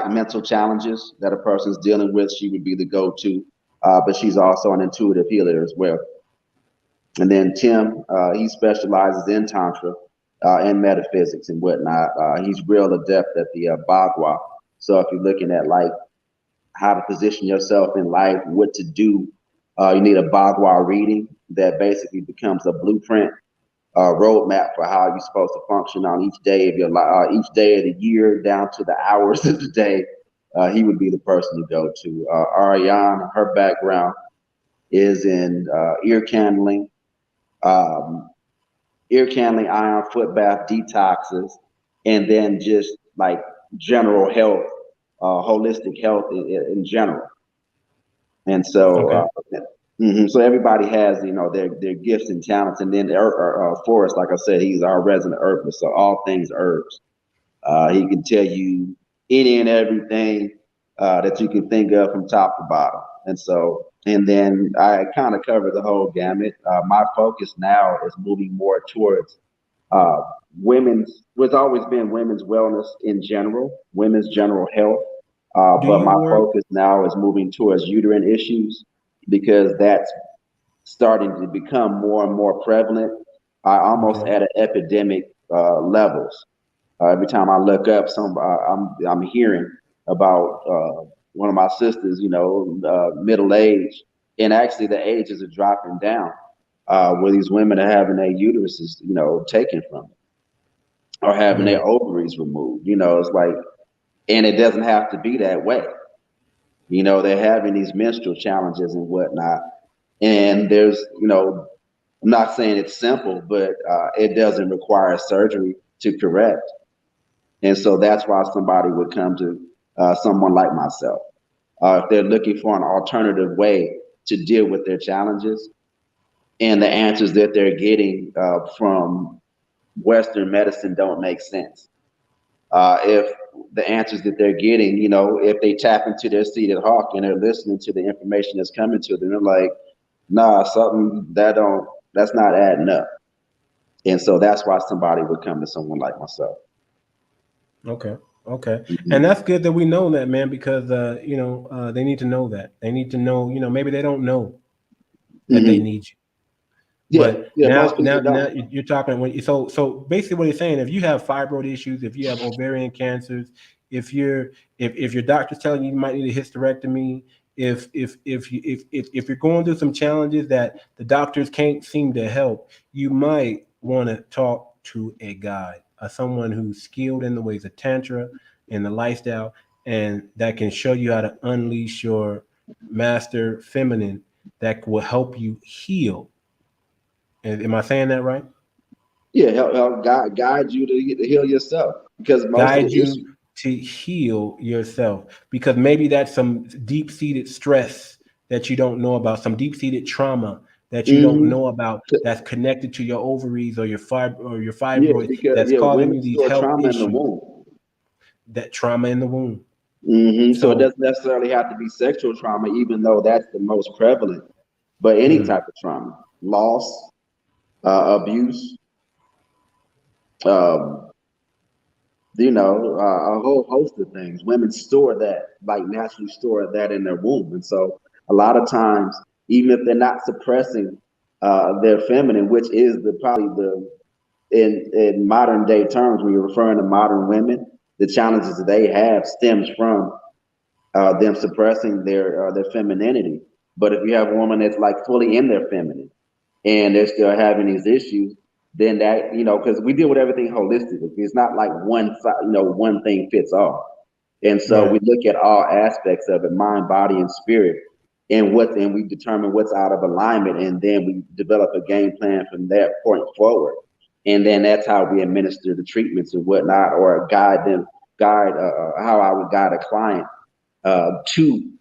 mental challenges that a person's dealing with, she would be the go-to. But she's also an intuitive healer as well. And then Tim, he specializes in tantra and metaphysics and whatnot. He's real adept at the bagua. So if you're looking at like how to position yourself in life, what to do, you need a bagua reading that basically becomes a blueprint roadmap for how you're supposed to function on each day of your life, each day of the year, down to the hours of the day. He would be the person to go to. Ariane, her background is in um, ear candling, iron foot bath detoxes, and then just like general health, holistic health in general. And so, Okay. so everybody has, their gifts and talents. And then Forrest, like I said, he's our resident herbalist, so all things herbs. He can tell you any and everything that you can think of from top to bottom. And so, and then I kind of cover the whole gamut. My focus now is moving more towards uh, what's always been women's wellness in general, women's general health. Do But you my work? focus now is moving towards uterine issues because that's starting to become more and more prevalent, almost Okay. at an epidemic levels. Every time I look up, I'm hearing about one of my sisters, middle age, and actually the ages are dropping down, where these women are having their uteruses, taken from them or having Mm, their ovaries removed. It's like, and it doesn't have to be that way. They're having these menstrual challenges and whatnot, and there's, I'm not saying it's simple, but it doesn't require surgery to correct. And so that's why somebody would come to someone like myself. If they're looking for an alternative way to deal with their challenges and the answers that they're getting from Western medicine don't make sense. If the answers that they're getting, if they tap into their seated hawk and they're listening to the information that's coming to them, they're like, nah, something that's not adding up. And so that's why somebody would come to someone like myself. okay. Okay. And Mhm. that's good that we know that, man, because they need to know that. They need to know, maybe they don't know that they Mhm. need you. Yeah, But yeah, now, most people now, don't. now you're talking when so basically what he's saying, if you have fibroid issues, if you have ovarian cancers, if you're if your doctor's telling you you might need a hysterectomy, if you're going through some challenges that the doctors can't seem to help, you might want to talk to a guide, someone who's skilled in the ways of tantra and the lifestyle, and that can show you how to unleash your master feminine that will help you heal. Am I saying that right? Yeah, help guide you to heal yourself because most of the Guide issues. you to heal yourself because maybe that's some deep seated stress that you don't know about, some deep seated trauma that you don't Hmm. know about that's connected to your ovaries or your Yeah, fibroids because that's causing women you these store health trauma in the issues. womb. That trauma in the womb. So it So doesn't necessarily have to be sexual trauma, even though that's the most prevalent. But any mm, type of trauma, loss, abuse, um, a whole host of things. Women store that, like naturally store that in their womb, and so a lot of times, even if they're not suppressing their feminine, which is the probably the in modern day terms, when you're referring to modern women, the challenges that they have stems from them suppressing their femininity. But if you have a woman that's like fully in their feminine and they're still having these issues, then that because we deal with everything holistically. It's not like one thing fits all. And so we right. look at all aspects of it, mind, body, and spirit, and we determine what's out of alignment, and then we develop a game plan from that point forward. And then that's how we administer the treatments and whatnot, or guide how I would guide a client to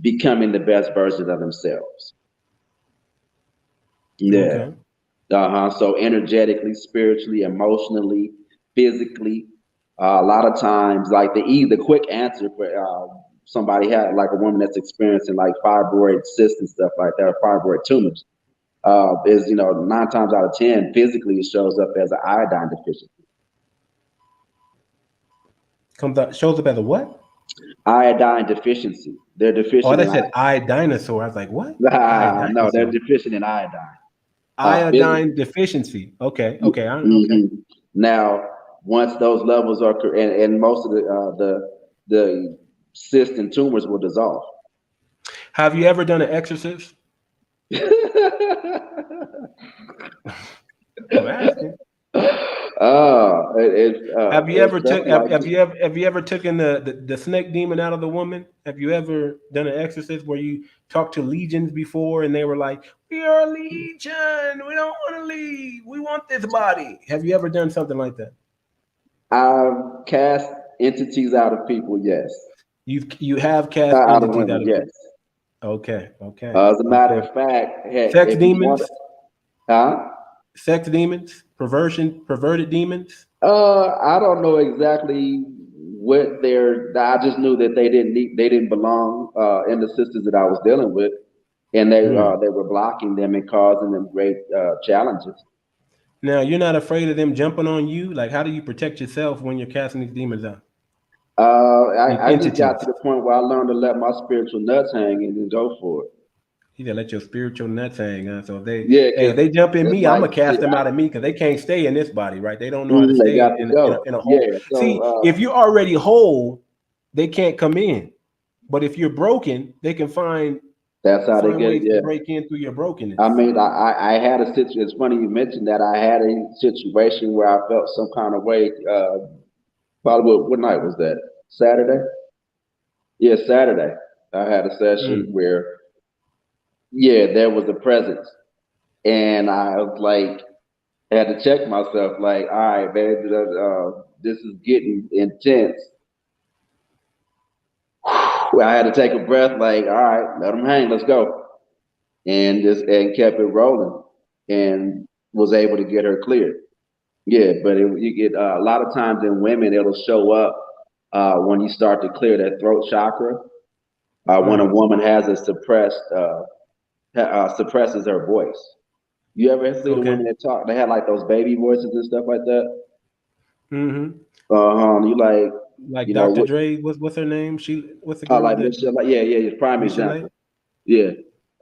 becoming the best version of themselves. Yeah. Okay. Uh-huh. So energetically, spiritually, emotionally, physically, a lot of times, like the quick answer for somebody had like a woman that's experiencing like fibroid cysts and stuff like that, or fibroid tumors, is 9 times out of 10, physically it shows up as an iodine deficiency. Comes out shows up as a what? Iodine deficiency. They're Oh, deficient they in said I dinosaur. I was like, what? I no, they're dinosaur. deficient in iodine. Iodine Physically. deficiency. Okay. Okay. Okay. Hmm. Now, once those levels are and most of the cysts and tumors will dissolve. Have you ever done an exorcist? I'm asking. It, it's nothing like Have you ever taken the snake demon out of the woman? Have you ever done an exorcist where you talked to legions before and they were like, "We are a legion. We don't want to leave. We want this body." Have you ever done something like that? I've cast entities out of people. Yes. You have cast Out of entities women, out of yes. okay, okay, As a matter okay. of fact, heck, Sex if you want, demons, huh? sex demons, perverted demons. I don't know exactly what they're. I just knew that they didn't belong in the sisters that I was dealing with, and Hmm. they were blocking them and causing them great challenges. Now you're not afraid of them jumping on you. Like, how do you protect yourself when you're casting these demons out? These I just got to entities. the point where I learned to let my spiritual nuts hang and then go for it. You gotta let your spiritual nuts hang. Huh? So if they, Yeah, hey, because if they jump in it's me, I'm like gonna cast shit. them out of me because they can't stay in this body, right? They don't know how to They stay got to go. in a whole. Yeah, so See, if you're already whole, they can't come in. But if you're broken, they can that's how they get it. ways to Yeah. break in through your I brokenness. mean, I had a situation. It's funny you mentioned that. I had a situation where I felt some kind of way. Probably what night was that? Saturday? Yeah, Saturday. I had a session Mm. where, yeah, there was a presence, and I was like, I had to check myself. Like, all right, man, this is getting intense. I had to take a breath. Like, all right, let them hang. Let's go, and just and kept it rolling, and was able to get her cleared. Yeah, but you get a lot of times in women, it'll show up when you start to clear that throat chakra. When a Mm. woman has a suppresses her voice. You ever see the Okay. women that talk? They have like those baby voices and stuff like that. Mm-hmm. You like, Like you know, Dr. what? Dre, what's her name? What's the girl Like that Michelle. Like, yeah, yeah. Prime Miss Chalet? example. Yeah,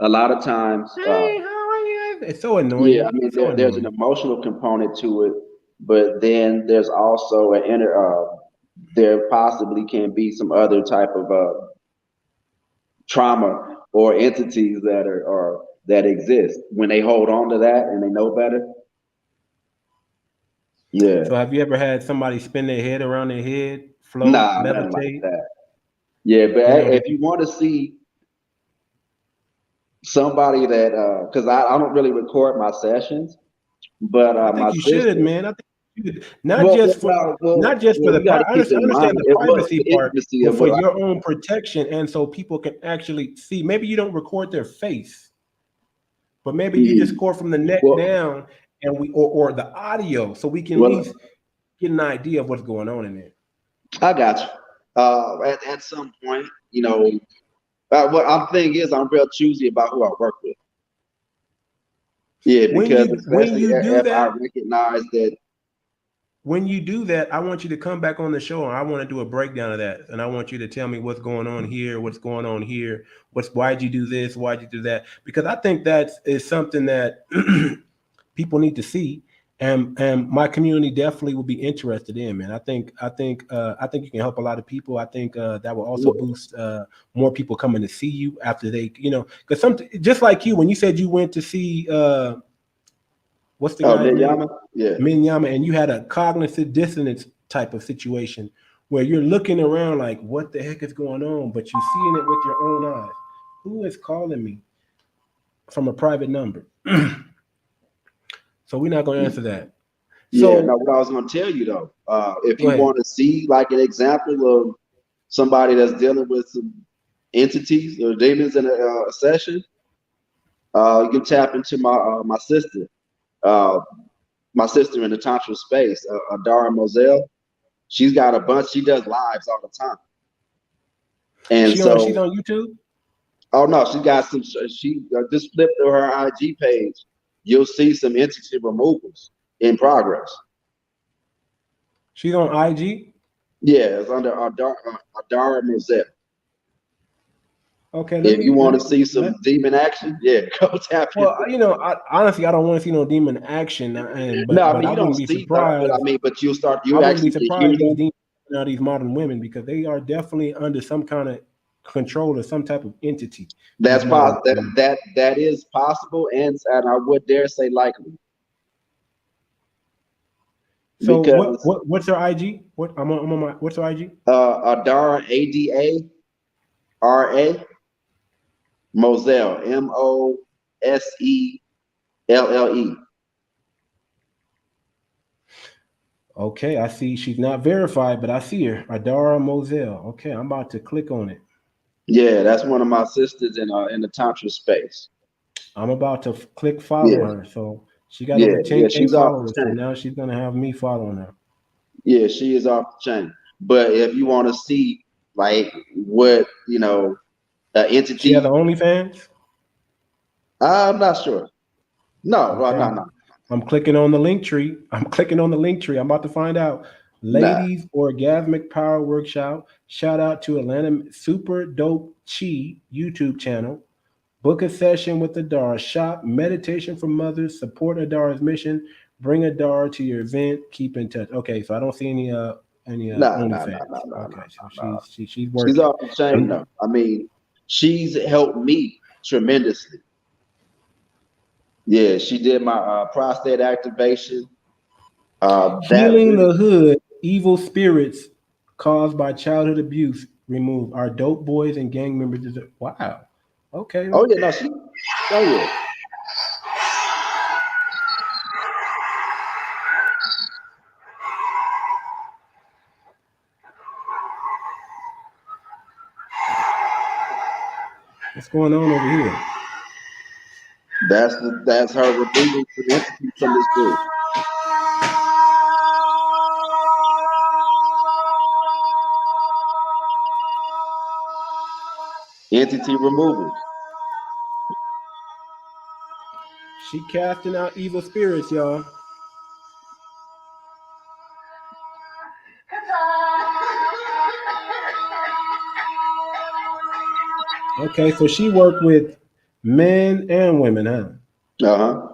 a lot of times. Hey, how are you? It's so Yeah, I annoying. mean, It's so there's an annoying. emotional component to it, but then there's also an inner. There possibly can be some other type of trauma or entities that are or that exist when they hold on to that and they know better. Yeah, So have you ever had somebody spin their head around their head, float, nah, nothing like levitate? that. Yeah, but You know, if you want to see somebody that, because I don't really record my sessions, but I my think you should, sister. man. I think you should. Not just for Well, the you got to I keep understand, in mind the it was privacy the part, intimacy but of for what your own protection, and so people can actually see. Maybe you don't record their face, but maybe you just mm, record from the neck well, down, and or the audio, so we can at well, least get an idea of what's going on in there. I got you. At some point, what I'm thing is I'm real choosy about who I work with. Yeah, because When especially you do if I that, recognize that. I want you to come back on the show and I want to do a breakdown of that. And I want you to tell me what's going on here, what's going on here, why'd you do this, why'd you do that? Because I think that is something that people need to see. And my community definitely will be interested in, man. I think you can help a lot of people. I think that will also boost more people coming to see you after they, because just like you, when you said you went to see what's the Oh, guy's name? Minyama? Yeah. Minyama, and you had a cognitive dissonance type of situation where you're looking around like, what the heck is going on? But you're seeing it with your own eyes. Who is calling me from a private number? So we're not going to answer that. Yeah. No, So what I was going to tell you though, if go you ahead. want to see like an example of somebody that's dealing with some entities or demons in a session, you can tap into uh, my sister in the Tantra space, Adara Moselle. She's got a bunch. She does lives all the time, and She's so. on YouTube? Oh no, she got some. She just flipped to her IG page. You'll see some entity removals in progress. She's on IG? Yeah, it's under Adara Moselle. Okay, If you want to see let some demon action, yeah, go tap in. well, honestly, I don't want to see no demon action, No, I but mean I you don't wouldn't be see that, but I surprised. mean, but you'll start. I You wouldn't be actually can hear surprised these them. demons are these modern women because they are definitely under some kind of control of some type of entity. These That's modern possible. women. That is possible, and I would dare say likely So because what's her IG? I'm on my what's her IG? Adara Adara Moselle Moselle. Okay, I see she's not verified, but I see her. Adara Moselle. Okay, I'm about to click on it. Yeah, that's one of my sisters in the Tantra space. I'm about to click follow Yeah, her. So she got yeah, over yeah. 10K She's off the followers. So chain. now she's gonna have me following her. Yeah, she is off the chain. But if you want to see like what the She has entity, the OnlyFans. I'm not sure. No, well, Okay, I'm clicking on the link tree. I'm clicking on the link tree. I'm about to find out. nah, Ladies Orgasmic Power Workshop. Shout out to Atlanta Super Dope Chi YouTube channel. Book a session with Adara. Shop meditation for mothers. Support Adara's mission. Bring Adara to your event. Keep in touch. Okay, so I don't see any nah, nah, nah, OnlyFans. nah, nah, Okay, nah, so nah, nah. she's She's working. off the chain I'm though. I mean, she's helped me tremendously. Yeah, she did my prostate activation. That healing really. the hood. Evil spirits caused by childhood abuse removed. Our dope boys and gang members deserve. Wow. Okay. Oh yeah, no, she. Oh yeah. What's going on over here? That's her removing the entity from this group. Entity removal. She casting out evil spirits, y'all. Okay, so she worked with men and women, huh? Uh-huh.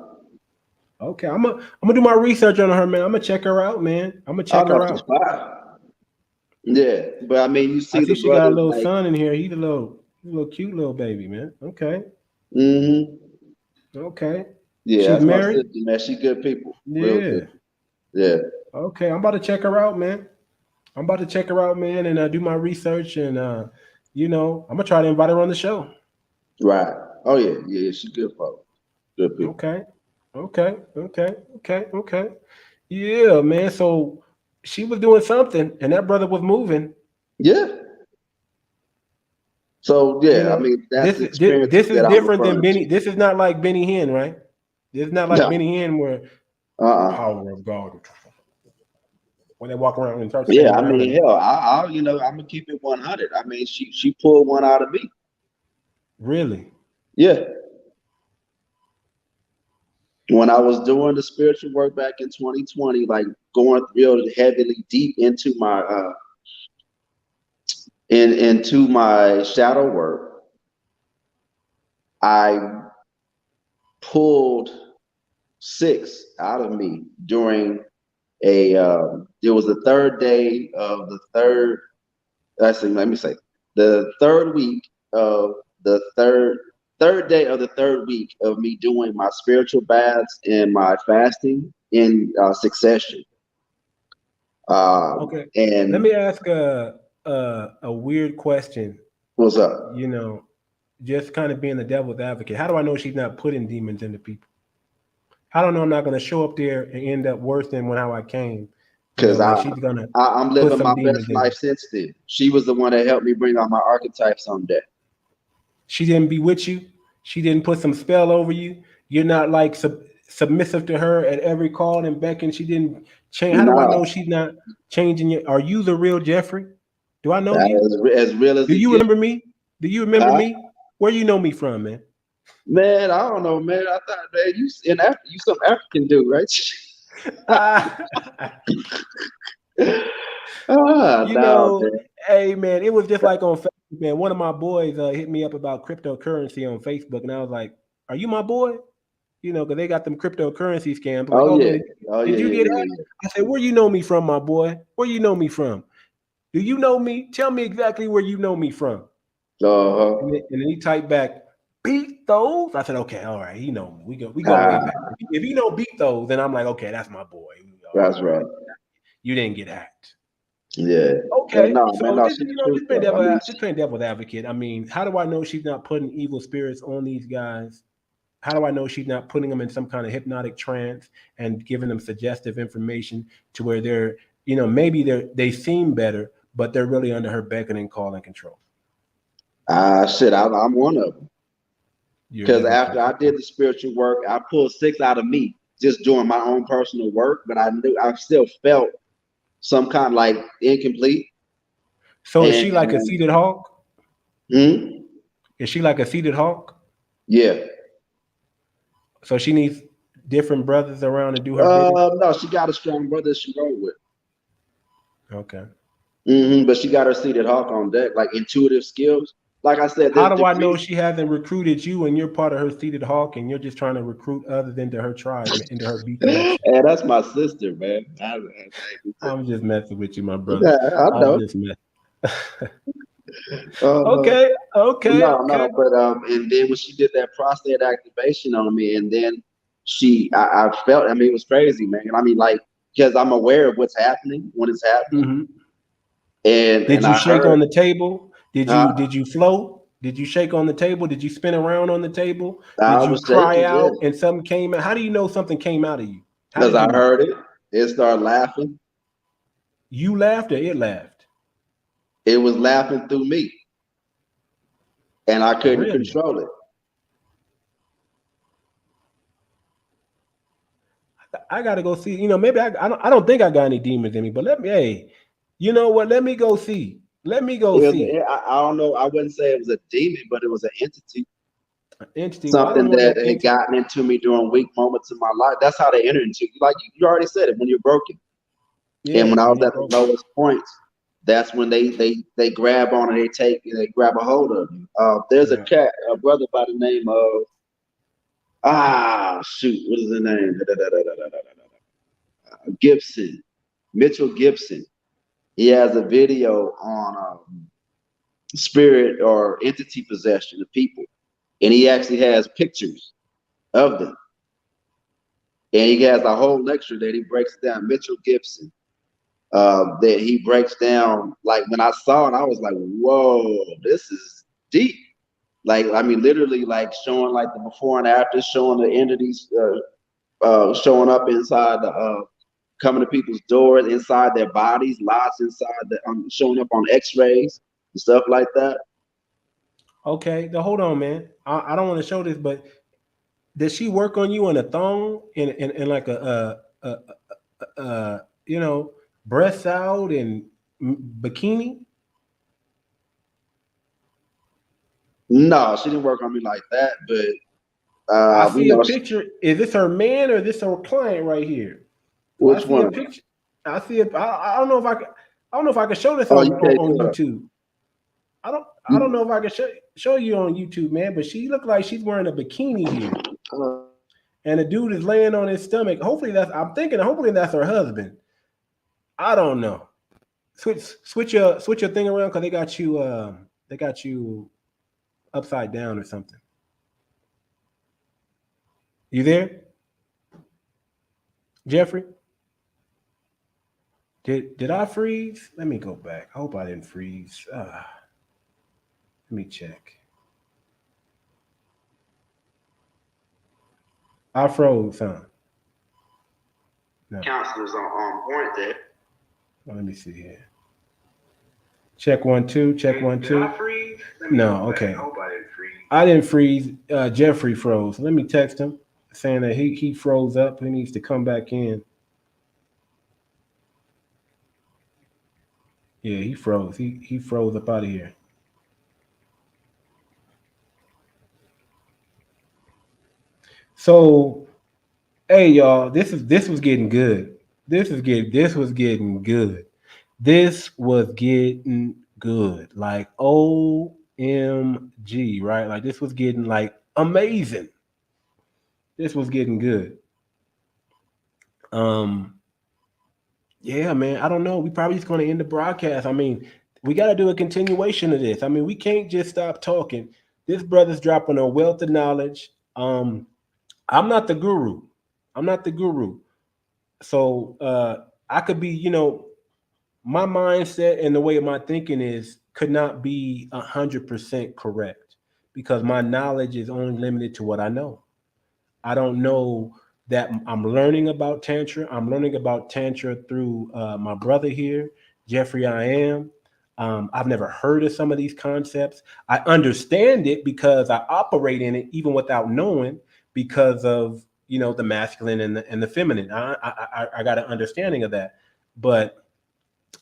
Okay, I'm gonna do my research on her, man. I'm gonna check her out, man. I'm gonna Oh check no, her she's out. fine. Yeah, but I mean, you I see see the she got a brothers little like, son in here. He's a little cute little baby, man. Okay, mm-hmm. okay. Yeah, She's that's my married. sister, man. She good people, real good. Yeah. Yeah, Okay, I'm about to check her out, man. I'm about to check her out, man, and do my research, and I'm gonna try to invite her on the show. right. Oh yeah, yeah, she good folks, good people. Okay, okay. Yeah, man. So she was doing something, and that brother was moving. Yeah. So You yeah, I know, mean, that's this the this, experiences this is that I'm different than referring Benny. to. This is not like Benny Hinn, right? This is not like No. Benny Hinn where Uh-uh. power of God when they walk around and start Yeah, spinning I around mean, and hell, I'm gonna keep it 100. I mean, she pulled one out of me. really. Yeah. When I was doing the spiritual work back in 2020, like going real heavily deep into my into my shadow work, I pulled six out of me during it was the third day of the third, actually let me say the third week of the third day of the third week of me doing my spiritual baths and my fasting in succession. Okay, let And me ask a weird question. what's up? You know, just kind of being the devil's advocate. How do I know she's not putting demons into people? How do I know I'm not going to show up there and end up worse than when how I came? Because When she's going to I'm put living some my best demons in life me. since then. She was the one that helped me bring out my archetypes on deck. She didn't be with you. She didn't put some spell over you. You're not like submissive to her at every call and beckon. She didn't change. How do I know No, she's not changing you? Are you the real Jeffrey? Do I know you? as real as Do it you gets. remember me? Do you remember Huh? me? Where you know me from, man? Man, I don't know, man. I thought, man, you some African dude, right? Ah, Ah, you no, know, man. hey man, it was just like on Facebook, man. One of my boys hit me up about cryptocurrency on Facebook, and I was like, "Are you my boy?" Because they got them cryptocurrency scams. I'm like, Oh "Oh yeah, man, oh yeah, did you yeah, get yeah, hacked?" yeah. I said, "Where you know me from, my boy? Where you know me from? Do you know me? Tell me exactly where you know me from." Uh-huh. And then he typed back, "Beat those." I said, "Okay, all right, he know me. We go way Ah, back. If he know beat those, then I'm like, okay, that's my boy. All that's right, right. you didn't get hacked." Yeah. But Okay, no, man, so no, just she's true though. I mean, just playing devil's advocate. I mean, how do I know she's not putting evil spirits on these guys? How do I know she's not putting them in some kind of hypnotic trance and giving them suggestive information to where they're, maybe they seem better, but they're really under her beckoning, call, and control? Shit, I'm one of them. You're Because another after I person. did the spiritual work, I pulled 6 out of me just doing my own personal work, but I knew I still felt some kind of like incomplete. So is And she like a seated hawk? hmm, Is she like a seated hawk? yeah. So she needs different brothers around to do her bidding? No, she got a strong brother she rolled with. Okay. But she got her seated hawk on deck, like intuitive skills. Like I said, How there's do I know degrees. she hasn't recruited you and you're part of her seated hawk and you're just trying to recruit others into her tribe, into her B connection? And that's my sister, man. I'm just messing with you, my brother. Yeah, I I'm know. just messing. Uh, Okay, okay, okay. no, but and then when she did that prostate activation on me, and then I felt, I mean, it was crazy, man. I mean, like, because I'm aware of what's happening when it's happening, Hmm. and Did you I shake heard, on the table? Did uh, you float? Did you shake on the table? Did you spin around on the table? Did I you was cry shaking, yeah, out and something came out? How do you know something came out of you? How because did you I know? heard it. It started laughing. You laughed or it laughed? It was laughing through me, and I couldn't Really? control it. I got to go see. Maybe I don't think I got any demons in me, but hey, you know what? Let me go see. Let me go see. I don't know. I wouldn't say it was a demon, but it was an entity. Entity. Well, I don't Something want that no had entity. gotten into me during weak moments in my life. That's how they enter into you. Like you already said it when you're broken. And Yeah, when I when was you're at the broken. lowest points, that's when they grab on and they grab a hold of you. There's Yeah. a brother by the name of shoot, what is his name? Gibson, Mitchell Gibson. He has a video on spirit or entity possession of people, and he actually has pictures of them, and he has a whole lecture that he breaks down. Mitchell Gibson. That he breaks down. Like when I saw it, I was like, "Whoa, this is deep." Like I mean, literally, like showing like the before and after, showing the entities showing up inside the coming to people's doors, inside their bodies, lots inside the showing up on X-rays and stuff like that. Okay. Now hold on, man. I don't want to show this, but does she work on you in a thong in like a breasts out and bikini? No, she didn't work on me like that, but I see a she, picture. Is this her man or is this her client right here? So I which see a one? picture. I see it. I don't know if I can. I don't know if I can show this Oh, on you can't do it. YouTube. I don't. I don't You, know if I can show you on YouTube, man. But she looked like she's wearing a bikini here, uh, and the dude is laying on his stomach. Hopefully that's. I'm thinking. Hopefully that's her husband. I don't know. Switch your thing around because they got you upside down or something. You there, Jeffrey? Did I freeze? Let me go back. I hope I didn't freeze. Let me check. I froze, huh? No. counselors on point there. Well, let me see here. Check 1 2. Check 1 2. Did I freeze? Let me No. go back. Okay. I hope I didn't freeze. I didn't freeze. Jeffrey froze. Let me text him saying that he froze up. He needs to come back in. Yeah, he froze. He froze up out of here. So hey y'all, this was getting good. This was getting good. This was getting good. Like OMG, right? Like this was getting like amazing. This was getting good. Um, yeah, man. I don't know. We probably just gonna end the broadcast. I mean, we gotta do a continuation of this. I mean, we can't just stop talking. This brother's dropping a wealth of knowledge. I'm not the guru. I'm not the guru. So I could be, my mindset and the way my thinking is could not be 100% correct because my knowledge is only limited to what I know. I don't know that I'm learning about Tantra. I'm learning about Tantra through my brother here, Jeffrey. I am. I've never heard of some of these concepts. I understand it because I operate in it even without knowing, because of the masculine and the feminine. I got an understanding of that, but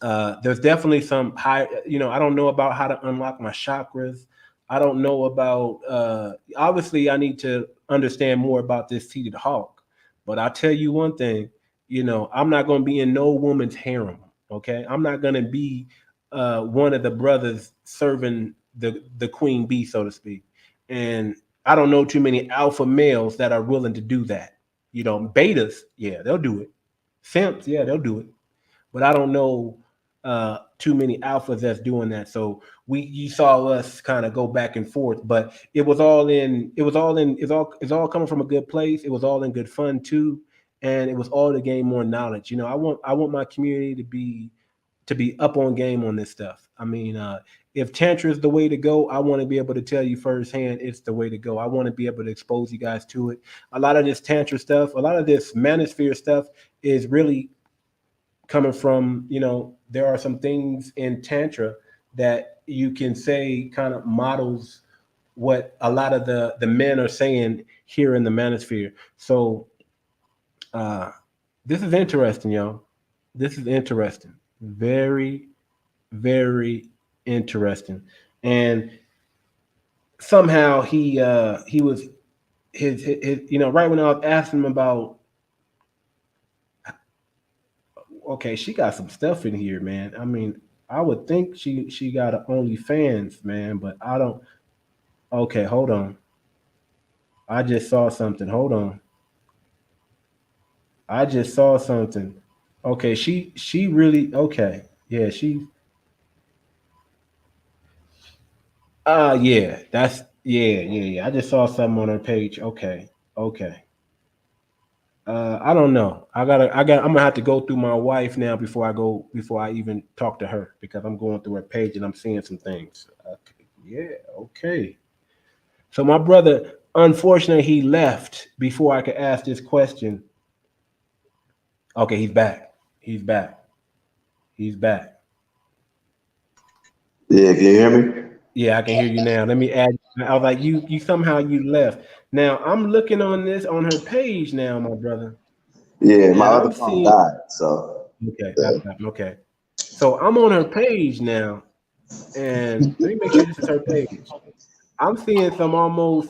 there's definitely some high. I don't know about how to unlock my chakras. I don't know about. Obviously, I need to understand more about this seated hawk. But I'll tell you one thing. I'm not going to be in no woman's harem. Okay, I'm not going to be one of the brothers serving the queen bee, so to speak. And I don't know too many alpha males that are willing to do that. Betas, yeah, they'll do it. Simps, yeah, they'll do it, but I don't know too many alphas that's doing that. So you saw us kind of go back and forth, but it's all coming from a good place. It was all in good fun too, and it was all to gain more knowledge. I want my community to be up on game on this stuff. I mean, if Tantra is the way to go, I want to be able to tell you firsthand it's the way to go. I want to be able to expose you guys to it. A lot of this Tantra stuff, a lot of this manosphere stuff is really coming from, there are some things in Tantra that you can say kind of models what a lot of the men are saying here in the manosphere. So uh, this is interesting, y'all. This is interesting. Very, very interesting. And somehow he was his right when I was asking him about, okay, she got some stuff in here, man. I mean, I would think she got an OnlyFans, man, but I don't. Okay, hold on. I just saw something. Hold on. I just saw something. Okay, she really okay. Yeah, yeah, yeah. I just saw something on her page. Okay. Okay. I don't know. I'm gonna have to go through my wife now before I even talk to her, because I'm going through her page and I'm seeing some things. Okay. Yeah, okay. So my brother, unfortunately, he left before I could ask this question. Okay, he's back. He's back. He's back. Yeah, can you hear me? Yeah, I can hear you now. Let me add. I was like, you somehow you left. Now I'm looking on this on her page now, my brother, Yeah, my and other I'm phone seeing. died, so Okay, that's happened. Okay, so I'm on her page now, and let me make sure this is her page. I'm seeing some almost,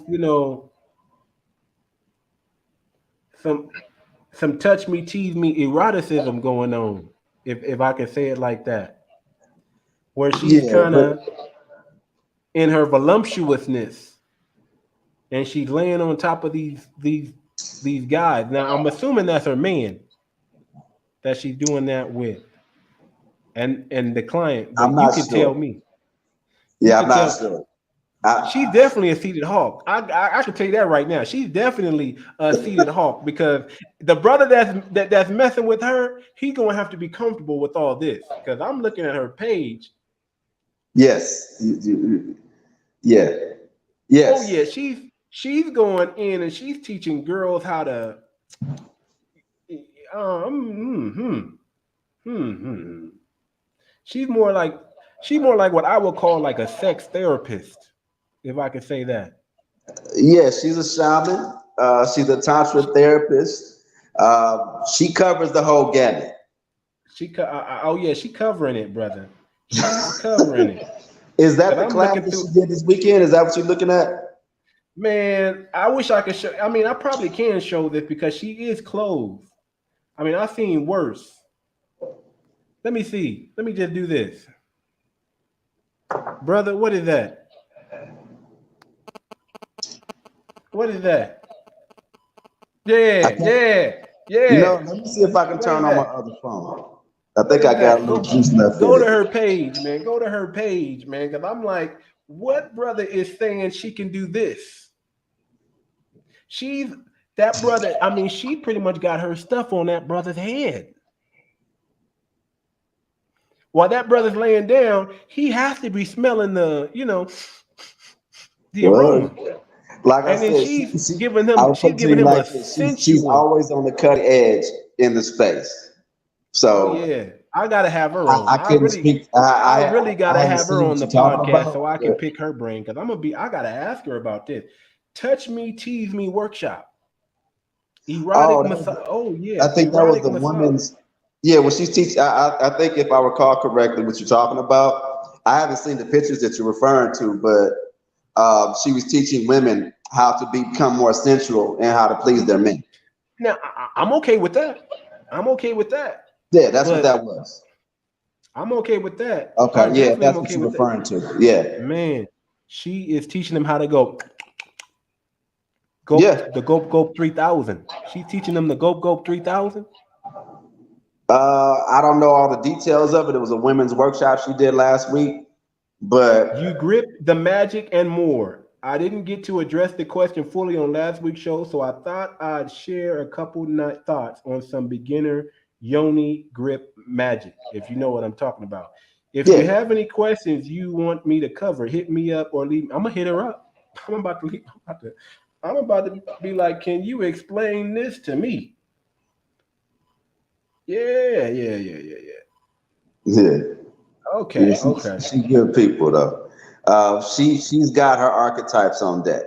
some touch me, tease me eroticism going on, if I can say it like that, where she's yeah, kind but of in her voluptuousness and she's laying on top of these guys. Now I'm assuming that's her man that she's doing that with, and the client, I'm but you not can tell sure. me. You Yeah, I'm can not tell. sure. She's I, definitely a seated hawk. I can tell you that right now. She's definitely a seated hawk, because the brother that's messing with her, he's gonna have to be comfortable with all this. Because I'm looking at her page. yes, yeah, Oh yeah, yes. she's going in and she's teaching girls how to. Um, hmm, hmm, hmm. She's more like what I would call like a sex therapist, if I could say that. Yeah, she's a shaman. She's a tantra therapist. She covers the whole gamut. Oh yeah, she covering it, brother. She's covering it. Is that Cause the I'm class looking that through. she did this weekend? Is that what you're looking at? Man, I wish I could show. I mean, I probably can show this because she is clothed. I mean, I've seen worse. Let me see. Let me just do this, brother. What is that? What is that? I Yeah, think, yeah, yeah. let me see if I can What is turn on my that? other phone. I What think is I got a that? little juice left in Go to it. her page, man. Go to her page, man. Because I'm like, what brother is saying she can do this? She's that brother. I mean, she pretty much got her stuff on that brother's head. While that brother's laying down, he has to be smelling the Well, aroma. Like I And then said, she's giving him I would put it to you a like this. She's sensual. always on the cutting edge in the space. Oh So yeah, I gotta have her on. I couldn't speak. I really I gotta haven't have her seen on what the you're talking podcast so about, I can but pick her brain because I gotta ask her about this. Touch me, tease me workshop. oh, Erotic massage. Oh I yeah, think that was erotic the massage. woman's. Yeah, when she's teaching, I think if I recall correctly, what you're talking about. I haven't seen the pictures that you're referring to, but she was teaching women how to become more sensual and how to please their men. Now I'm okay with that. I'm okay with that. Yeah, that's what But that was. I'm okay with that. I Okay, yeah, definitely am that's what okay you're with that. referring to. Yeah, Man, she is teaching them how to go yeah. the Go 3000. She's teaching them the Go 3000. I don't know all the details of it. It was a women's workshop she did last week, but You grip the magic and more. I didn't get to address the question fully on last week's show, so I thought I'd share a couple thoughts on some beginner yoni grip magic, if you know what I'm talking about. If you yeah. have any questions you want me to cover, hit me up or leave. I'm gonna hit her up. I'm about to leave. I'm about to be like, can you explain this to me? Yeah. Yeah. Yeah, Okay, okay. she good people though. She's got her archetypes on deck.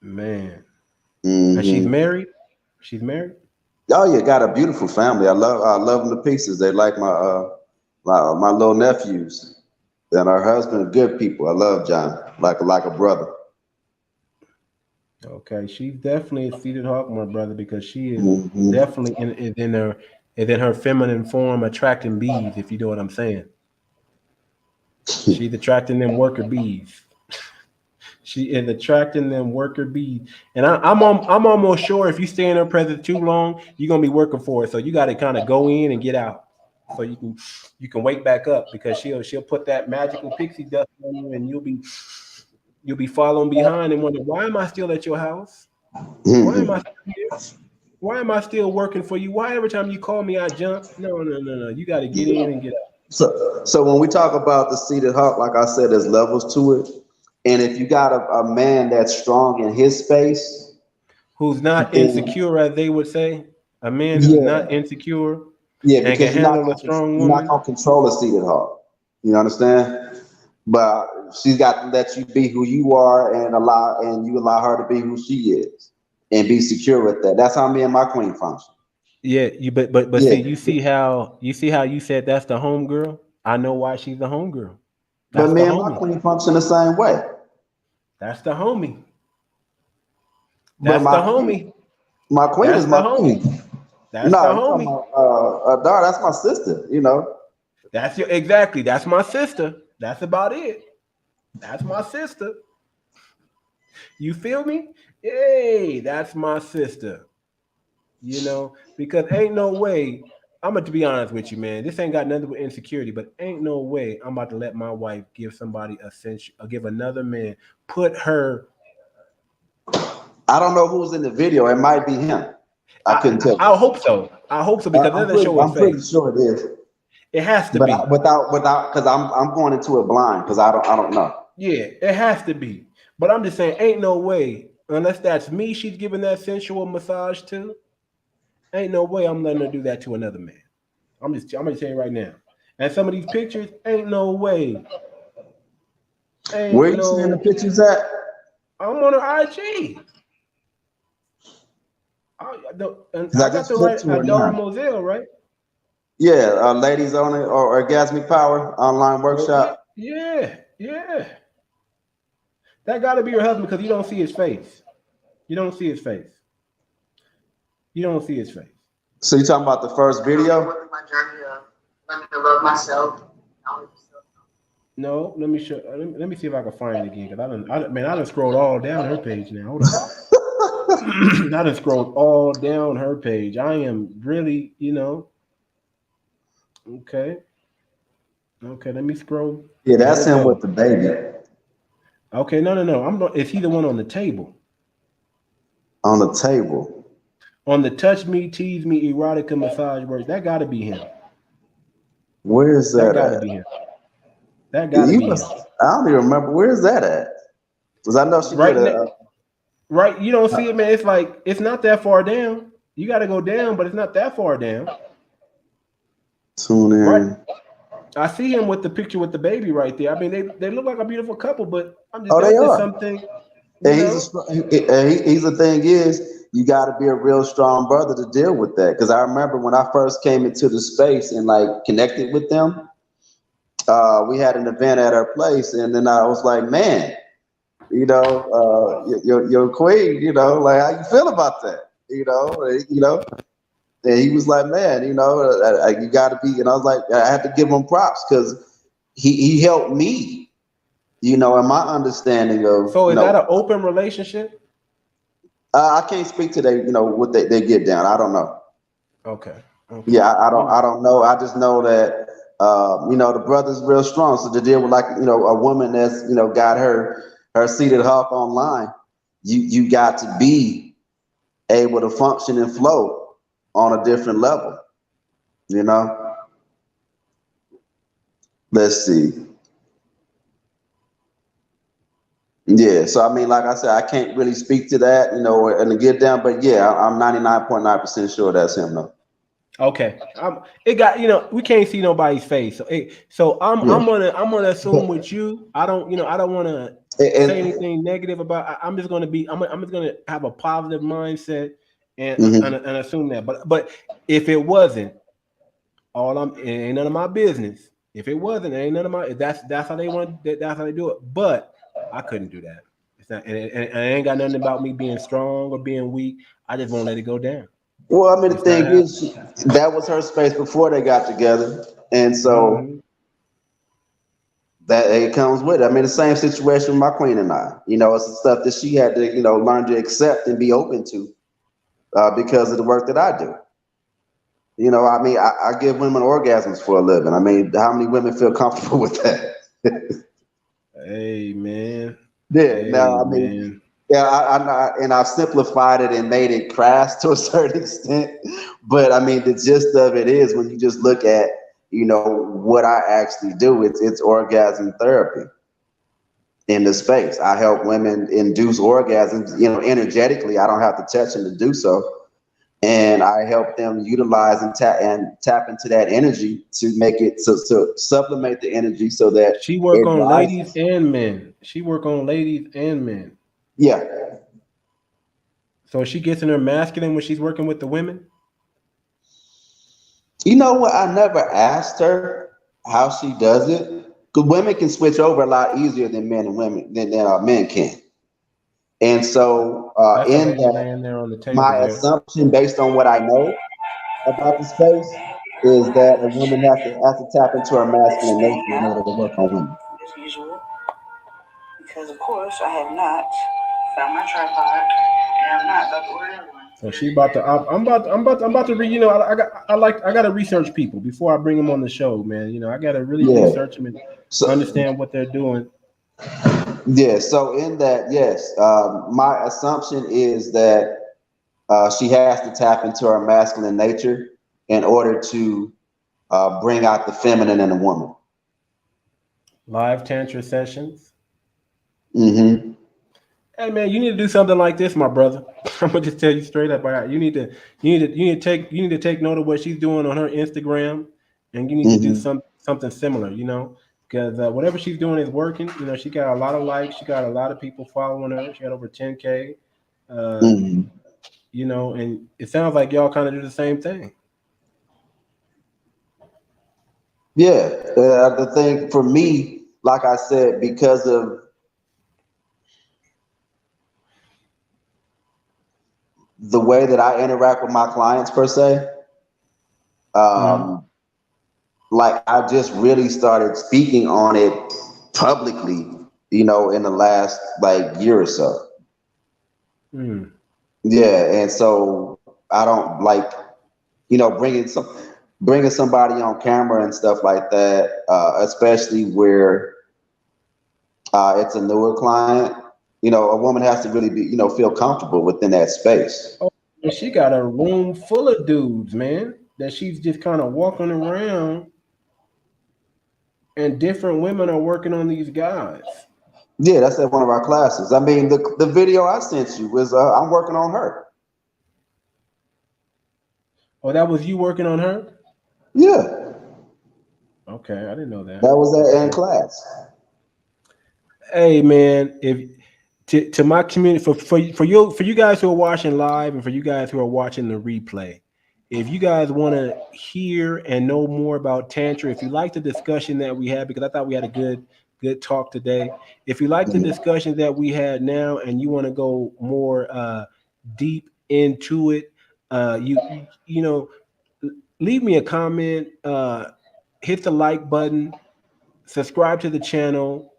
Man. And she's Hmm. married? She's married? Oh yeah, got a beautiful family. I love them to pieces. They like my little nephews. And her husband, good people. I love John, like a brother. Okay, she's definitely a seated hawk, my brother, because she is Hmm. definitely in her feminine form attracting bees, if you know what I'm saying. She's attracting them worker bees. She is attracting them worker bees. And I'm almost sure if you stay in her presence too long, you're gonna be working for it. So you gotta kind of go in and get out. So you can wake back up because she'll put that magical pixie dust on you and you'll be following behind and wonder why am I still at your house? Why am I Hmm. still here? Why am I still working for you? Why every time you call me, I jump? No. You got to get in and get out. So when we talk about the seated hawk, like I said, there's levels to it. And if you got a man that's strong in his space, Who's not then insecure, as they would say? A man who's not yeah, insecure yeah, and can because handle a strong you're not woman. gonna control a seated hawk. You understand? But she's got to let you be who you are and you allow her to be who she is and be secure with that. That's how me and my queen function. Yeah, but see, Yeah. you see how you said that's the homegirl. I know why she's the homegirl. But That's the me and my homie. queen function the same way. That's the homie. But That's the homie. my queen That's is the my homie. queen. That's the No, you talking homie. about daughter, that's my sister, you know. That's your exactly. That's my sister. That's about it. That's my sister. You feel me? Hey, that's my sister. Because ain't no way. I'm going to be honest with you, man. This ain't got nothing with insecurity, but ain't no way I'm about to let my wife give somebody a sense or give another man put her. I don't know who's in the video. It might be him. I couldn't I, tell I you. hope so. I hope so because that doesn't show his I'm pretty face. sure it is. It has to But be. without because I'm going into it blind because I don't know. Yeah, it has to be. But I'm just saying, ain't no way unless that's me. She's giving that sensual massage to. Ain't no way I'm letting her do that to another man. I'm gonna tell you right now. And some of these pictures, ain't no way. Where Ain't you seeing the no. pictures at? I'm on her IG. And Because I I got the just flipped right to her Adara now. Moselle, right? Yeah, ladies on it or orgasmic power online Oh yeah, workshop. yeah. That got to be your husband because you don't see his face. You don't see his face. You don't see his face. So you talking about the first video? My journey of learning to love myself. No, let me show. Let me see if I can find it again because I done scrolled all down her page now. Hold on. I done scrolled all down her page. I am really, okay. Okay, let me scroll. Yeah, There that's we him with go. the baby Okay, no. Is he the one on the table? on the table. On the touch me, tease me, erotica massage words. That gotta be him. Where is That that gotta at? be him. That got to be him. I don't even remember where is that at. Because I know she Right, did a. right. You don't see it, man. It's like it's not that far down. You got to go down, but it's not that far down. Tune in. Right. I see him with the picture with the baby right there. I mean, they look like a beautiful couple, but I'm just They that's just are. something. And he's the thing is, you got to be a real strong brother to deal with that. Because I remember when I first came into the space and like connected with them, we had an event at our place, and then I was like, man, your queen, like how you feel about that, and he was like, man, you got to be, and I was like, I had to give him props because he helped me, in my understanding of, So is that an open relationship? I can't speak to what they get down. I don't know. Okay. Yeah, I don't know. I just know that the brother's real strong. So to deal with like a woman that's got her seated hawk online, you got to be able to function and flow on a different level. Let's see. Yeah, so I mean, like I said, I can't really speak to that, and to get down, but yeah, I'm 99.9% sure that's him though. Okay. It got we can't see nobody's face. So I'm gonna assume with you. I don't want to say anything negative about. I'm just gonna I'm just gonna have a positive mindset and and assume that. But if it wasn't, it ain't none of my business. If it wasn't, it ain't none of my. That's how they want. That's how they do it. But I couldn't do that. It's not, and it ain't got nothing about me being strong or being weak. I just won't let it go down. Well, I mean, the It's not thing happening. is, that was her space before they got together, and so that it comes with it. I mean, the same situation with my queen and I. It's the stuff that she had to, learn to accept and be open to because of the work that I do. I mean, I give women orgasms for a living. I mean, how many women feel comfortable with that? Hey man. Yeah. Hey Now, I mean, man. yeah, and I've simplified it and made it crass to a certain extent. But I mean, the gist of it is when you just look at, what I actually do, it's orgasm therapy in the space. I help women induce orgasms, energetically. I don't have to touch them to do so. And I help them utilize and tap into that energy to make it to supplement the energy so that She work it on ladies rises. and men. She work on ladies and men. Yeah. So she gets in her masculine when she's working with the women. You know what? I never asked her how she does it. Because women can switch over a lot easier than men can. And so That's a in lady that, laying there on the table my there. assumption based on what I know about the space is that a woman has to tap into her masculine nature in order to work on women. As usual, because of course I have not found my tripod, and I'm not about to order another one. So she about to. I'm about to read. I got to research people before I bring them on the show, man. I got to really Yeah. research them and So understand what they're doing. yeah. So in that, yes, my assumption is that she has to tap into her masculine nature in order to bring out the feminine in a woman. Live tantra sessions. Mm-hmm. Hey man, you need to do something like this, my brother. I'm gonna just tell you straight up. All right, you need to take note of what she's doing on her Instagram, and you need to do Mm-hmm. something similar. Because whatever she's doing is working. She got a lot of likes. She got a lot of people following her. She got over 10K. Uh, Mm-hmm. and it sounds like y'all kind of do the same thing. Yeah. The thing for me, like I said, because of the way that I interact with my clients per se, Mm-hmm. um, like I just really started speaking on it publicly, in the last like year or so. Mm. Yeah, and so I don't like, bringing somebody on camera and stuff like that, especially where it's a newer client. A woman has to really be, feel comfortable within that space. Oh, and she got a room full of dudes, man. That she's just kind of walking around and different women are working on these guys. Yeah, that's at one of our classes. I mean, the video I sent you was I'm working on her. Oh, that was you working on her? Yeah, Okay, I didn't know that. that was in Okay. class. Hey man, if to my community for you guys who are watching live and for you guys who are watching the replay, if you guys want to hear and know more about tantra, if you like the discussion that we had, because I thought we had a good talk today. If you like the Mhm. discussion that we had now and you want to go more deep into it, you know, leave me a comment, hit the like button, subscribe to the channel.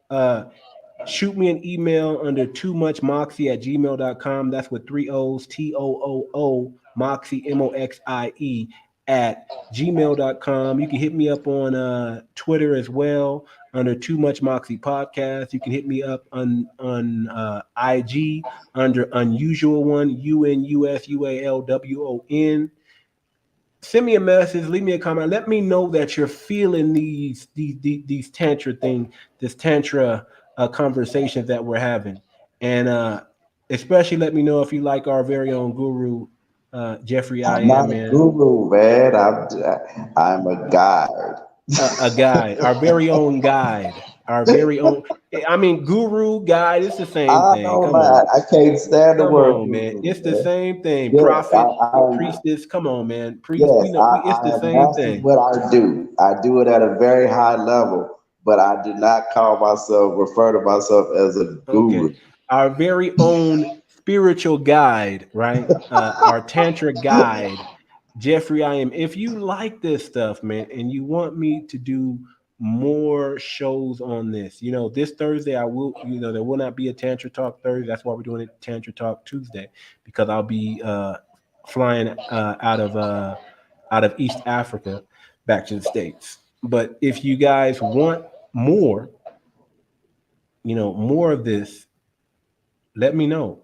Shoot me an email under too much moxie at gmail.com. That's with three O's, TOOO, Moxie, MOXIE at gmail.com. You can hit me up on Twitter as well under Too Much Moxie Podcast. You can hit me up on IG under Unusual One, UNUSUALWON. Send me a message, leave me a comment, let me know that you're feeling these tantra thing, this tantra conversations that we're having, and especially let me know if you like our very own guru, Jeffrey I I'm not am, a man. guru, man. I'm a guide. A guide, our very own guide, our very own. I mean, guru, guide, it's the same I thing. don't Come lie. on, I can't stand the come word on, man. guru, It's the man. same thing. Yes, Prophet, priestess. Come on, man. Priest. yes, We know we. It's I the have same mastered thing. what I do. I do it at a very high level, but I do not refer to myself as a Okay. guru. Our very own spiritual guide, right? Our Tantra guide, Jeffrey I am. If you like this stuff, man, and you want me to do more shows on this, this Thursday I will, there will not be a Tantra Talk Thursday. That's why we're doing it Tantra Talk Tuesday, because I'll be flying out of East Africa back to the States. But if you guys want more, more of this, let me know.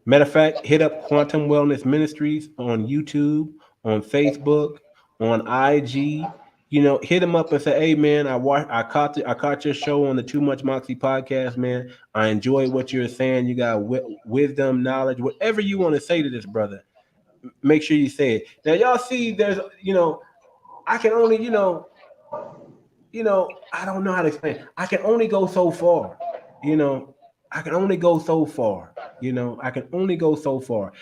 Matter of fact, hit up Quantum Wellness Ministries on YouTube, on Facebook, on IG. Hit them up and say, "Hey, man, I caught your show on the Too Much Moxie podcast, man. I enjoy what you're saying. You got wisdom, knowledge, whatever you want to say to this brother. Make sure you say it." Now, y'all see, I can only, I don't know how to explain. I can only go so far. You know, I can only go so far. I can only go so far.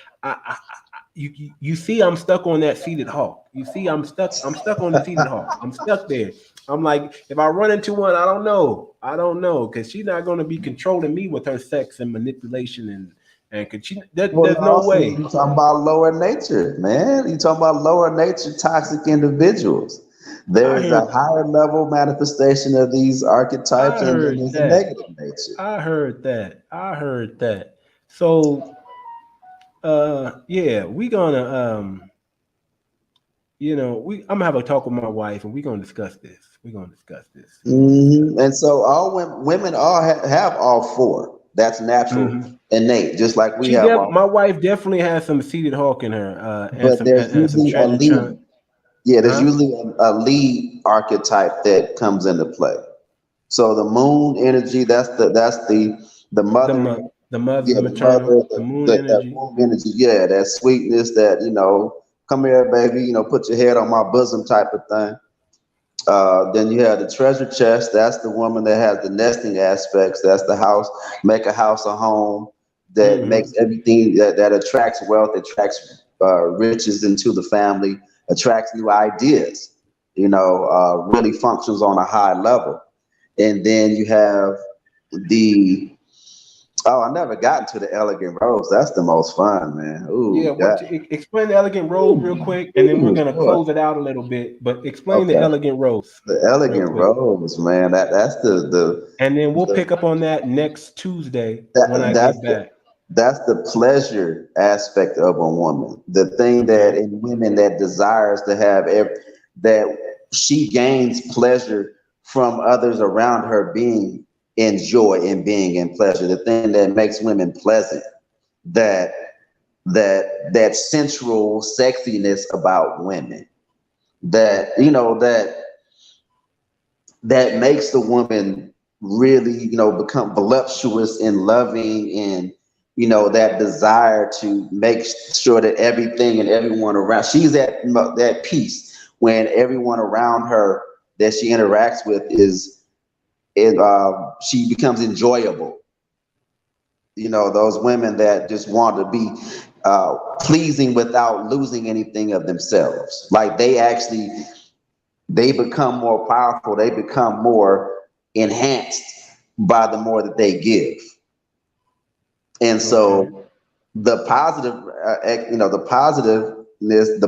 You see, I'm stuck on that seated hawk. You see, I'm stuck. I'm stuck on the seated hawk. I'm stuck there. I'm like, if I run into one, I don't know. I don't know, because she's not going to be controlling me with her sex and manipulation and could she? Well, There's no no, see, way. you talking about lower nature, man. You talking about lower nature toxic individuals. I There's a heard. higher level manifestation of these archetypes, I and then heard there's a that. negative nature. I heard that. I heard that. So yeah, we gonna I'm gonna have a talk with my wife and we're gonna discuss this. We're gonna discuss this. We're gonna discuss And so all women all have all four. That's natural, hmm innate, just like we She have def all. my wife definitely has some seated hawk in her, and But some there's and some usually a treasure. lead. Yeah, there's Huh? usually a lead archetype that comes into play. So the moon energy, the The mother. mo- the mother, Yeah, the the mother, maternal, the moon that energy. womb energy, yeah, that sweetness, that come here, baby, put your head on my bosom type of thing. Then you have the treasure chest. That's the woman that has the nesting aspects. That's the house, make a house a home that makes hmm everything that attracts wealth, attracts riches into the family, attracts new ideas. Really functions on a high level. And then you have the Oh, I never got into the elegant rose. That's the most fun, man. Yeah, Ooh, God. explain the elegant rose real quick, and then we're Ooh, gonna boy. close it out a little bit. But explain the Okay. elegant rose The real elegant quick. rose, man. That's And then we'll the pick up on that next Tuesday when that I that's get the back. that's the pleasure aspect of a woman. The thing that Okay. in women that desires to have that she gains pleasure from others around her being in joy and being in pleasure. The thing that makes women pleasant. That that sensual sexiness about women. That that makes the woman really, become voluptuous and loving, and that desire to make sure that everything and everyone around, she's at that peace when everyone around her that she interacts with she becomes enjoyable. Those women that just want to be pleasing without losing anything of themselves. Like they become more powerful. They become more enhanced by the more that they give. And Okay. so the positive, the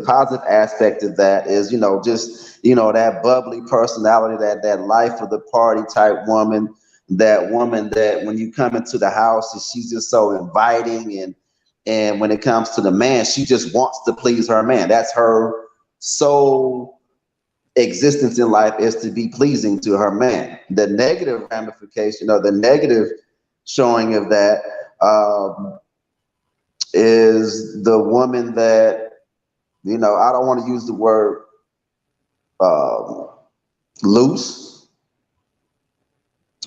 positive aspect of that is, just, that bubbly personality, that life of the party type woman, that woman that when you come into the house, she's just so inviting. And when it comes to the man, she just wants to please her man. That's her sole existence in life, is to be pleasing to her man. The negative ramification, or the negative showing of that, is the woman that, I don't want to use the word um, loose,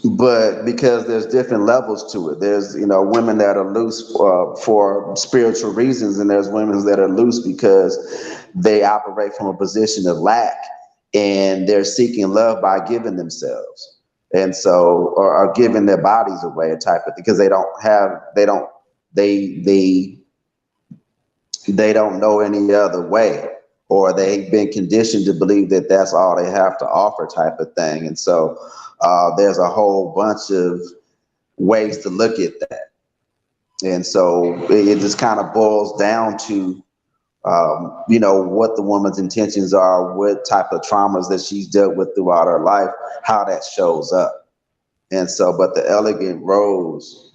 but because there's different levels to it. There's, women that are loose for spiritual reasons, and there's women that are loose because they operate from a position of lack, and they're seeking love by giving themselves. And so, or giving their bodies away, a type of, because they don't know any other way, or they've been conditioned to believe that that's all they have to offer, type of thing. And so there's a whole bunch of ways to look at that. And so it just kind of boils down to, what the woman's intentions are, what type of traumas that she's dealt with throughout her life, how that shows up. And so, but the elegant rose,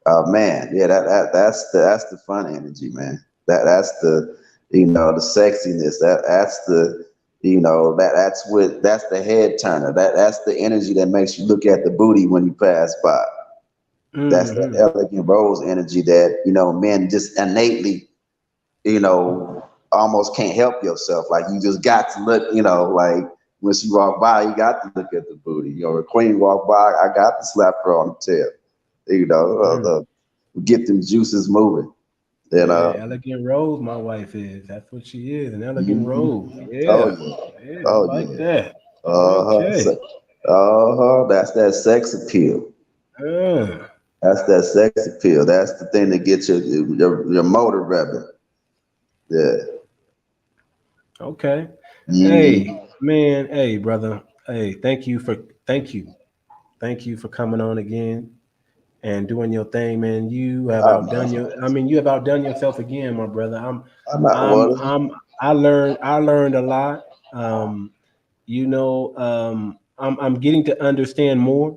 man, yeah, that's the fun energy, man. That's the, the sexiness. That's the, that's the head turner. That's the energy that makes you look at the booty when you pass by. That's that Mm-hmm. elegant rose energy that, men just innately, almost can't help yourself. Like, you just got to look, like when she walk by, you got to look at the booty. A queen walk by, I got to slap her on the tail. Mm. Get them juices moving. And Yeah, elegant rose. My wife is. That's what she is. An elegant rose. oh Yeah. yeah, Yeah, I oh like yeah, that. so, Okay. that's that sex appeal. Uh, That's that sex appeal. That's the thing that gets your motor revving. Yeah. okay. Hey, Mm-hmm. man. Hey, brother. Hey, thank you for coming on again and doing your thing, man. You have Oh, outdone man. your. I mean, you have outdone yourself again, my brother. I'm not I'm, worried. I'm. I learned a lot. I'm getting to understand more.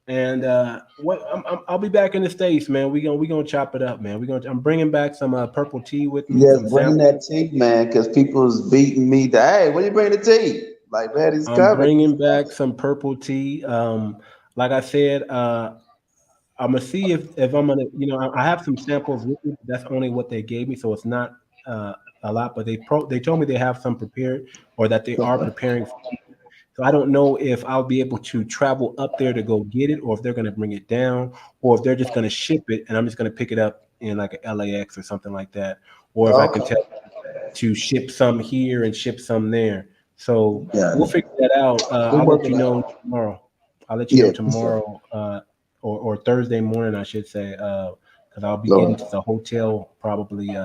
And I'll be back in the states, man. We gonna chop it up, man. I'm bringing back some purple tea with me, Yes, some bring samples. that tea, man, because people's beating me. Hey, when you bring the tea? Like, man, he's I'm coming. He's bringing coming. back some purple tea. Like I said, I'm gonna see if I'm gonna, I have some samples with me. But that's only what they gave me, so it's not uh, a lot. But they told me they have some prepared, or that they are Okay. preparing. So I don't know if I'll be able to travel up there to go get it, or if they're going to bring it down, or if they're just going to ship it and I'm just going to pick it up in like a LAX or something like that, or if I can Okay. tell to ship some here and ship some there. So Yeah. we'll figure that out. We're I'll let working you on know it. tomorrow. I'll let you know Yeah, for sure. tomorrow, or Thursday morning, I should say, because I'll be getting to Okay. the hotel probably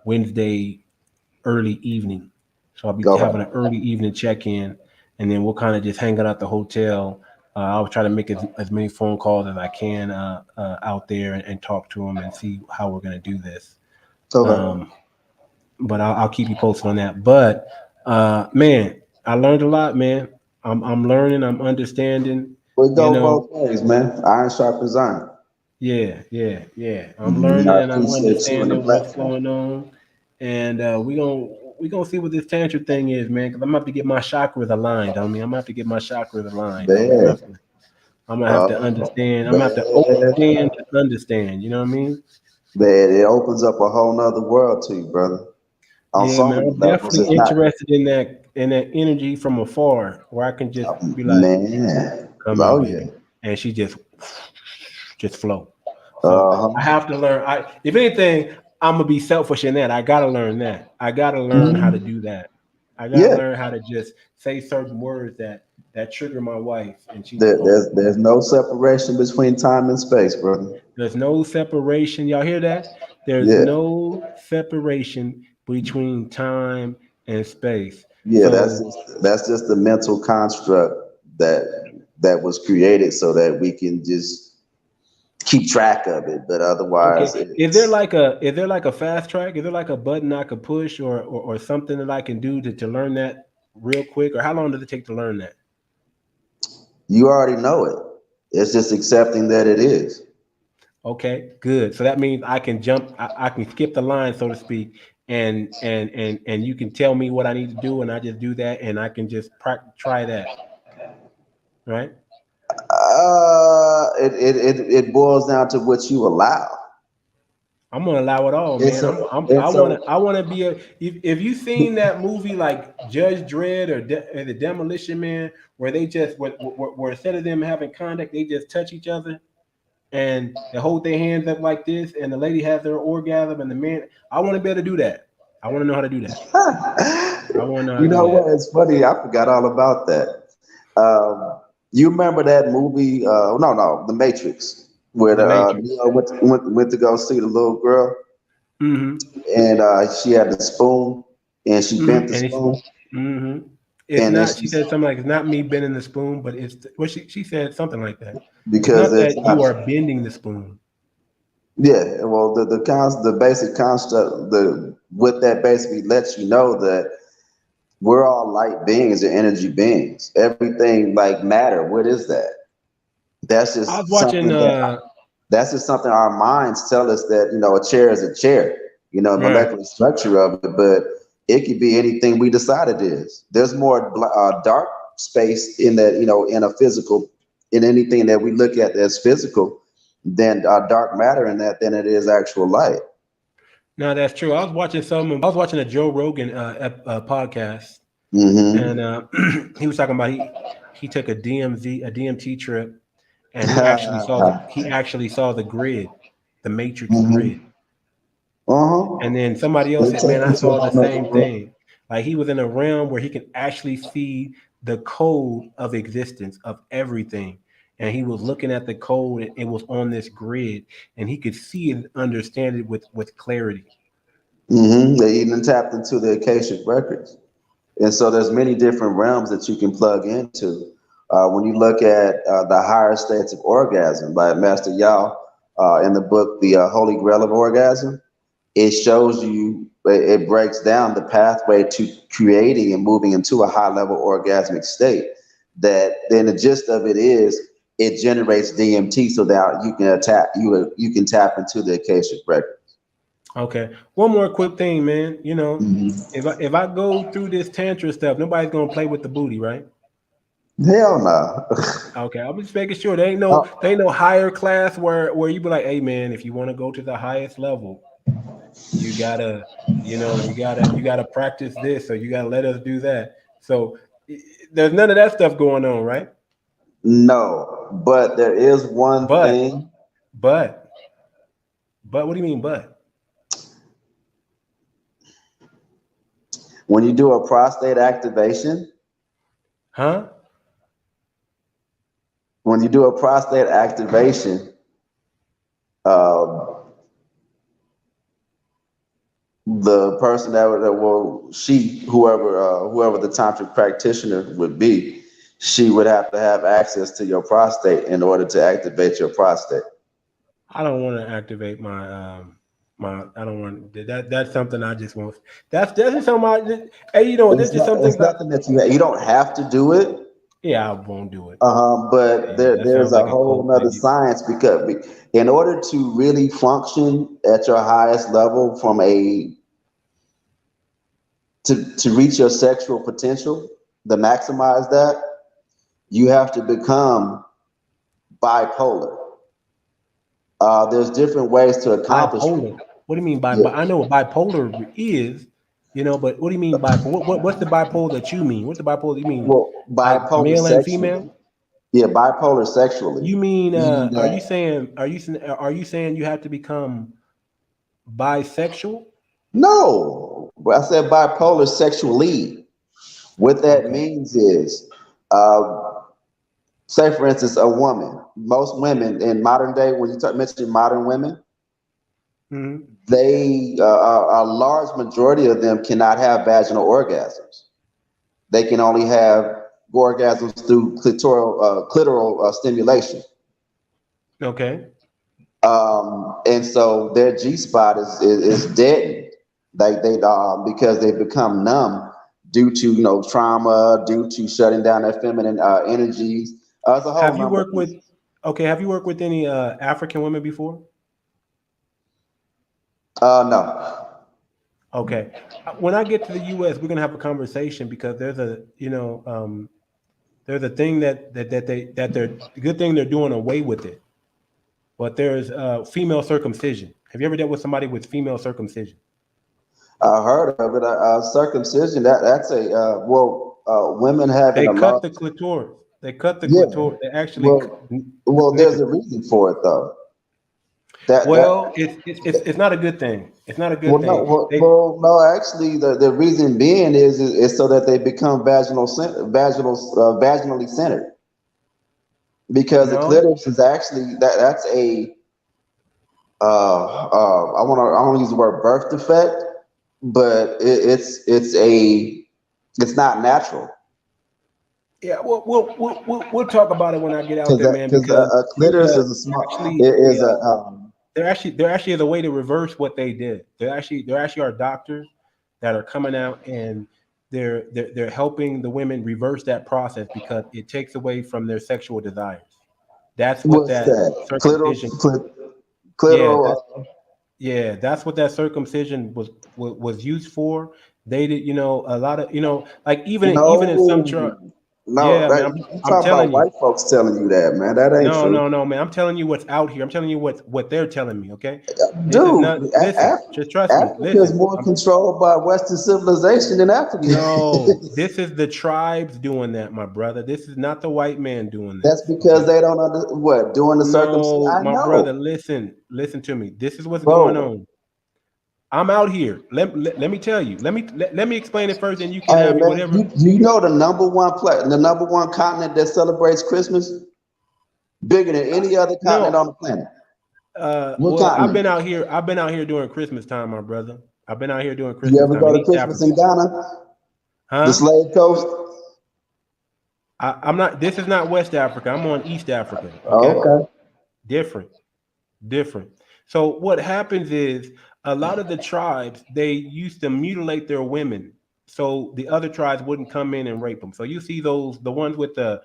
Wednesday early evening. So I'll be having an Okay. early evening check in, and then we'll kind of just hang out at the hotel. I'll try to make as many phone calls as I can out there and talk to them and see how we're going to do this. Okay. Um, but I'll keep you posted on that. But man, I learned a lot, man. I'm learning. I'm understanding. We You go know, both ways, man. Iron sharpens iron. yeah, yeah, yeah. I'm Mhm. learning I and I'm appreciate you and the understanding what's platform. going on, and we gonna see what this tantra thing is, man. Because I'm gonna have to get my chakras aligned. I mean, I'm gonna have to get my chakras aligned. I mean, Man. I'm gonna have to Uh, understand. I'm gonna have to man. understand to understand. You know what I mean? Man, it opens up a whole nother world to you, brother. on Yeah, so man. many I'm levels. definitely It's not, interested in that energy from afar, where I can just be like, man. "Come here, Oh yeah. baby," and she just flow. So I Uh-huh. have to learn. If anything, I'm gonna be selfish in that. I gotta learn that. I gotta learn how to Mhm. do that. I gotta Yeah. learn how to just say certain words that trigger my wife, and she just There's no separation between time and space, brother. there's no separation. Y'all hear that? There's Yeah. no separation between time and space. Yeah, So that's just the mental construct that that was created so that we can just keep track of it. But okay, otherwise, it's is there like a fast track? Is there like a button I could push or something that I can do to learn that real quick? Or how long does it take to learn that? you already know it. It's just accepting that it is. Okay, good. So that means I can jump, I can skip the line, so to speak, and you can tell me what I need to do, and I just do that, and I can just try that, right? It boils down to what you allow. I'm gonna allow it all, It's man. a I it's a wanna be a. If you seen that movie like Judge Dredd or the Demolition Man, where they just where instead of them having contact, they just touch each other and they hold their hands up like this, and the lady has her orgasm, and the man. I want to be able to do that. I want to know how to do that. I want to know how you to do know that. what? It's funny. I forgot all about that. You remember that movie? No, The Matrix, where The Matrix. Neo went to go see the little girl, Mm-hmm. and she had the spoon, and she bent Mm-hmm. the And it's spoon, mm-hmm. It's and then not. She said something like, "It's not me bending the spoon, but it's." Well, she said something like that. It's because not it's that not. you are bending the spoon. Yeah, well, the basic construct, the what that basically lets you know that we're all light beings and energy beings. Everything like matter. What is that? That's I was just watching. something that that's just something our minds tell us that, a chair is a chair, Right. molecular structure of it, but it could be anything we decide it is. There's more dark space in that, in a physical, in anything that we look at as physical than dark matter in that than it is actual light. No, that's true. I was watching I was watching a Joe Rogan podcast, and Hmm. he was talking about he took a DMT trip, and he actually saw the grid, the matrix grid. Hmm. Uh-huh. And then somebody else They said, take "Man, I you to saw the another same world. thing." Like he was in a realm where he can actually see the code of existence of everything. And he was looking at the code, and it was on this grid, and he could see and understand it with clarity. They even tapped into the Akashic records. And so there's many different realms that you can plug into. When you look at the higher states of orgasm by Master Yao in the book, The Holy Grail of Orgasm, it shows you, it breaks down the pathway to creating and moving into a high level orgasmic state. That then the gist of it is it generates DMT so that you can tap into the Akashic record. Okay. One more quick thing, man. Mhm. If I go through this tantra stuff, nobody's gonna play with the booty, right? Hell no. Okay, I'm just making sure Oh, there ain't no higher class where you be like, hey man, if you want to go to the highest level, you gotta, you gotta practice this, or you gotta let us do that. So there's none of that stuff going on, right? no, but there is one But thing. but what do you mean but? When you do a prostate activation, Huh? when you do a prostate activation, um, the person that will she whoever the tantric practitioner would be, she would have to have access to your prostate in order to activate your prostate. I don't want to activate my I don't want that. That's something I just want. That's just something hey, that's just It's something that nothing that you don't have to do it. yeah, I won't do it. But Yeah, that there's sounds a like a whole cult nother thing. science because in order to really function at your highest level to reach your sexual potential, to maximize that, you have to become bipolar. There's different ways to accomplish. Bipolar. What do you mean by? Yeah. I know what bipolar is. But what do you mean bipolar? What's the bipolar that you mean? What's the bipolar you mean? Well, Like bipolar male and sexually. female? Yeah, bipolar sexually. You mean Meaning are you that saying you have to become bisexual? no, I said bipolar sexually. What that Okay. means is, say for instance, a woman. Most women in modern day, when you mention modern women, Hmm. they a large majority of them cannot have vaginal orgasms. They can only have orgasms through clitoral stimulation. Okay. And so their G spot is deadened. They because they've become numb due to trauma, due to shutting down their feminine energies. There's a whole Have you number of worked reasons. with Have you worked with any African women before? No. Okay. When I get to the US, we're gonna have a conversation because there's a thing that they're the good thing they're doing away with it. But there's female circumcision. Have you ever dealt with somebody with female circumcision? I heard of it. Circumcision. That's a women having They a cut large. the clitoris. They cut the Yeah. clitoris. They actually Well, well, nip there's it. a reason for it though. That Well, it's not a good thing. It's not a Well, good no, thing. well, They well, no. Actually, the reason being is so that they become vaginally centered. Because the no. clitoris is actually that's a I want to use the word birth defect, but it's not natural Yeah, we'll talk about it when I get out because there, man. because Because a there's clitoris a is a small actually it is a a there actually is a way to reverse what they did. There actually are doctors that are coming out and they're helping the women reverse that process because it takes away from their sexual desires. That's what what's that that circumcision. Yeah, clitoral that's what that circumcision was used for. They did, a lot of, like even in some church. no. No, Yeah, man, that, you I'm talking about telling you. white folks telling you that, man. That ain't No, true. no, no, man. I'm telling you what's out here. I'm telling you what they're telling me. Okay, this is not. Dude, Listen, just trust me. Africa is Listen. more controlled by Western civilization than Africa. No, this is the tribes doing that, my brother. This is not the white man doing That's this. because Okay. they don't what doing the circumcision. No, I my brother. know, Listen to me. This is what's going bro. on. I'm out here. Let me tell you. Let me explain it first, and you can Hey have man, whatever. you know the number one continent that celebrates Christmas bigger than any other continent No. on the planet. What Well, I've continent? been out here. I've been out here during Christmas time, my brother. I've been out here during You Christmas ever time go in to East Christmas Africa. in Ghana, the Huh? slave coast? I'm not. This is not West Africa. I'm on East Africa. Okay, Okay. different, different. So what happens is a lot of the tribes they used to mutilate their women, so the other tribes wouldn't come in and rape them. So you see the ones with the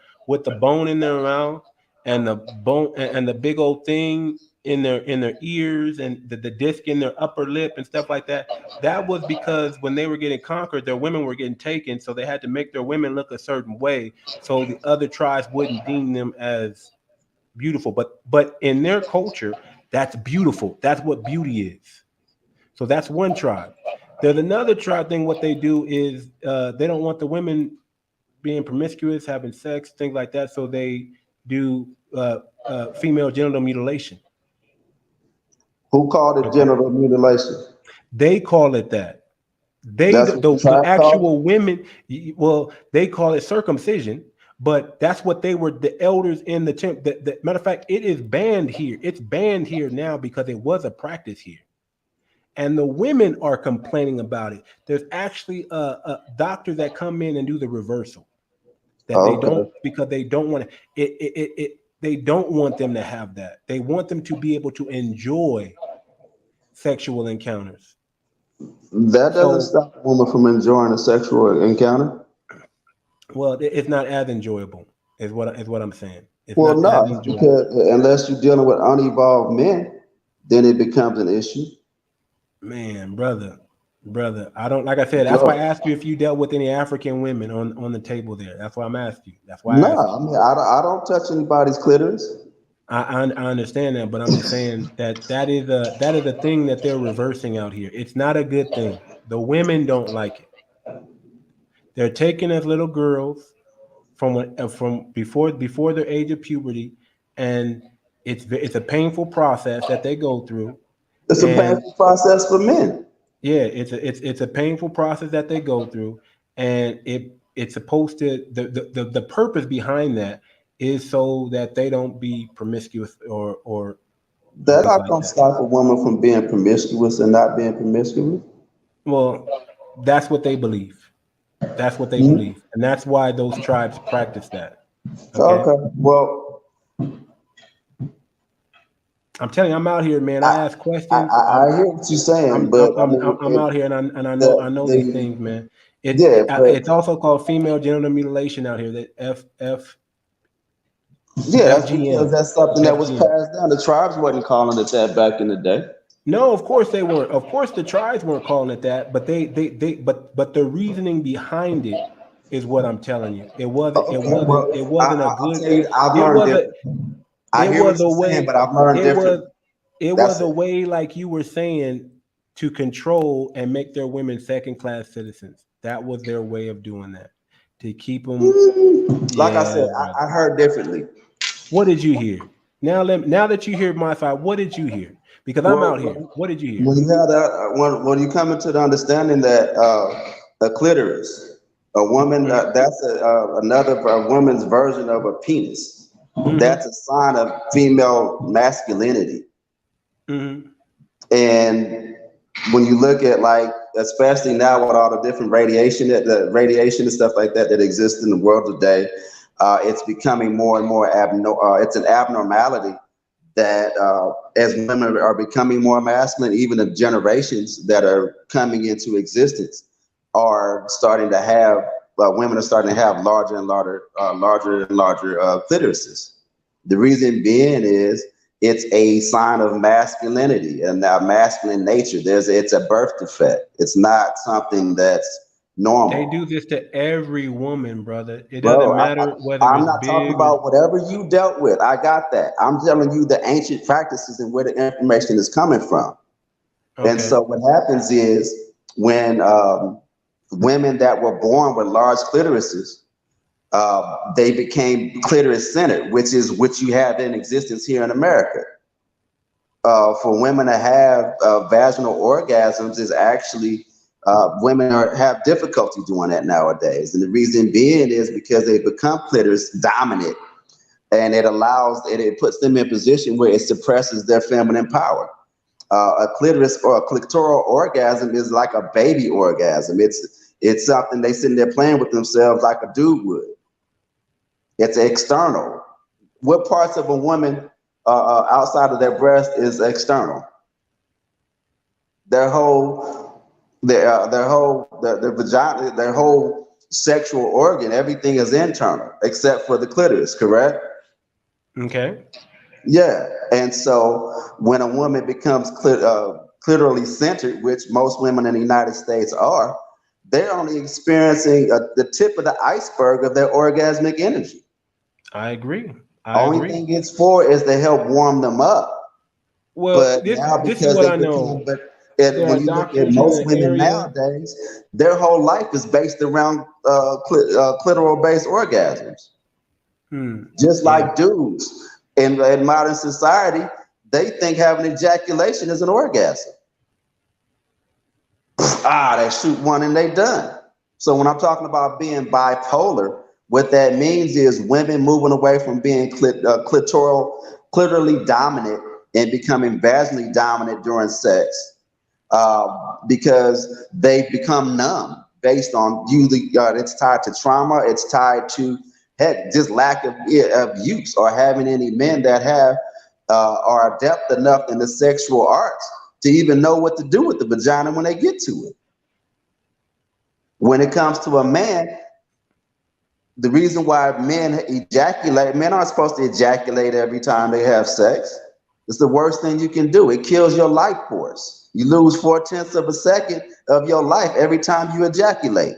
bone in their mouth and the bone and the big old thing in their ears and the disc in their upper lip and stuff like that. That was because when they were getting conquered, their women were getting taken, so they had to make their women look a certain way so the other tribes wouldn't deem them as beautiful. But in their culture, that's beautiful. That's what beauty is. So that's one tribe. There's another tribe thing. What they do is they don't want the women being promiscuous, having sex, things like that. So they do female genital mutilation. Who called it Okay, genital mutilation? they call it that. They That's what the the tribe called actual women, well, they call it circumcision, but that's what they were the elders in the temple. The matter of fact, it is banned here. It's banned here now because it was a practice here, and the women are complaining about it. There's actually a doctor that come in and do the reversal it. that they Okay. don't because they don't want to. They don't want them to have that. They want them to be able to enjoy sexual encounters. That doesn't So stop a woman from enjoying a sexual encounter. well, it's not as enjoyable, is what I'm saying. It's Well, not as no, enjoyable. because unless you're dealing with unevolved men, then it becomes an issue. Man, brother, I don't like I said. That's why I Well, asked you if you dealt with any African women on the table there. That's why I'm asking you. That's why I no, asked you. I mean I don't touch anybody's clitoris. I understand that, but I'm just saying that is a thing that they're reversing out here. It's not a good thing. The women don't like it. They're taken as little girls from before their age of puberty, and it's a painful process that they go through. It's a And painful process for men. yeah, it's a painful process that they go through, and it's supposed to the purpose behind that is so that they don't be promiscuous or That things not like gonna that. stop a woman from being promiscuous and not being promiscuous. Well, that's what they believe. That's what they Mhm. believe, and that's why those tribes practice that. Okay, Okay. Well, I'm telling you, I'm out here, man. I I, ask questions. I hear what you're saying, but I mean, I'm out here, and I know these things, the man. yeah, but It's also called female genital mutilation out here. That yeah, that's because FGM. that's something that was FGM. passed down. The tribes wasn't calling it that back in the day. No, of course they weren't. Of course the tribes weren't calling it that, but but the reasoning behind it is what I'm telling you. Okay, well, It wasn't a I'll good. tell you, I've It learned was different. a I it hear what was a you're saying, way. but I've learned It was different. it That's was a it. way, like you were saying, to control and make their women second class citizens. That was their way of doing that, to keep them. Like I said, Yeah, brother. I heard differently. What did you hear? Now that you hear my side, what did you hear? Because I'm Well, out here. What did you hear? when you have that, when you come into the understanding that a clitoris, a woman, that's another a woman's version of a penis. Mm-hmm. That's a sign of female masculinity. Mm-hmm. And when you look at like, especially now with all the different radiation, the radiation and stuff like that that exists in the world today, it's becoming more and more it's an abnormality that as women are becoming more masculine, even the generations that are coming into existence are starting to have, women are starting to have larger and larger clitorises. The reason being is it's a sign of masculinity and now masculine nature. It's a birth defect. It's not something that's They normal. do this to every woman, brother. It doesn't Bro, matter whether I'm it's not talking big or about whatever you dealt with. I got that. I'm telling you the ancient practices and where the information is coming from. And okay. so what happens is when women that were born with large clitorises, they became clitoris centered, which is what you have in existence here in America. For women to have vaginal orgasms is actually have difficulty doing that nowadays. And the reason being is because they become clitoris dominant, and it puts them in a position where it suppresses their feminine power. A clitoris or a clitoral orgasm is like a baby orgasm. It's something they sitting there playing with themselves like a dude would. It's external. What parts of a woman outside of their breast is external? Their whole, their vagina, their whole sexual organ, everything is internal except for the clitoris, correct? Okay. Yeah. And so when a woman becomes clitorally centered, which most women in the United States are, they're only experiencing the tip of the iceberg of their orgasmic energy. I agree. I Only agree. thing it's for is to help warm them up. Well, But now this is because what they I become, know. but There are when you look at doctors in most the women area. nowadays, their whole life is based around clitoral-based orgasms. Hmm. Just Yeah. like dudes in modern society, they think having ejaculation is an orgasm. They shoot one and they done. So when I'm talking about being bipolar, what that means is women moving away from being clitorally dominant and becoming vaginally dominant during sex, because they become numb based on usually it's tied to trauma, it's tied to heck, just lack of use or having any men that have are adept enough in the sexual arts to even know what to do with the vagina when they get to it. When it comes to a man, the reason why men aren't supposed to ejaculate every time they have sex. It's the worst thing you can do. It kills your life force. You lose 0.4 of a second of your life every time you ejaculate.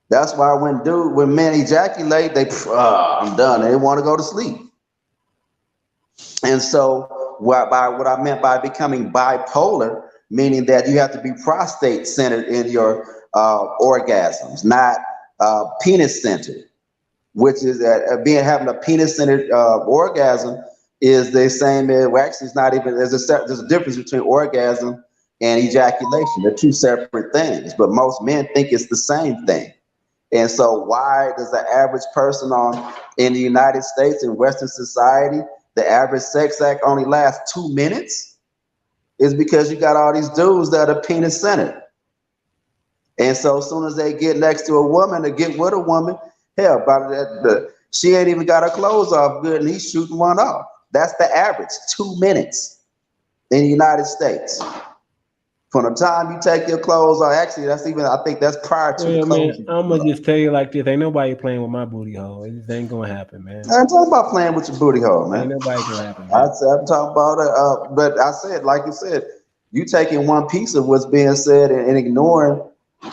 That's why when men ejaculate, I'm done. They want to go to sleep. And so what I meant by becoming bipolar meaning that you have to be prostate centered in your orgasms, not penis centered, which is being having a penis centered orgasm is the same as, well, actually, it's not even, there's a difference between orgasm and ejaculation. They're two separate things, but most men think it's the same thing. And so why does the average person in the United States, in Western society, the average sex act only lasts 2 minutes? Is because you got all these dudes that are penis centered. And so as soon as they get next to a woman or get with a woman, hell, she ain't even got her clothes off good and he's shooting one off. That's the average, 2 minutes in the United States. From the time you take your clothes off, actually, I think that's prior to the Yeah, man, clothes. I'm gonna just tell you like this: ain't nobody playing with my booty hole. It just ain't gonna happen, man. I ain't talking about playing with your booty hole, man. Ain't nobody gonna happen, man. I'm talking about it. But I said, like you said, you taking one piece of what's being said and ignoring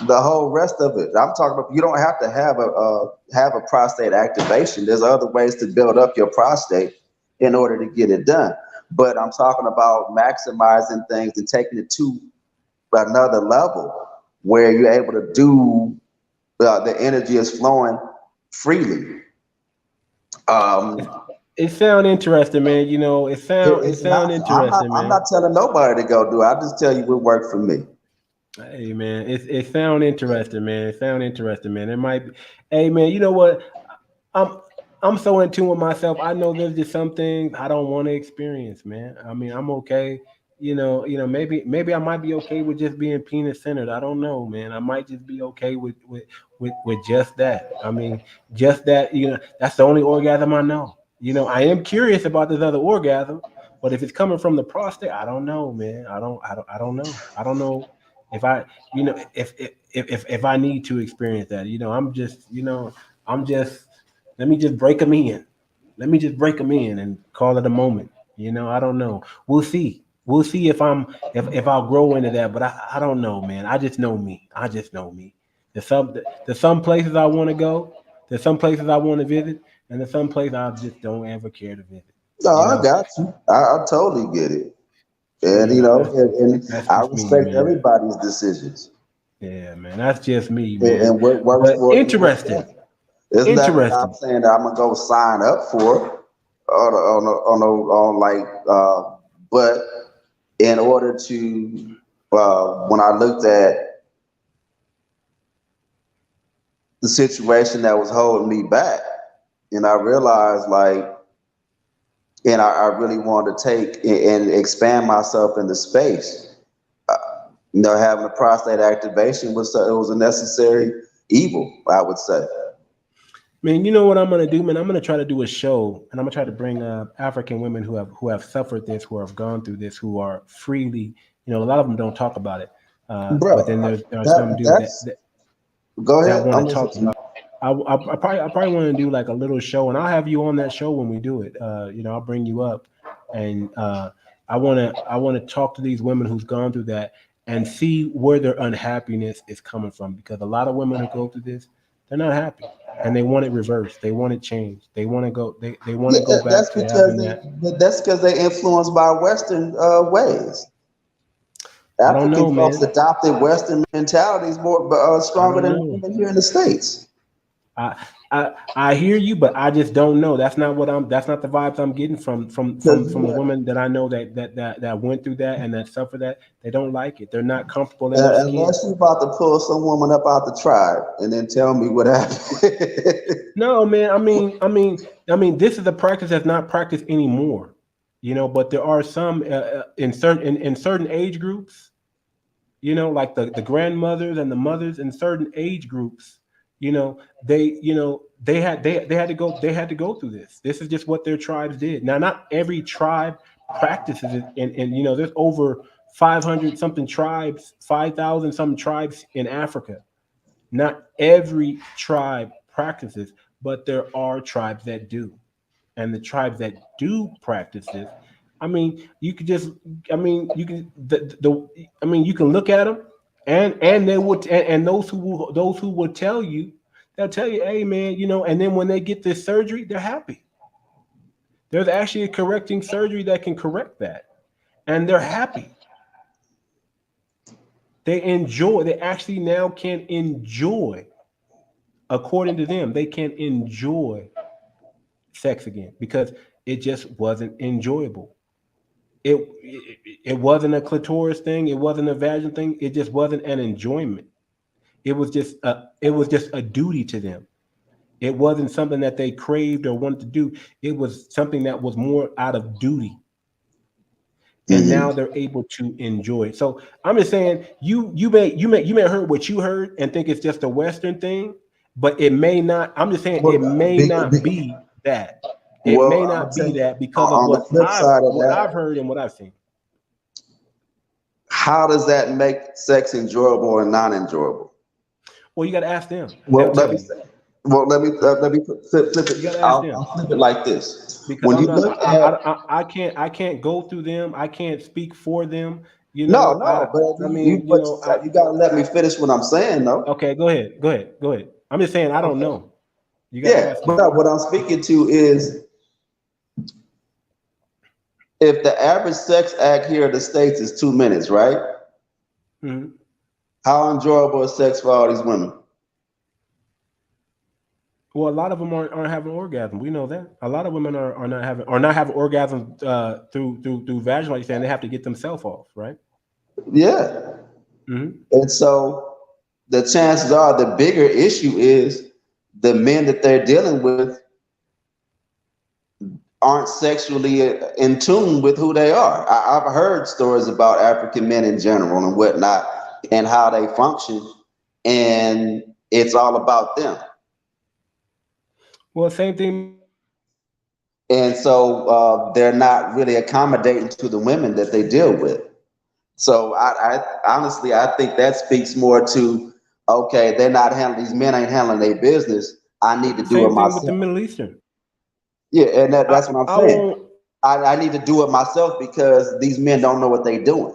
the whole rest of it. I'm talking about you don't have to have a prostate activation. There's other ways to build up your prostate in order to get it done. But I'm talking about maximizing things and taking it to another level where you're able to do the energy is flowing freely. It sound interesting, man. You know, it sound interesting, I'm man. not telling nobody to go do it. I just tell you what worked for me. Hey, man, it sound interesting, man. It sound interesting, man. It might be. Hey, man, you know what? I'm I'm so in tune with myself. I know there's just some things I don't want to experience, man. I mean, I'm okay. Maybe I might be okay with just being penis centered. I don't know, man. I might just be okay with just that. I mean, just that. That's the only orgasm I know. I am curious about this other orgasm, but if it's coming from the prostate, I don't know, man. I don't know. I don't know if I, if I need to experience that. I'm just let me just break them in. Let me just break them in and call it a moment. I don't know. We'll see. We'll see if I'll grow into that, but I don't know, man. I just know me. I just know me. There's some places I want to go. There's some places I want to visit, and there's some places I just don't ever care to visit. No, You I know? got you. I totally get it. And That's that's I just me, respect man. everybody's decisions. Yeah, man. That's just me, And, man. what works But for you works interesting. best. It's nothing that I'm Interesting. saying that I'm gonna go sign up for but in order to when I looked at the situation that was holding me back, and I realized and I really wanted to take and expand myself in the space. Having a prostate activation was a necessary evil, I would say. Man, you know what I'm gonna do, man? I'm gonna try to do a show, and I'm gonna try to bring African women who have suffered this, who have gone through this, who are freely. A lot of them don't talk about it, but then Bro, there are some do that that's go that ahead. want to I'm talk listening about. I probably want to do like a little show, and I'll have you on that show when we do it. I'll bring you up, and I want to talk to these women who's gone through that and see where their unhappiness is coming from. Because a lot of women who go through this, they're not happy, and they want it reversed. They want it changed. They want to go. They want Yeah, to go back to having that. that's because they're influenced by Western ways. I don't know, African folks man. adopted Western mentalities more I stronger don't than know. women here in the States. I I hear you, but I just don't know. That's not what I'm. That's not the vibes I'm getting from the Because women that I know that went through that and that suffered that. They don't like it. They're not comfortable in their skin. unless you're about to pull some woman up out the tribe and then tell me what happened. No, man. I mean, this is a practice that's not practiced anymore. But there are some in certain age groups. Like the grandmothers and the mothers in certain age groups. They had to go through this. This is just what their tribes did. Now, not every tribe practices it, and there's over 500 something tribes, 5,000 some tribes in Africa. Not every tribe practices, but there are tribes that do. And the tribes that do practice this, you could just, you can you can look at them, and they would, and those who will tell you, they'll tell you, hey, man, and then when they get this surgery, they're happy. There's actually a correcting surgery that can correct that, and they're happy. They actually now can enjoy, according to them, they can enjoy sex again because it just wasn't enjoyable. It wasn't a clitoris thing. It wasn't a vaginal thing. It just wasn't an enjoyment. It was just a duty to them. It wasn't something that they craved or wanted to do. It was something that was more out of duty. And Hmm. now they're able to enjoy it. So I'm just saying, you may heard what you heard and think it's just a Western thing, but it may not. I'm just saying it Well, may not be that. It may well, I'm not gonna be tell you, that because of on the flip side of what I've that, heard and what I've seen. how does that make sex enjoyable or non-enjoyable? Well, you got to ask them. They'll Well, let tell me you. say, well, let me flip You got it. to ask I'll them flip it like this. because When I'm you not. look at I can't go through them. I can't speak for them. no, I no, but I you mean, but you gotta let me finish what I'm saying though. okay, go ahead. Go ahead. Go ahead. I'm just saying I don't Okay. know. You got to Yeah, ask but them. no, what I'm speaking to is if the average sex act here in the States is 2 minutes, right? Mhm. How enjoyable is sex for all these women? Well, a lot of them aren't having orgasm. We know that. A lot of women are not having orgasms through vaginal. Like you're saying, they have to get themselves off, right? Yeah. Hmm. And so the chances are the bigger issue is the men that they're dealing with aren't sexually in tune with who they are. I've heard stories about African men in general and whatnot and how they function, and it's all about them. Well, same thing. And so they're not really accommodating to the women that they deal with. So I honestly, I think that speaks more to, okay, they're not handling, these men ain't handling their business. I need to do it Same thing with the myself. Middle Eastern. Yeah, and that's what I'm I saying. won't. I need to do it myself because these men don't know what they're doing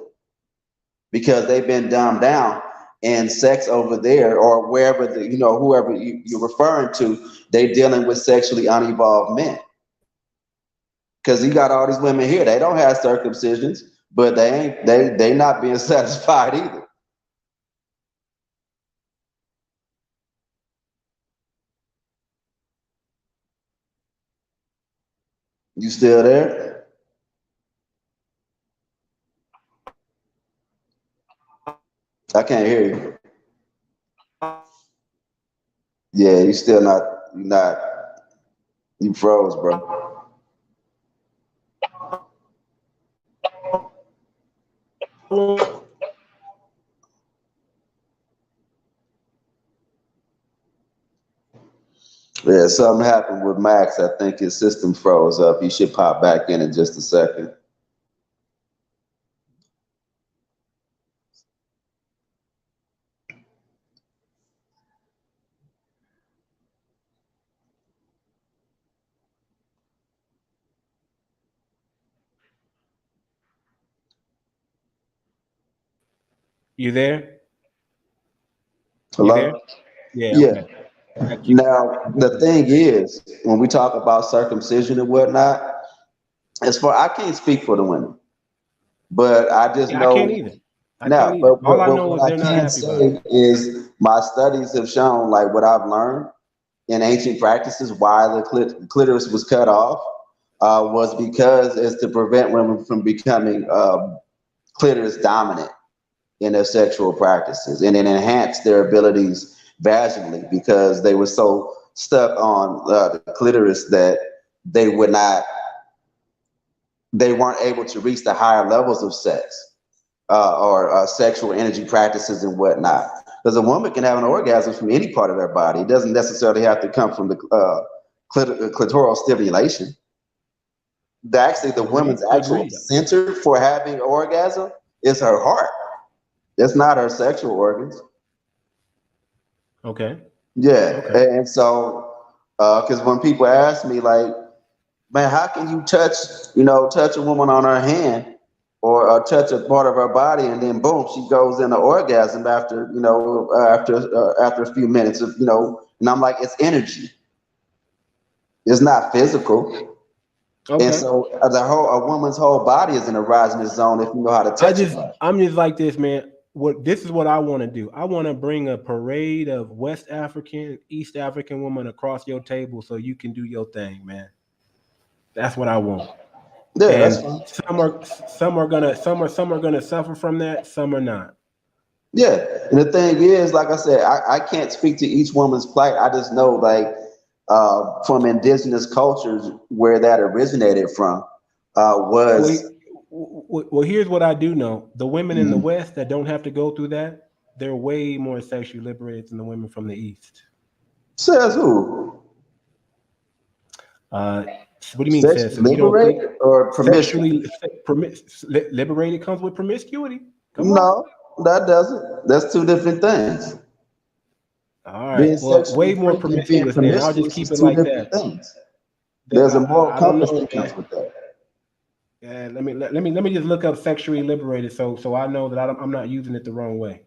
because they've been dumbed down and sex over there or wherever whoever you're referring to, they're dealing with sexually unevolved men. Because you got all these women here, they don't have circumcisions, but they not being satisfied either. You still there? I can't hear you. Yeah, you still not you froze, bro. Yeah, something happened with Max. I think his system froze up. He should pop back in just a second. You there? You there? Hello? Yeah. Yeah. Okay. I got you. Now, the thing is, when we talk about circumcision and whatnot, I can't speak for the women, but I just Yeah, I can't know either. I can't now. either. But All I know what is I they're not can happy about it. say is my studies have shown, like what I've learned in ancient practices, why the clitoris was cut off was because it's to prevent women from becoming clitoris dominant in their sexual practices, and it enhanced their abilities vaginally because they were so stuck on the clitoris that they would not, they weren't able to reach the higher levels of sex or sexual energy practices and whatnot. Because a woman can have an orgasm from any part of their body. It doesn't necessarily have to come from the clitoral stimulation. Actually, the woman's Agreed. actual Agreed. center for having orgasm is her heart. It's not her sexual organs. Okay. Yeah, Okay. and so because when people ask me like, man, how can you touch a woman on her hand or touch a part of her body and then boom, she goes into orgasm after after a few minutes of and I'm like, it's energy, it's not physical, and Okay. so a woman's whole body is in a erogenous zone if you know how to touch it right. I'm just like this, man. this is what I want to do. I want to bring a parade of West African, East African women across your table so you can do your thing, man. That's what I want. Yeah, that's And fine. some are gonna suffer from that, some are not. Yeah, and the thing is, like I said, I can't speak to each woman's plight. I just know, like, from indigenous cultures where that originated from, Well, was. here's what I do know: the women in the Mhm. West that don't have to go through that, they're way more sexually liberated than the women from the East. Says who? Uh, what do you mean says Sexually so? You don't think liberated or promiscuous? liberated comes with promiscuity? Come on. No, that doesn't. That's two different things. All right. Being Well, sexually way more free and being promiscuous then. I'll just promiscuous keep is it two like different that. things. There's a moral I don't compass know, that man. comes with that. Yeah, let me just look up sexually liberated so I know that I'm not using it the wrong way.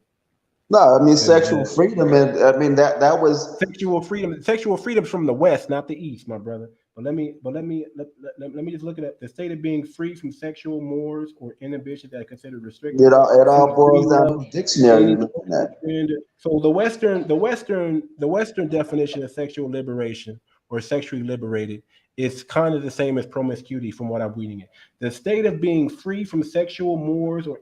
No, I mean Because sexual freedom, and I mean that was. sexual freedom's from the West, not the East, my brother. But let me just look at it. The state of being free from sexual mores or inhibitions that are considered restrictive. It all See, free boils down love, to the dictionary any you're looking social at. trend. So the Western definition of sexual liberation or sexually liberated is kind of the same as promiscuity from what I'm reading it. The state of being free from sexual mores or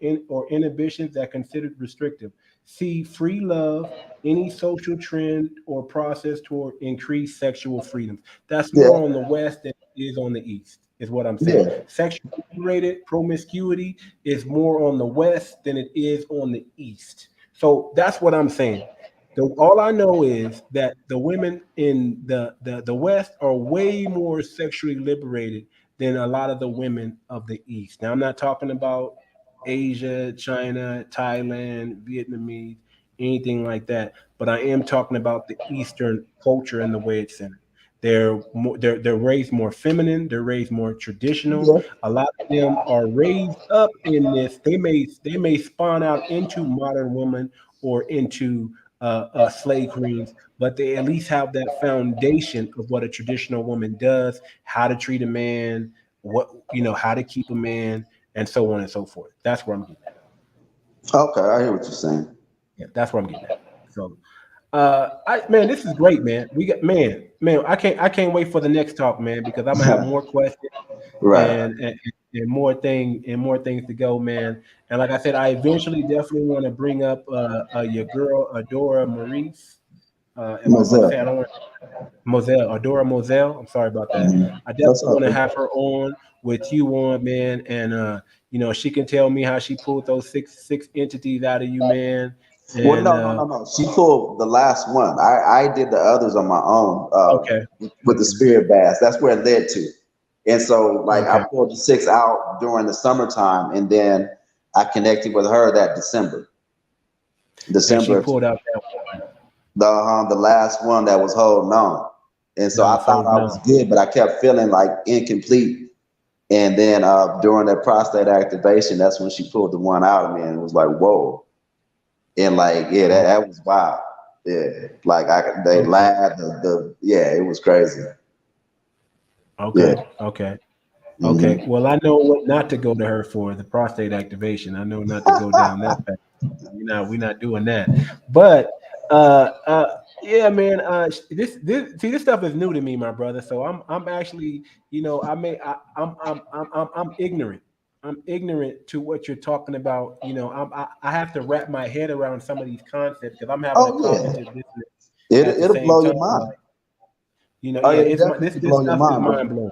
inhibitions that are considered restrictive. See, free love, any social trend or process toward increased sexual freedom. That's Yeah, more on the West than it is on the East, is what I'm saying. yeah. Sexually liberated promiscuity is more on the West than it is on the East. So that's what I'm saying. All I know is that the women in the West are way more sexually liberated than a lot of the women of the East. Now, I'm not talking about Asia, China, Thailand, Vietnamese, anything like that. But I am talking about the Eastern culture and the way it's centered. They're raised more feminine. They're raised more traditional. Yeah. A lot of them are raised up in this. They may spawn out into modern woman or into slave queens, but they at least have that foundation of what a traditional woman does, how to treat a man, how to keep a man, and so on and so forth. That's where I'm getting at. Okay, I hear what you're saying. Yeah, that's where I'm getting at. So, this is great, man. We got man. I can't wait for the next talk, man, because I'm gonna have more questions Right. and more things to go, man. And like I said, I eventually definitely want to bring up your girl Adora Maurice. Am I about to say I Moselle. don't want Moselle, Adora Moselle. I'm sorry about that. I That's definitely all want to good. have her on with you on, man, and she can tell me how she pulled those six entities out of you, man. Well, And no, no, no, no. She pulled the last one. I did the others on my own, okay, with the okay, spirit bass. That's where it led to. And so, like, I okay. pulled the six out during the summertime, and then I connected with her that December. And she December of pulled out that one the last one that was holding on. And so that I was thought holding I was on. good, but I kept feeling like incomplete. And then during that prostate activation, that's when she pulled the one out of me, and it was like, whoa. And like, yeah, that, Oh, that was wild. Yeah, like they okay, laughed. Yeah, it was crazy. Yeah. okay, okay, okay. Hmm. Well, I know what not to go to her for the prostate activation. I know not to go down that path. We're not doing that. But yeah, man. This stuff is new to me, my brother. So I'm actually, I may I'm ignorant. I'm ignorant to what you're talking about. I have to wrap my head around some of these concepts because I'm having a Oh yeah, cognitive dissonance at the it'll same blow your time. mind. Like, Oh yeah, yeah, it it's my definitely this blow your stuff is mind, bro. mind blowing.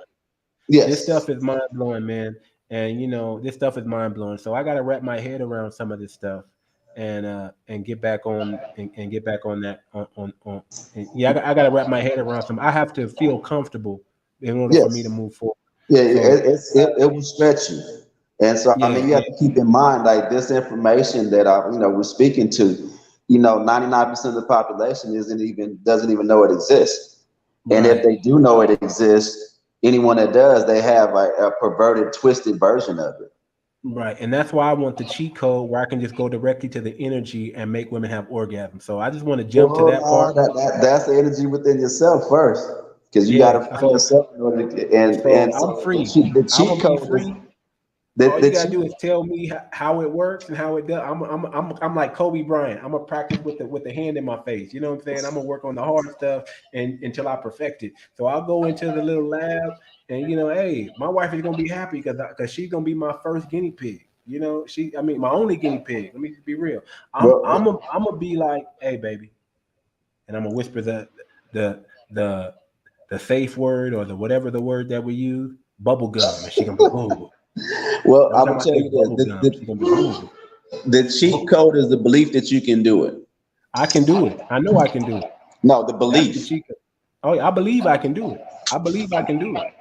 This Yes. stuff is mind blowing, man. And this stuff is mind blowing. So I got to wrap my head around some of this stuff, and get back on and get back on that on. And yeah, I got to wrap my head around some. I have to feel comfortable in order for me to Yes. move forward. Yeah, So it will stretch you. And so, I yeah, mean, you yeah, have to keep in mind, like this information that we're speaking to, 99% of the population doesn't even know it exists. And if right, they do know it exists, anyone that does, they have a perverted, twisted version of it. right. And that's why I want the cheat code where I can just go directly to the energy and make women have orgasms. So I just want to jump to Well, that part. that's the energy within yourself first, because you got Yeah. to find So yourself in order to, and so and I'm so free. the I cheat want to be code is. free. All you gotta do is tell me how it works and how it does. I'm like Kobe Bryant. I'm gonna practice with the hand in my face. You know what I'm saying? I'm gonna work on the hard stuff and until I perfect it. So I'll go into the little lab and hey, my wife is gonna be happy because she's gonna be my first guinea pig. My only guinea pig. Let me just be real. I'm gonna be like, hey, baby, and I'm gonna whisper the the safe word or the whatever the word that we use, bubble gum, and she gonna be boo. Well, Every I'm time gonna I tell say you bubble this: gum, she gonna be boo. the cheat code is the belief that you can do it. I can do it. I know I can do it. No, the That's the belief. cheat code. Oh, yeah, I believe I can do it. I believe I can do it.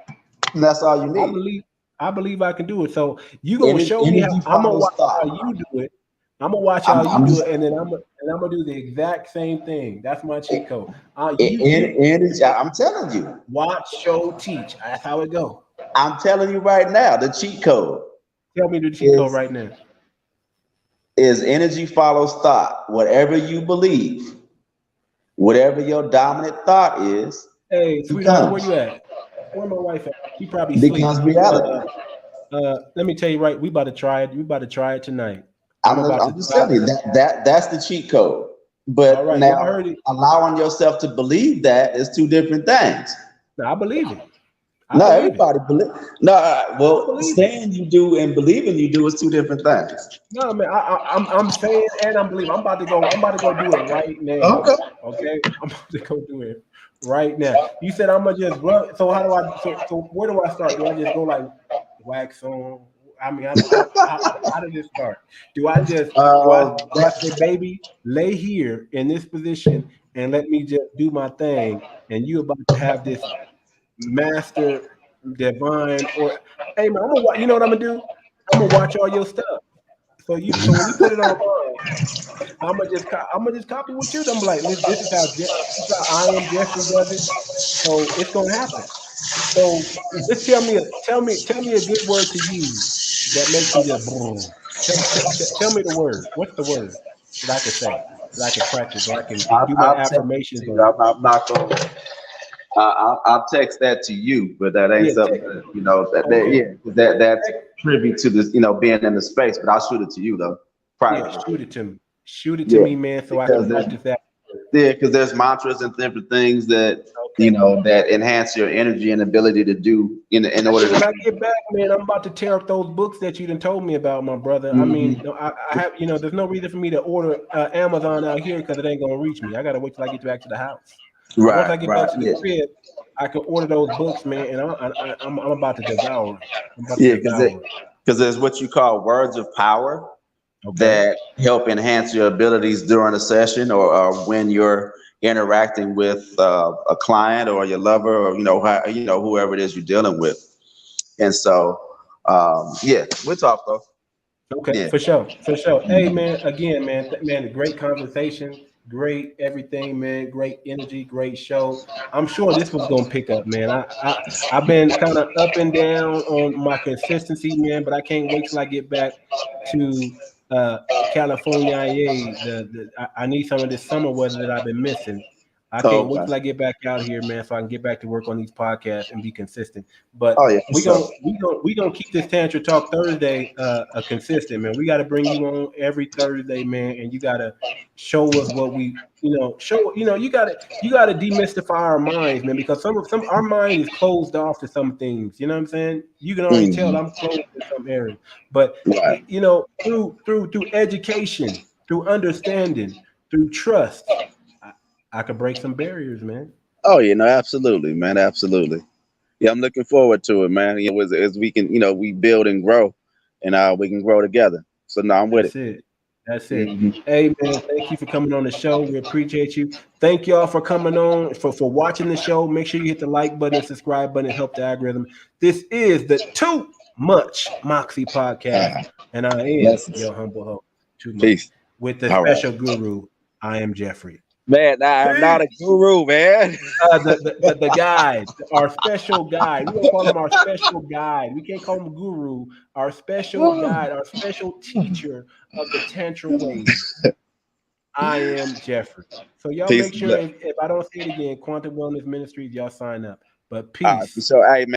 That's all you I need. believe I believe I can do it. So you gonna show me how Energy I'm gonna follows watch how thought. you do it. I'm gonna watch how you I'm do just it, and then I'm gonna do the exact same thing. That's my cheat code. You energy. I'm telling you. watch, show, teach. That's how it go. I'm telling you right now. The cheat code Tell me the cheat code is right now. energy follows thought. Whatever you believe, whatever your dominant thought is, Hey, sweetheart, where becomes you at? Where my wife at? She probably sleep. becomes reality. Let me tell you right. We about to try it. We about to try it tonight. I'm I'm about just, to I'm just try telling you it. that's the cheat code. All But right, y'all now heard it. allowing yourself to believe that is two different things. No, I believe it. I No, believe it. everybody believe. No, I well, believe it. saying you do and believing you do is two different things. No, man, I'm saying and I'm believing. I'm about to go. I'm about to go do it right now. Okay. Okay, I'm about to go do it right now. You said I'm gonna just run. So how do I? So where do I start? Do I just go like wax on? I mean, how did it start? Do I say, baby, lay here in this position and let me just do my thing, and you about to have this master divine or hey man, you know what I'm gonna do? I'm gonna watch all your stuff. So when you put it online, I'm gonna just copy what you do. I'm like, listen, this is how I am Jeffrey does it. So it's gonna happen. So just tell me a good word to use that makes me just boom. Tell me the word. What's the word that I can say that I can practice or I can do my I'll text it affirmations to you. on? I'm not going. I'll text that to you, but that ain't Yeah, something that, okay. that's privy to this, being in the space. But I'll shoot it to you though, Yeah, privately. shoot it to me. Shoot it to Yeah, me, man, so I can because there's practice that. there's mantras and different things that Okay. that enhance your energy and ability to do in And order then when I to. get back, man, I'm about to tear up those books that you done told me about, my brother. I mean, Mhm. no, I have, there's no reason for me to order Amazon out here because it ain't gonna reach me. I gotta wait till I get back to the house. But once Right, I get right, back to the yeah, crib, I can order those books, man, and I'm about to devour them. I'm about to yeah, devour them. because there's what you call words of power Okay. that help enhance your abilities during a session or when you're interacting with a client or your lover or whoever it is you're dealing with. And so yeah, we'll talk though. Okay, Yeah. for sure, for sure. Hey, Mhm. man, again, man, man, great conversation, great everything, man, great energy, great show. I'm sure this was gonna pick up, man. I've been kind of up and down on my consistency, man, but I can't wait till I get back to uh California. I need some of this summer weather that I've been missing. I can't wait Okay. till I get back out here, man, so I can get back to work on these podcasts and be consistent. But Oh yeah, for sure. we gonna keep this Tantra Talk Thursday a consistent, man. We got to bring you on every Thursday, man, and you got to show us what we you got to demystify our minds, man, because some our mind is closed off to some things. You know what I'm saying? You can already tell Mhm. I'm closed in some areas, but Right. through education, through understanding, through trust, I could break some barriers, man. Oh yeah, no, absolutely, man, absolutely. Yeah, I'm looking forward to it, man. As we can, we build and grow, and we can grow together. So no, I'm with it. That's it. That's it. Mhm. Hey man, thank you for coming on the show. We appreciate you. Thank y'all for coming on, for watching the show. Make sure you hit the like button and subscribe button and help the algorithm. This is the Too Much Moxie podcast, and I am Blessings. your humble host, Too Much, Peace. with the All right. special guru. I am Jeffrey. Man, I'm not Peace. a guru, man. The guide, our special guide. We're gonna call him our special guide. We can't call him guru. Our special guide, our special teacher of the Tantra ways. I am Jeffrey. So y'all Peace. make sure if I don't say it again, Quantum Wellness Ministries, y'all sign up. But All right, for peace. sure. Hey, man.